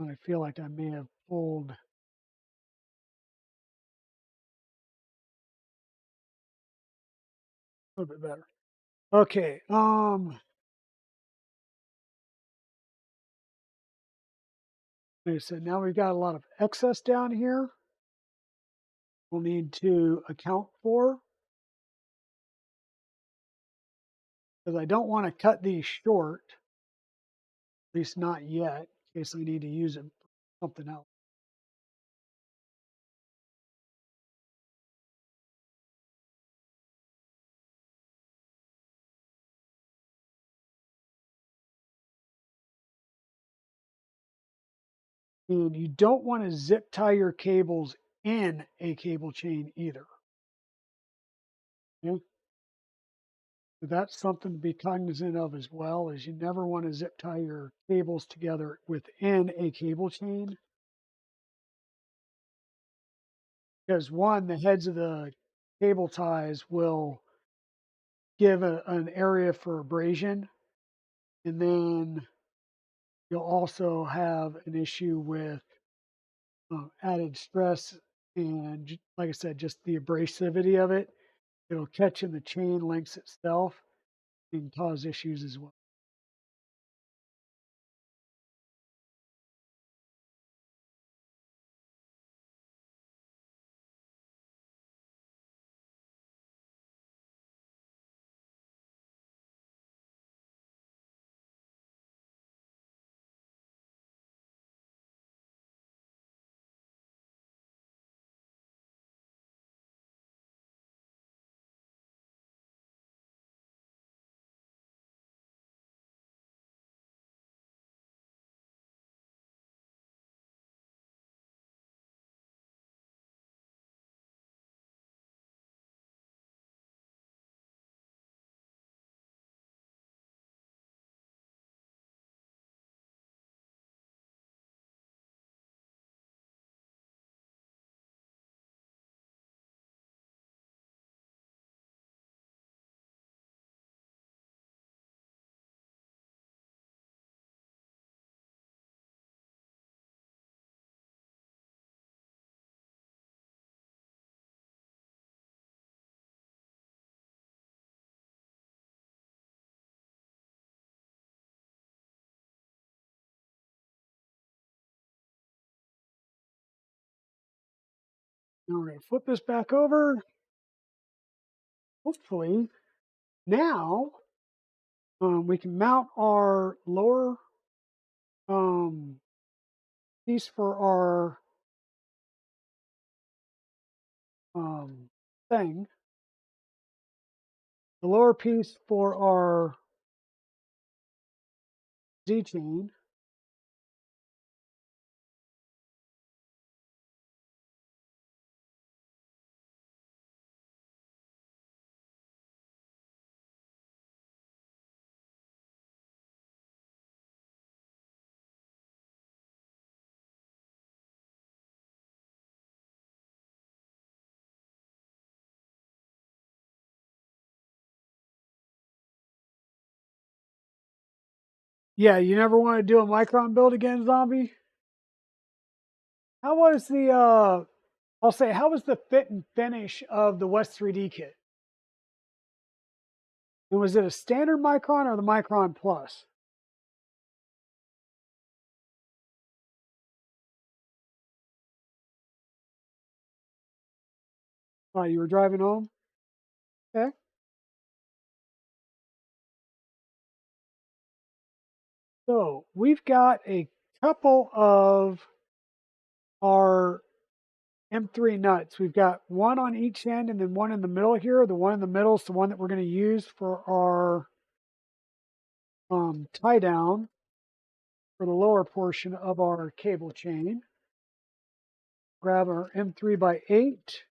I feel like I may have pulled a little bit better. Okay. Like I said, now we've got a lot of excess down here. We'll need to account for, because I don't want to cut these short, at least not yet, in case I need to use it for something else. And you don't want to zip tie your cables in a cable chain either. Okay? So that's something to be cognizant of as well, is you never want to zip tie your cables together within a cable chain. Because one, the heads of the cable ties will give an area for abrasion, and then you'll also have an issue with added stress and, like I said, just the abrasivity of it. It'll catch in the chain links itself and cause issues as well. Now we're going to flip this back over. Hopefully, now we can mount our lower piece for our thing. The lower piece for our Z chain. Yeah, you never want to do a Micron build again, Zombie? How was the I'll say, how was the fit and finish of the West 3D kit? And was it a standard Micron or the Micron Plus? Oh, you were driving home? Okay. So we've got a couple of our M3 nuts. We've got one on each end and then one in the middle here. The one in the middle is the one that we're going to use for our tie down for the lower portion of our cable chain. Grab our M3 by 8.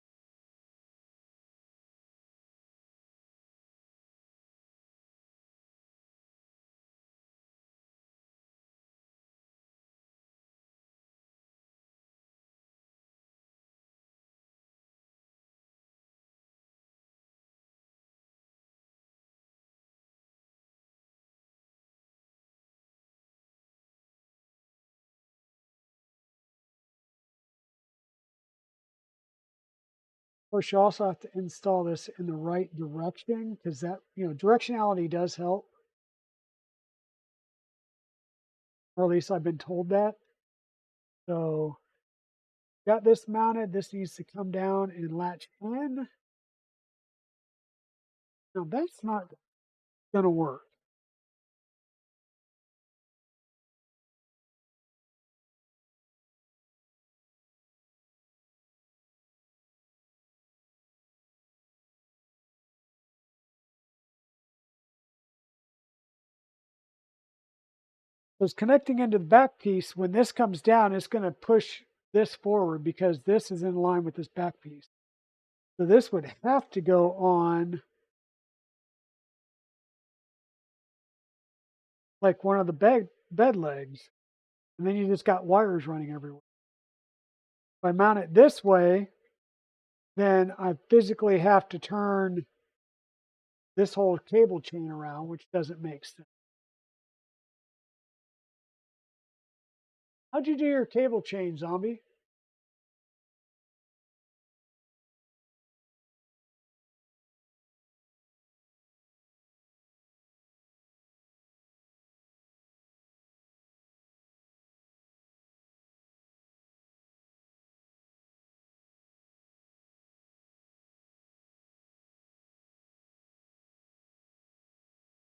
Of course, you also have to install this in the right direction because that, directionality does help. Or at least I've been told that. So got this mounted. This needs to come down and latch in. Now that's not going to work. Because connecting into the back piece, when this comes down, it's going to push this forward because this is in line with this back piece. So this would have to go on like one of the bed legs. And then you just got wires running everywhere. If I mount it this way, then I physically have to turn this whole cable chain around, which doesn't make sense. How'd you do your cable chain, Zombie?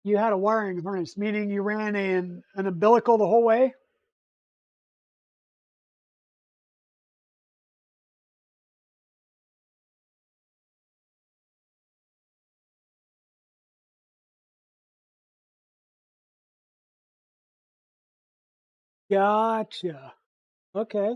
You had a wiring harness, meaning you ran an umbilical the whole way? Gotcha. Okay.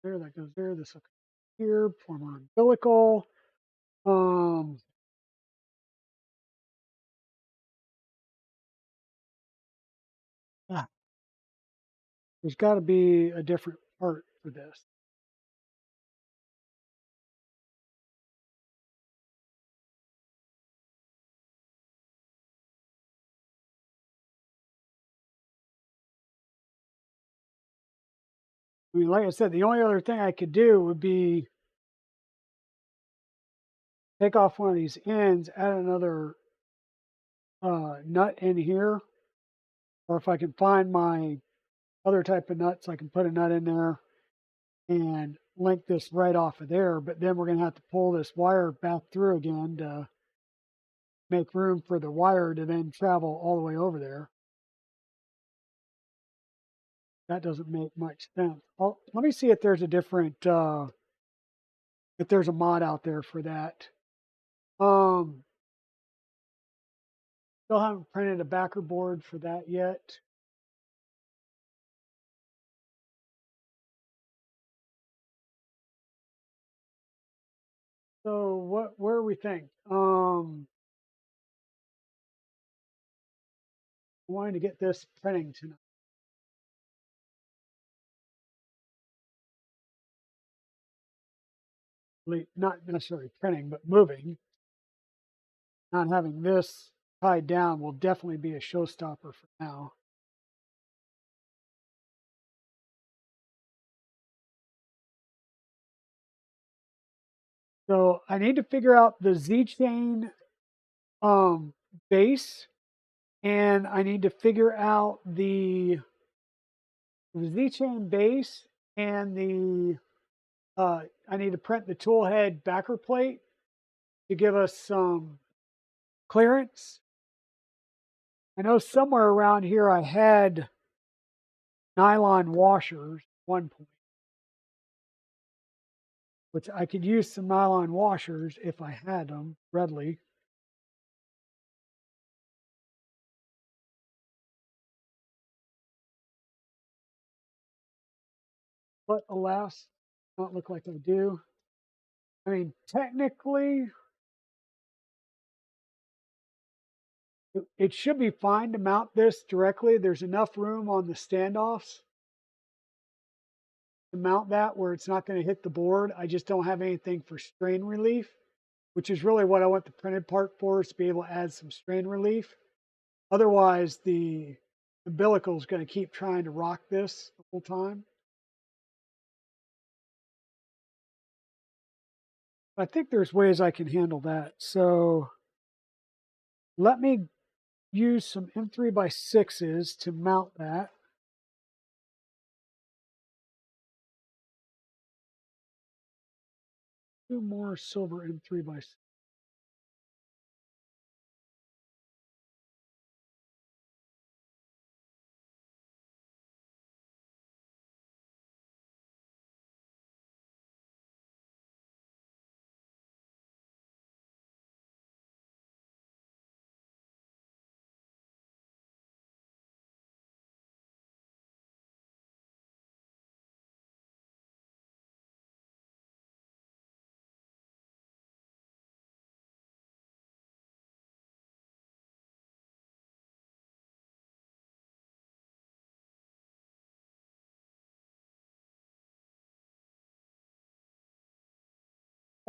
there, that goes there, this will come here, form our umbilical. Ah, there's got to be a different part for this. I mean, like I said, the only other thing I could do would be take off one of these ends, add another nut in here, or if I can find my other type of nuts, I can put a nut in there and link this right off of there. But then we're going to have to pull this wire back through again to make room for the wire to then travel all the way over there. That doesn't make much sense. Let me see if there's a different, if there's a mod out there for that. Still haven't printed a backer board for that yet. So where do we think? Wanting to get this printing tonight. Not necessarily printing, but moving. Not having this tied down will definitely be a showstopper for now. So I need to figure out the Z-chain base, and I need to figure out the Z-chain base and the I need to print the toolhead backer plate to give us some clearance. I know somewhere around here I had nylon washers at one point, which I could use some nylon washers if I had them readily. But alas, not look like I do. I mean, technically, it should be fine to mount this directly. There's enough room on the standoffs to mount that where it's not going to hit the board. I just don't have anything for strain relief, which is really what I want the printed part for, is to be able to add some strain relief. Otherwise, the umbilical is going to keep trying to rock this the whole time. I think there's ways I can handle that. So let me use some M3x6s to mount that. Two more silver M3x6.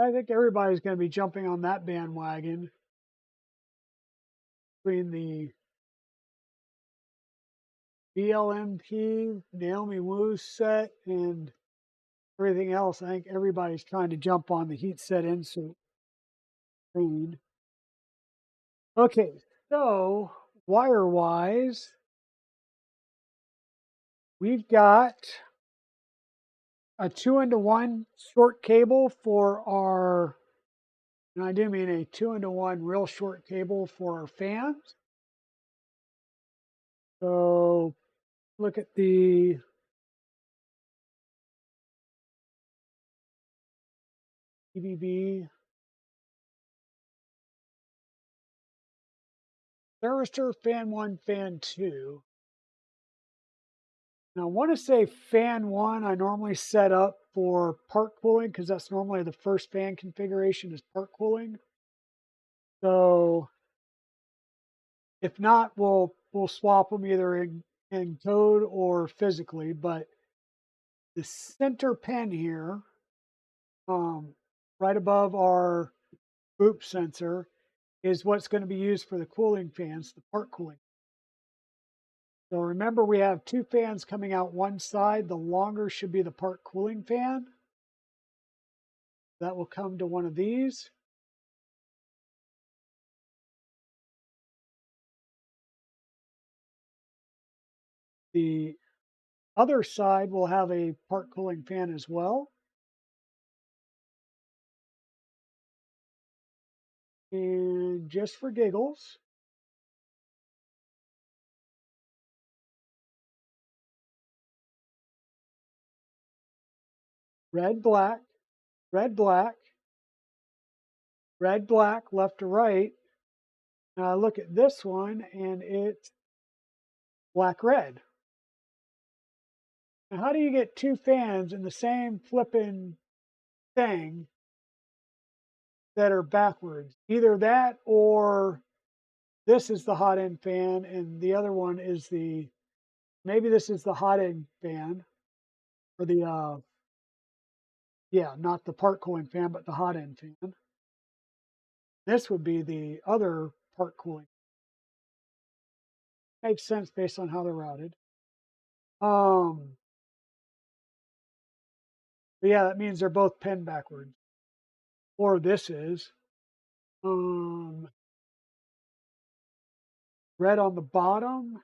I think everybody's going to be jumping on that bandwagon between the BLMP, Naomi Wu set, and everything else. I think everybody's trying to jump on the heat set insert train. Okay, so wire-wise, we've got a 2-into-1 short cable for our, and I do mean a 2-into-1 real short cable for our fans. So look at the EVB thermistor, fan 1, fan 2. Now I want to say fan 1 I normally set up for part cooling because that's normally the first fan configuration is part cooling. So if not, we'll swap them either in code or physically. But the center pin here, right above our boop sensor, is what's going to be used for the cooling fans, the part cooling. So remember, we have two fans coming out one side. The longer should be the part cooling fan. That will come to one of these. The other side will have a part cooling fan as well. And just for giggles, red, black, red, black, red, black, left to right. Now I look at this one and it's black, red. Now how do you get two fans in the same flipping thing that are backwards? Either that or this is the hot end fan and the other one is maybe this is the hot end fan or yeah, not the part cooling fan, but the hot end fan. This would be the other part cooling. Makes sense based on how they're routed. But yeah, that means they're both pinned backwards. Or this is red on the bottom.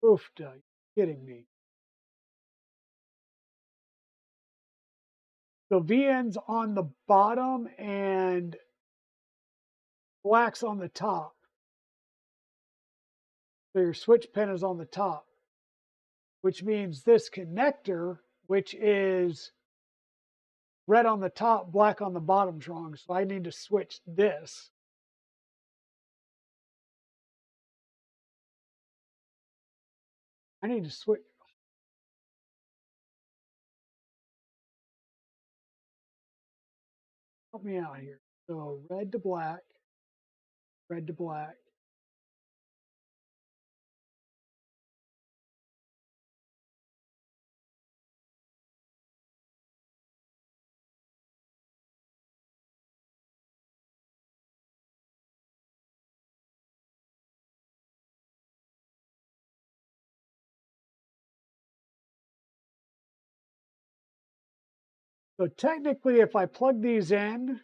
Oofda, you're kidding me. So VN's on the bottom and black's on the top. So your switch pin is on the top, which means this connector, which is red on the top, black on the bottom, is wrong. So I need to switch this. I need to switch. Help me out here. So red to black, red to black. So technically, if I plug these in,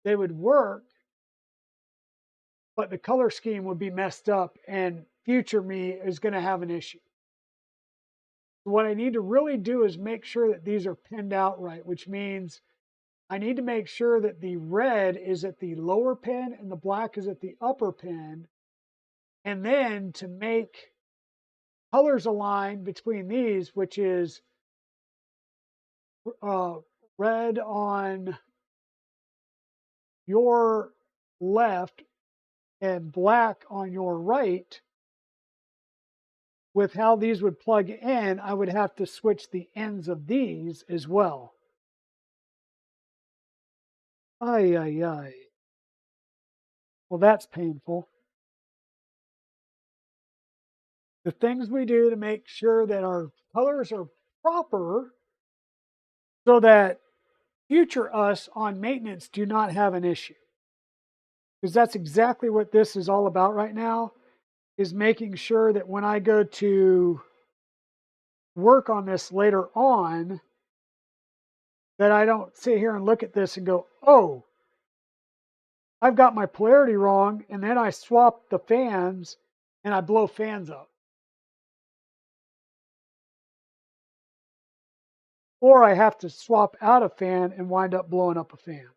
they would work, but the color scheme would be messed up and future me is going to have an issue. So what I need to really do is make sure that these are pinned out right, which means I need to make sure that the red is at the lower pin and the black is at the upper pin. And then to make colors align between these, which is red on your left and black on your right, with how these would plug in, I would have to switch the ends of these as well. Ay, ay, ay. Well, that's painful. The things we do to make sure that our colors are proper so that future us on maintenance do not have an issue. Because that's exactly what this is all about right now, is making sure that when I go to work on this later on, that I don't sit here and look at this and go, oh, I've got my polarity wrong, and then I swap the fans and I blow fans up. Or I have to swap out a fan and wind up blowing up a fan.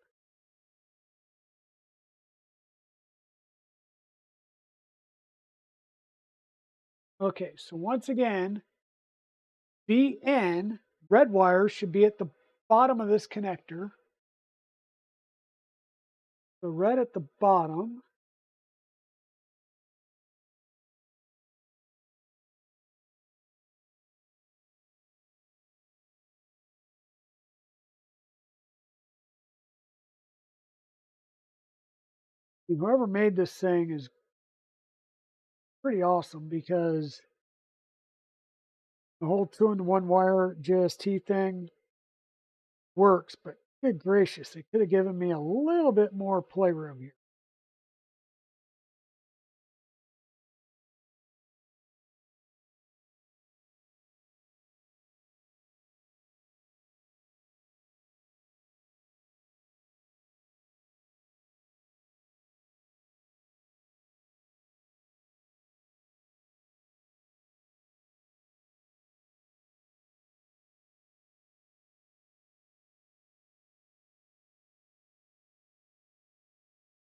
Okay, so once again, VN, red wires should be at the bottom of this connector. So red at the bottom. Whoever made this thing is pretty awesome because the whole 2-in-1 wire JST thing works, but good gracious, they could have given me a little bit more playroom here.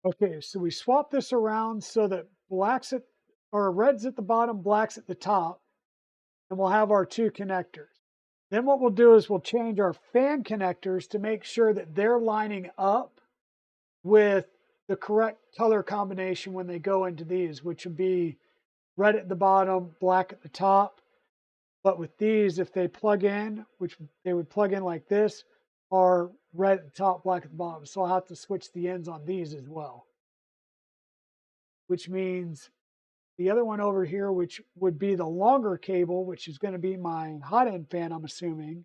Okay, so we swap this around so that black's at, or red's at the bottom, black's at the top, and we'll have our two connectors. Then what we'll do is we'll change our fan connectors to make sure that they're lining up with the correct color combination when they go into these, which would be red at the bottom, black at the top. But with these, if they plug in, which they would plug in like this, are red at the top, black at the bottom. So I'll have to switch the ends on these as well, which means the other one over here, which would be the longer cable, which is going to be my hot end fan, I'm assuming,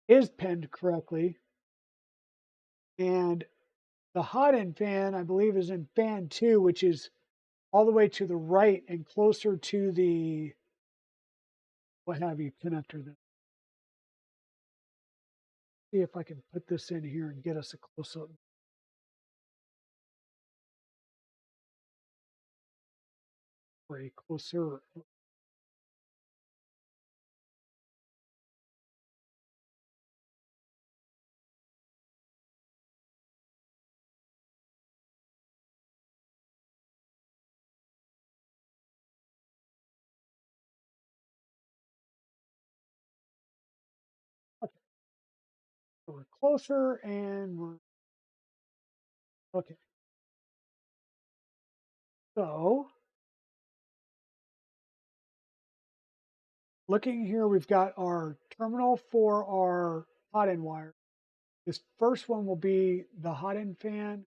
is pinned correctly. And the hot end fan, I believe, is in fan 2, which is all the way to the right and closer to the what have you connector. Then see if I can put this in here and get us a close up. For a closer. Okay, so we're closer and we're okay. So looking here, we've got our terminal for our hot end wire. This first one will be the hot end fan.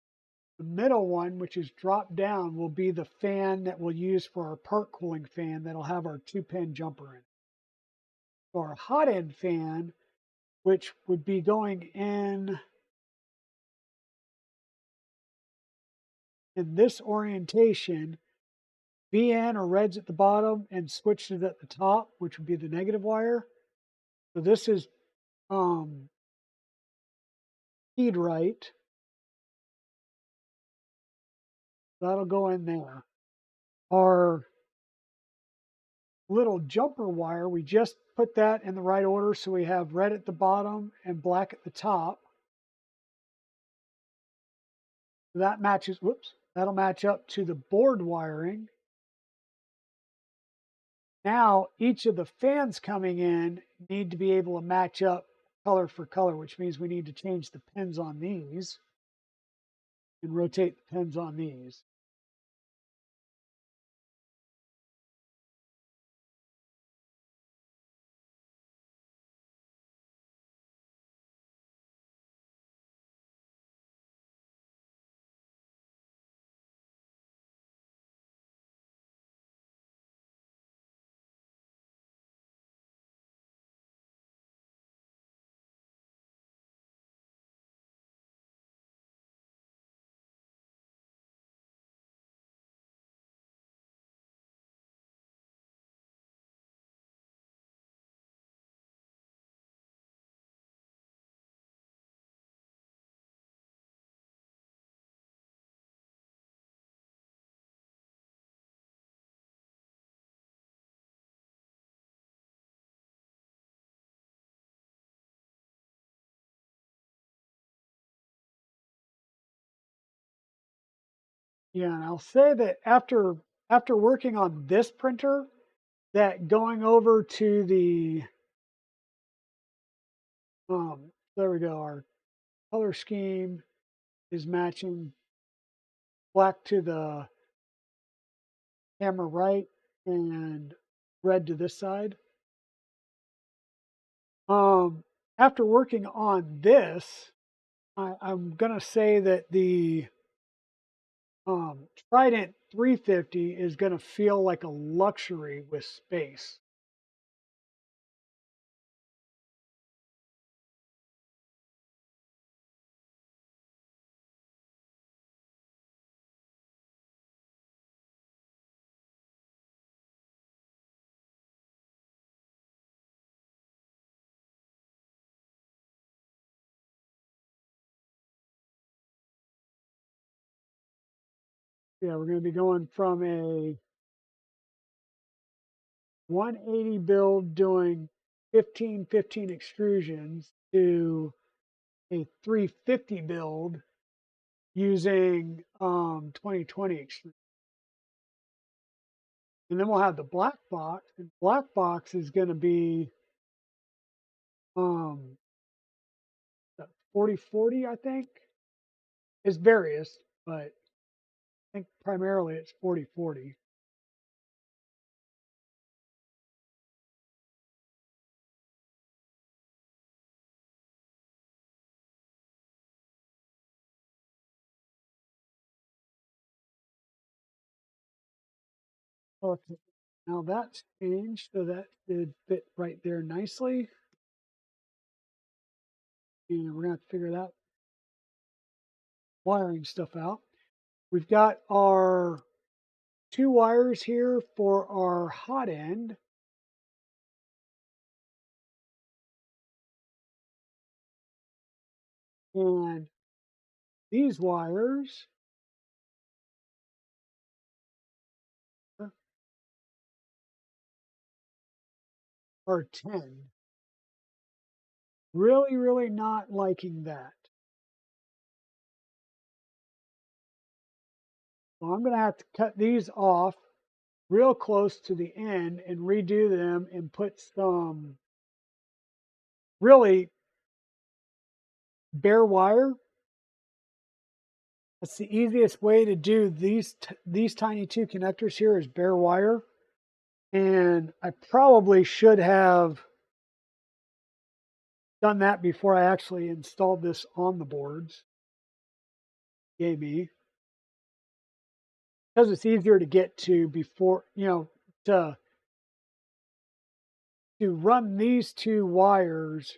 The middle one, which is dropped down, will be the fan that we'll use for our part cooling fan that'll have our 2-pin jumper in. So our hot end fan, which would be going in this orientation, VN or red's at the bottom and switches at the top, which would be the negative wire. So this is feed right. That'll go in there. Our little jumper wire, we just put that in the right order. So we have red at the bottom and black at the top. That matches, whoops, that'll match up to the board wiring. Now, each of the fans coming in need to be able to match up color for color, which means we need to change the pins on these and rotate the pins on these. Yeah, and I'll say that after working on this printer, that going over to the there we go, our color scheme is matching black to the camera right and red to this side. After working on this, I'm gonna say that the Trident 350 is going to feel like a luxury with space. Yeah, we're going to be going from a 180 build doing 15 extrusions to a 350 build using 2020 extrusion. And then we'll have the black box, and black box is going to be 4040, I think. It's various, but I think primarily it's 4040. Okay. Now that's changed, so that did fit right there nicely. And we're going to have to figure that wiring stuff out. We've got our 2 wires here for our hot end. And these wires are 10. Really, really not liking that. So I'm going to have to cut these off real close to the end and redo them and put some really bare wire. That's the easiest way to do these tiny 2 connectors here is bare wire. And I probably should have done that before I actually installed this on the boards. Maybe because it's easier to get to before, to run these 2 wires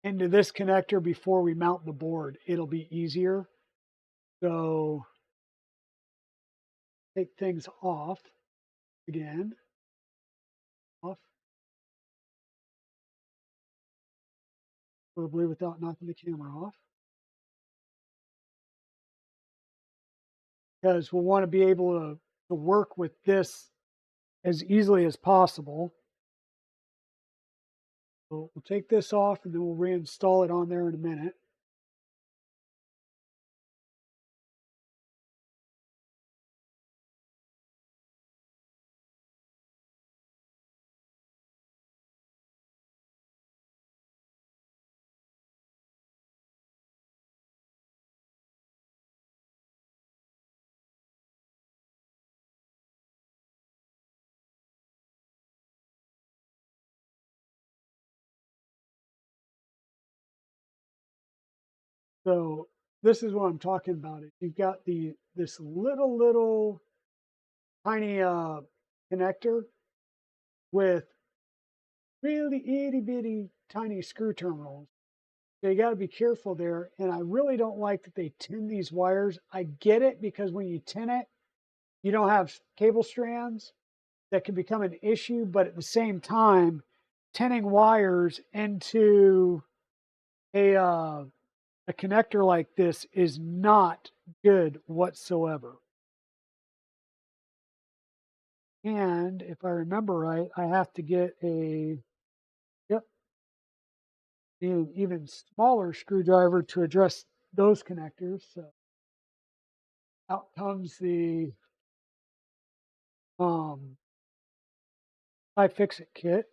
into this connector before we mount the board. It'll be easier. So take things off again. Off. Probably without knocking the camera off. Because we'll want to be able to work with this as easily as possible. So we'll take this off and then we'll reinstall it on there in a minute. So this is what I'm talking about. You've got this little tiny connector with really itty bitty tiny screw terminals. So you got to be careful there. And I really don't like that they tin these wires. I get it because when you tin it, you don't have cable strands that can become an issue. But at the same time, tinning wires into a connector like this is not good whatsoever. And if I remember right, I have to get an even smaller screwdriver to address those connectors. So out comes the iFixit kit.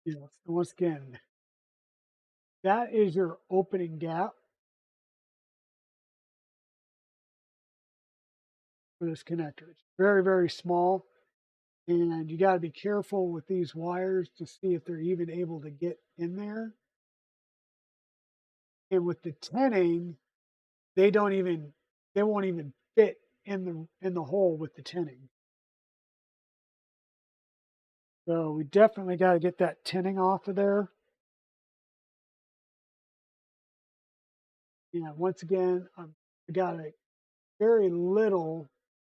Yes. Once again, that is your opening gap for this connector. It's very, very small, and you got to be careful with these wires to see if they're even able to get in there. And with the tinning, they won't even fit in the hole with the tinning. So we definitely got to get that tinning off of there. And once again, I got a very little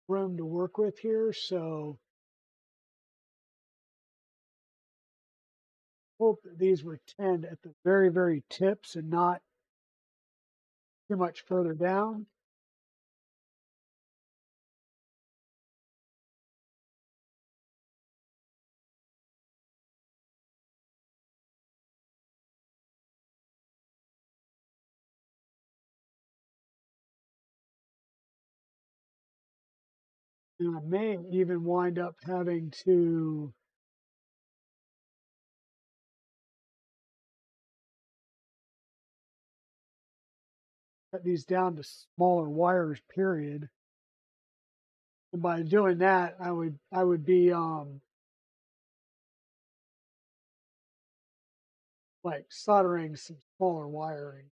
room to work with here, so hope that these were tinned at the very, very tips and not too much further down. And I may even wind up having to cut these down to smaller wires, period. And by doing that, I would be like soldering some smaller wiring.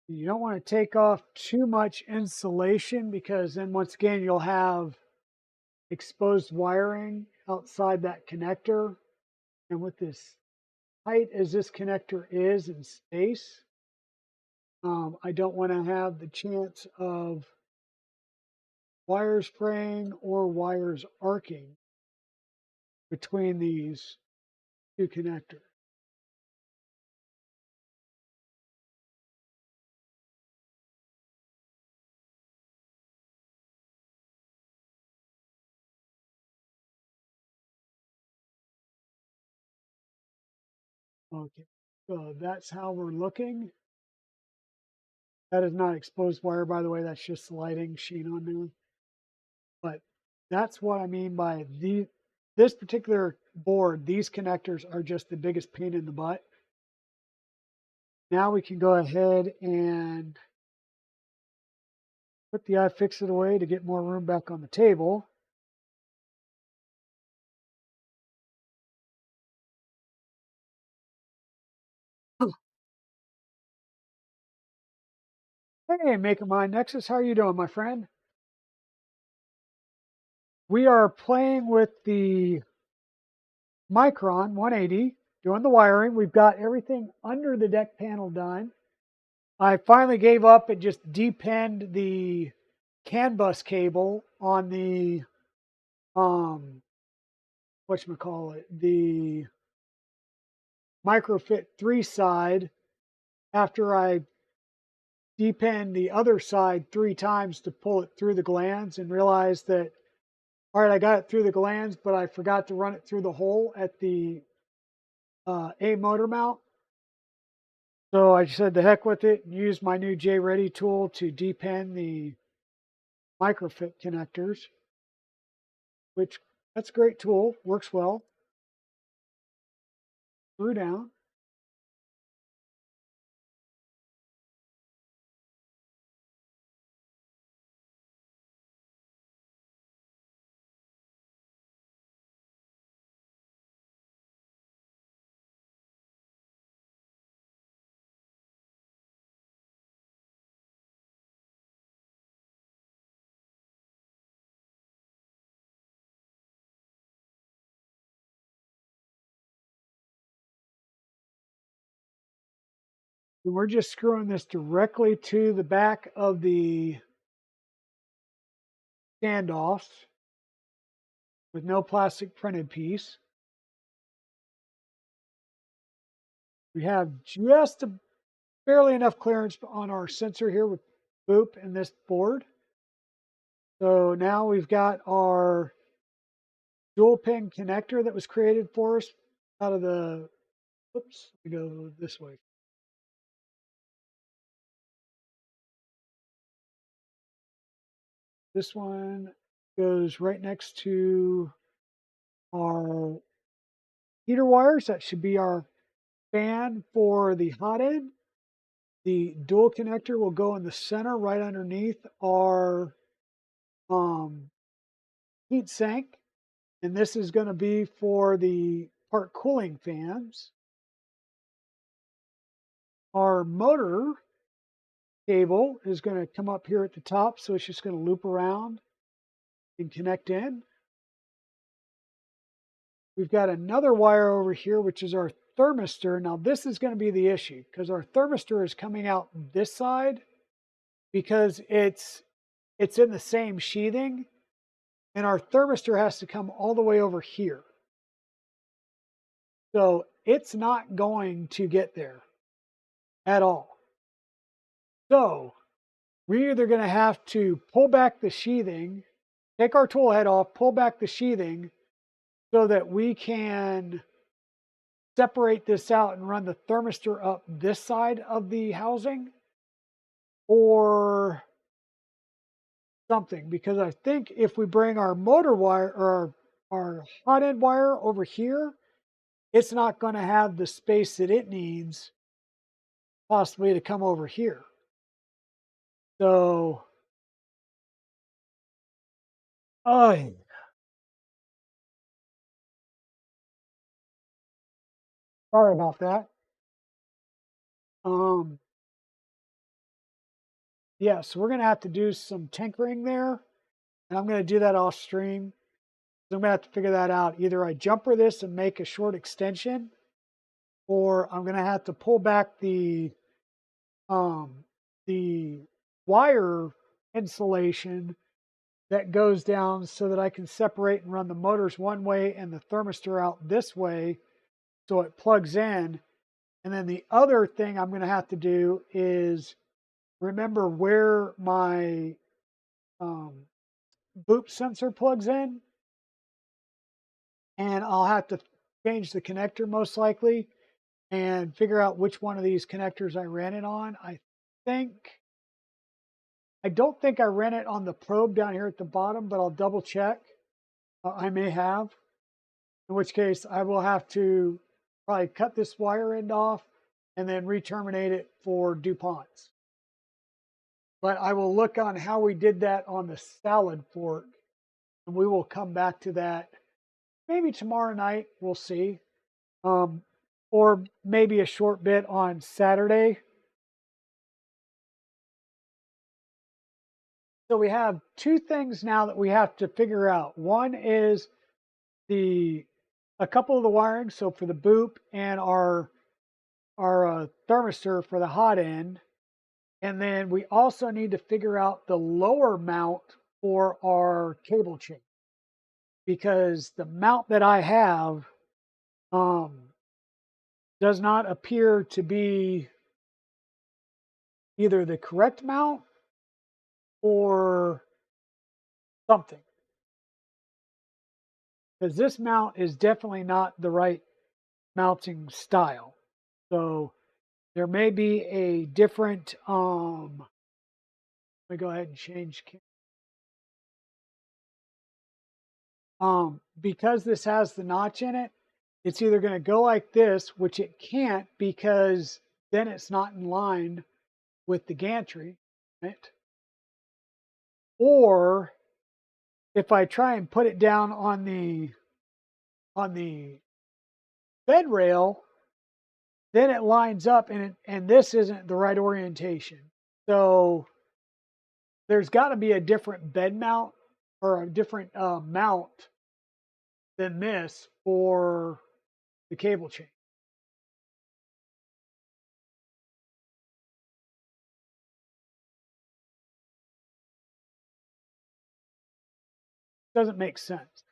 You don't want to take off too much insulation because then once again you'll have exposed wiring outside that connector. And with this tight as this connector is in space, I don't want to have the chance of wires fraying or wires arcing between these two connectors. Okay, so that's how we're looking. That is not exposed wire, by the way. That's just lighting sheen on there. But that's what I mean by this particular board. These connectors are just the biggest pain in the butt. Now we can go ahead and put the iFixit away to get more room back on the table. Hey, MakerMind Nexus, how are you doing, my friend? We are playing with the Micron 180, doing the wiring. We've got everything under the deck panel done. I finally gave up and just depenned the CANBUS cable on the whatchamacallit, the Microfit 3 side after I depenned the other side 3 times to pull it through the glands and realized that, all right, I got it through the glands, but I forgot to run it through the hole at the A motor mount. So I said the heck with it and used my new JReddy tool to depen the Microfit connectors, which that's a great tool, works well. Screw down. And we're just screwing this directly to the back of the standoffs with no plastic printed piece. We have just barely enough clearance on our sensor here with boop and this board. So now we've got our dual pin connector that was created for us out of the, oops, we go this way. This one goes right next to our heater wires. That should be our fan for the hot end. The dual connector will go in the center right underneath our heat sink. And this is going to be for the part cooling fans. Our motor cable is going to come up here at the top, so it's just going to loop around and connect in. We've got another wire over here, which is our thermistor. Now this is going to be the issue because our thermistor is coming out this side because it's in the same sheathing, and our thermistor has to come all the way over here. So it's not going to get there at all. So we're either going to have to pull back the sheathing, take our tool head off, pull back the sheathing so that we can separate this out and run the thermistor up this side of the housing, or something, because I think if we bring our motor wire or our hot end wire over here, it's not going to have the space that it needs possibly to come over here. So, oh, sorry about that. Yeah, so we're going to have to do some tinkering there, and I'm going to do that off stream. So I'm going to have to figure that out. Either I jumper this and make a short extension, or I'm going to have to pull back the wire insulation that goes down so that I can separate and run the motors one way and the thermistor out this way so it plugs in. And then the other thing I'm going to have to do is remember where my boop sensor plugs in. And I'll have to change the connector most likely and figure out which one of these connectors I ran it on. I don't think I ran it on the probe down here at the bottom, but I'll double check. I may have, in which case I will have to probably cut this wire end off and then re-terminate it for DuPonts. But I will look on how we did that on the salad fork, and we will come back to that maybe tomorrow night. We'll see. Or maybe a short bit on Saturday. So we have two things now that we have to figure out. One is a couple of the wiring, so for the boop and our thermistor for the hot end. And then we also need to figure out the lower mount for our cable chain, because the mount that I have does not appear to be either the correct mount or something. Because this mount is definitely not the right mounting style. So there may be a different, let me go ahead and change. Because this has the notch in it, it's either going to go like this, which it can't because then it's not in line with the gantry, right? Or if I try and put it down on the bed rail, then it lines up and this isn't the right orientation. So there's got to be a different bed mount or a different mount than this for the cable chain. Doesn't make sense.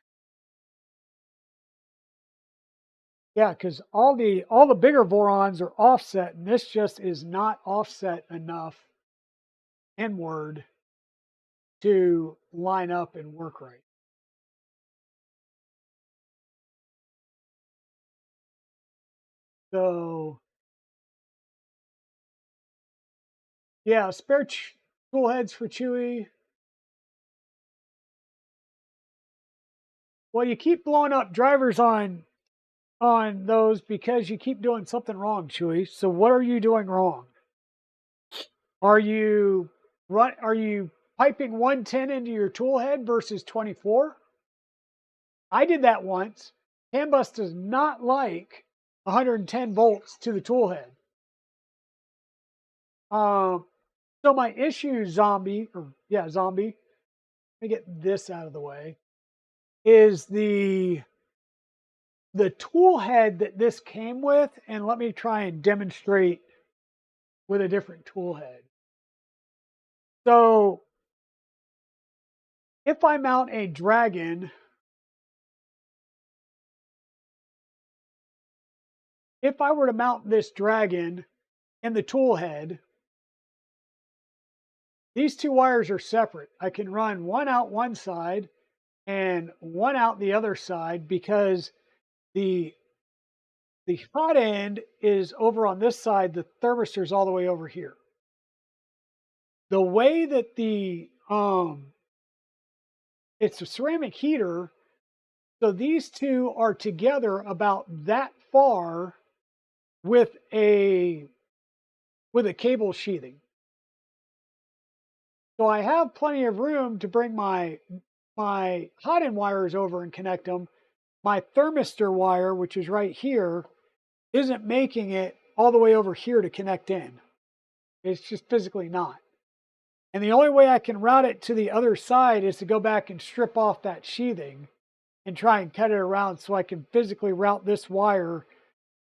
Yeah, because all the bigger Vorons are offset, and this just is not offset enough inward to line up and work right. So yeah, spare tool heads for Chewy. Well, you keep blowing up drivers on those because you keep doing something wrong, Chewy. So what are you doing wrong? Are you piping 110 into your tool head versus 24? I did that once. CANBUS does not like 110 volts to the tool head. So my issue, zombie, let me get this out of the way, is the tool head that this came with, and let me try and demonstrate with a different tool head. So if I mount a Dragon, if I were to mount this Dragon in the tool head, these two wires are separate. I can run one out one side and one out the other side because the hot end is over on this side, the thermistor is all the way over here. The way that it's a ceramic heater, so these two are together about that far with a cable sheathing. So I have plenty of room to bring my hot end wires over and connect them. My thermistor wire, which is right here, isn't making it all the way over here to connect in. It's just physically not. And the only way I can route it to the other side is to go back and strip off that sheathing and try and cut it around so I can physically route this wire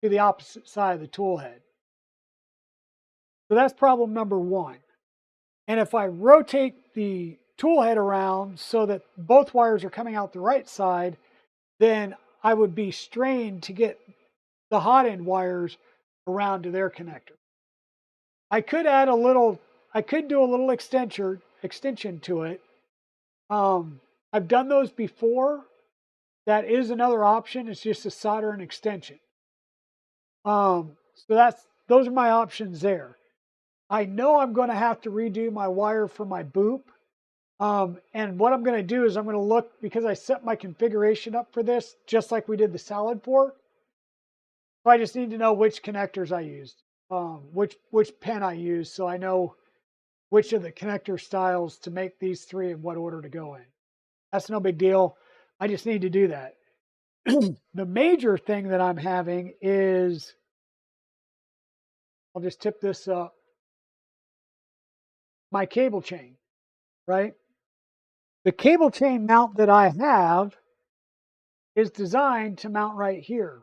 to the opposite side of the tool head. So that's problem number one. And if I rotate the tool head around so that both wires are coming out the right side, then I would be strained to get the hot end wires around to their connector. I could add I could do a little extension to it. I've done those before. That is another option. It's just a solder and extension. So those are my options there. I know I'm going to have to redo my wire for my boop. And what I'm going to do is I'm going to look, because I set my configuration up for this, just like we did the salad fork. So I just need to know which connectors I used, which pen I used, so I know which of the connector styles to make these three and what order to go in. That's no big deal. I just need to do that. The major thing that I'm having is, I'll just tip this up, my cable chain, right? The cable chain mount that I have is designed to mount right here.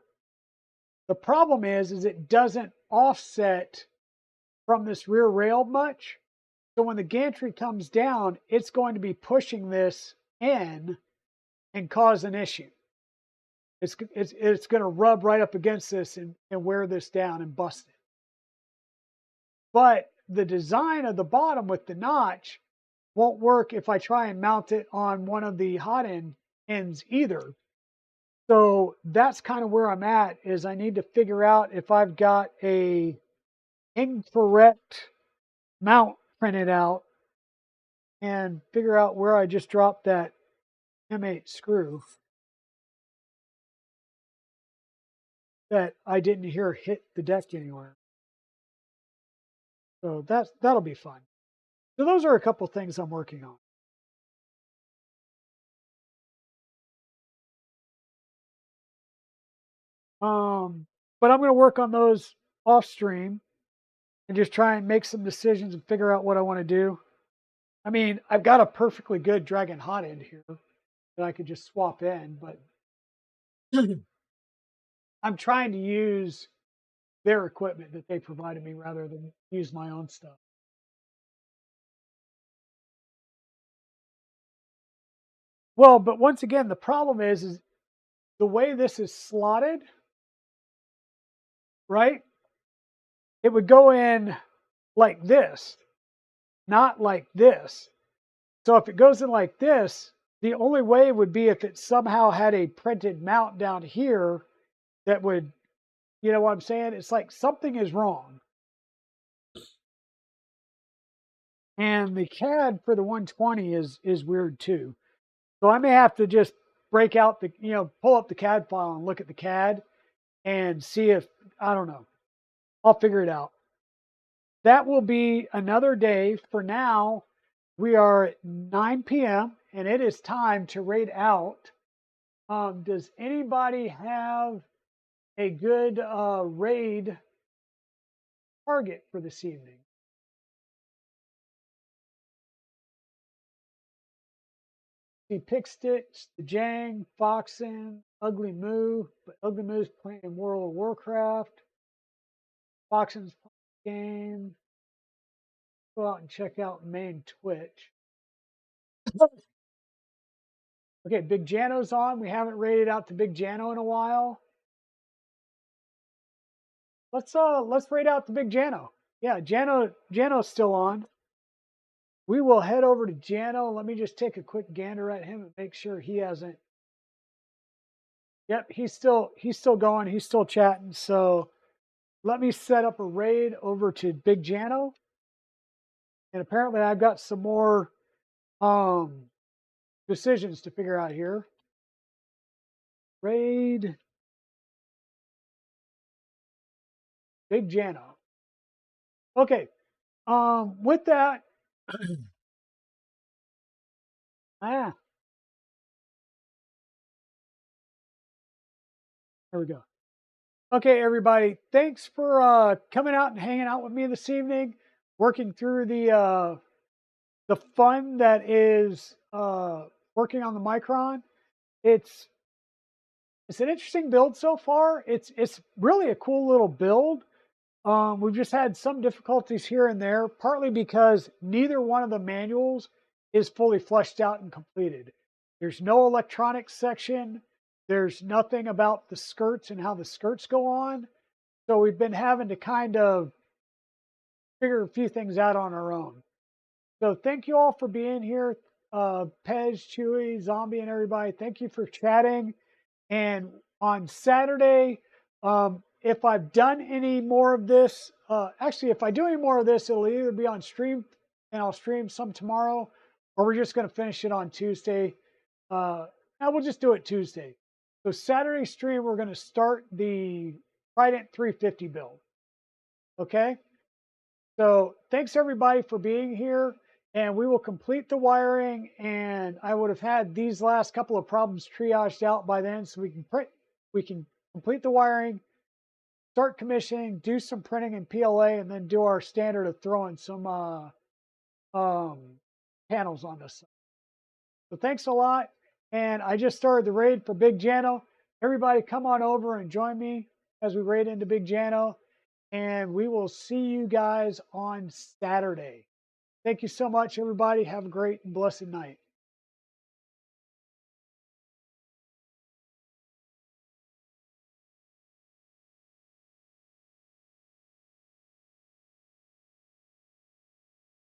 The problem is it doesn't offset from this rear rail much. So when the gantry comes down, it's going to be pushing this in and cause an issue. It's going to rub right up against this and wear this down and bust it. But the design of the bottom with the notch won't work if I try and mount it on one of the hot ends either. So that's kind of where I'm at, is I need to figure out if I've got a incorrect mount printed out and figure out where I just dropped that M8 screw that I didn't hear hit the deck anywhere. So that'll be fun. So those are a couple things I'm working on. But I'm going to work on those off stream and just try and make some decisions and figure out what I want to do. I mean, I've got a perfectly good Dragon hot end here that I could just swap in, but I'm trying to use their equipment that they provided me rather than use my own stuff. . Well, but once again, the problem is the way this is slotted, right? It would go in like this, not like this. So if it goes in like this, the only way would be if it somehow had a printed mount down here that would, you know what I'm saying? It's like something is wrong. And the CAD for the 120 is weird too. So I may have to just break out the, pull up the CAD file and look at the CAD and see if, I don't know. I'll figure it out. That will be another day. For now, we are at 9 p.m. and it is time to raid out. Does anybody have a good raid target for this evening? See Pickstitch, the Jang, Foxen, Ugly Moo, but Ugly Moo's playing World of Warcraft. Foxen's playing game. Go out and check out main Twitch. Okay, Big Jano's on. We haven't raided out to Big Jano in a while. Let's raid out to Big Jano. Yeah, Jano's still on. We will head over to Jano. Let me just take a quick gander at him and make sure he hasn't. Yep, he's still going. He's still chatting. So let me set up a raid over to Big Jano. And apparently I've got some more decisions to figure out here. Raid Big Jano. Okay. With that, there we go. Okay, everybody. Thanks for coming out and hanging out with me this evening, working through the fun that is working on the Micron. It's an interesting build so far. It's really a cool little build. We've just had some difficulties here and there, partly because neither one of the manuals is fully fleshed out and completed. There's no electronics section. There's nothing about the skirts and how the skirts go on. So we've been having to kind of figure a few things out on our own. So thank you all for being here. Pez, Chewy, Zombie, and everybody, thank you for chatting. And on Saturday, if I've done any more of this, actually, if I do any more of this, it'll either be on stream and I'll stream some tomorrow, or we're just going to finish it on Tuesday. Now we'll just do it Tuesday. So Saturday stream, we're going to start the Trident 350 build. Okay? So thanks everybody for being here, and we will complete the wiring, and I would have had these last couple of problems triaged out by then, so we can complete the wiring, start commissioning, do some printing in PLA, and then do our standard of throwing some panels on this. So thanks a lot. And I just started the raid for Big Jano. Everybody come on over and join me as we raid into Big Jano. And we will see you guys on Saturday. Thank you so much, everybody. Have a great and blessed night.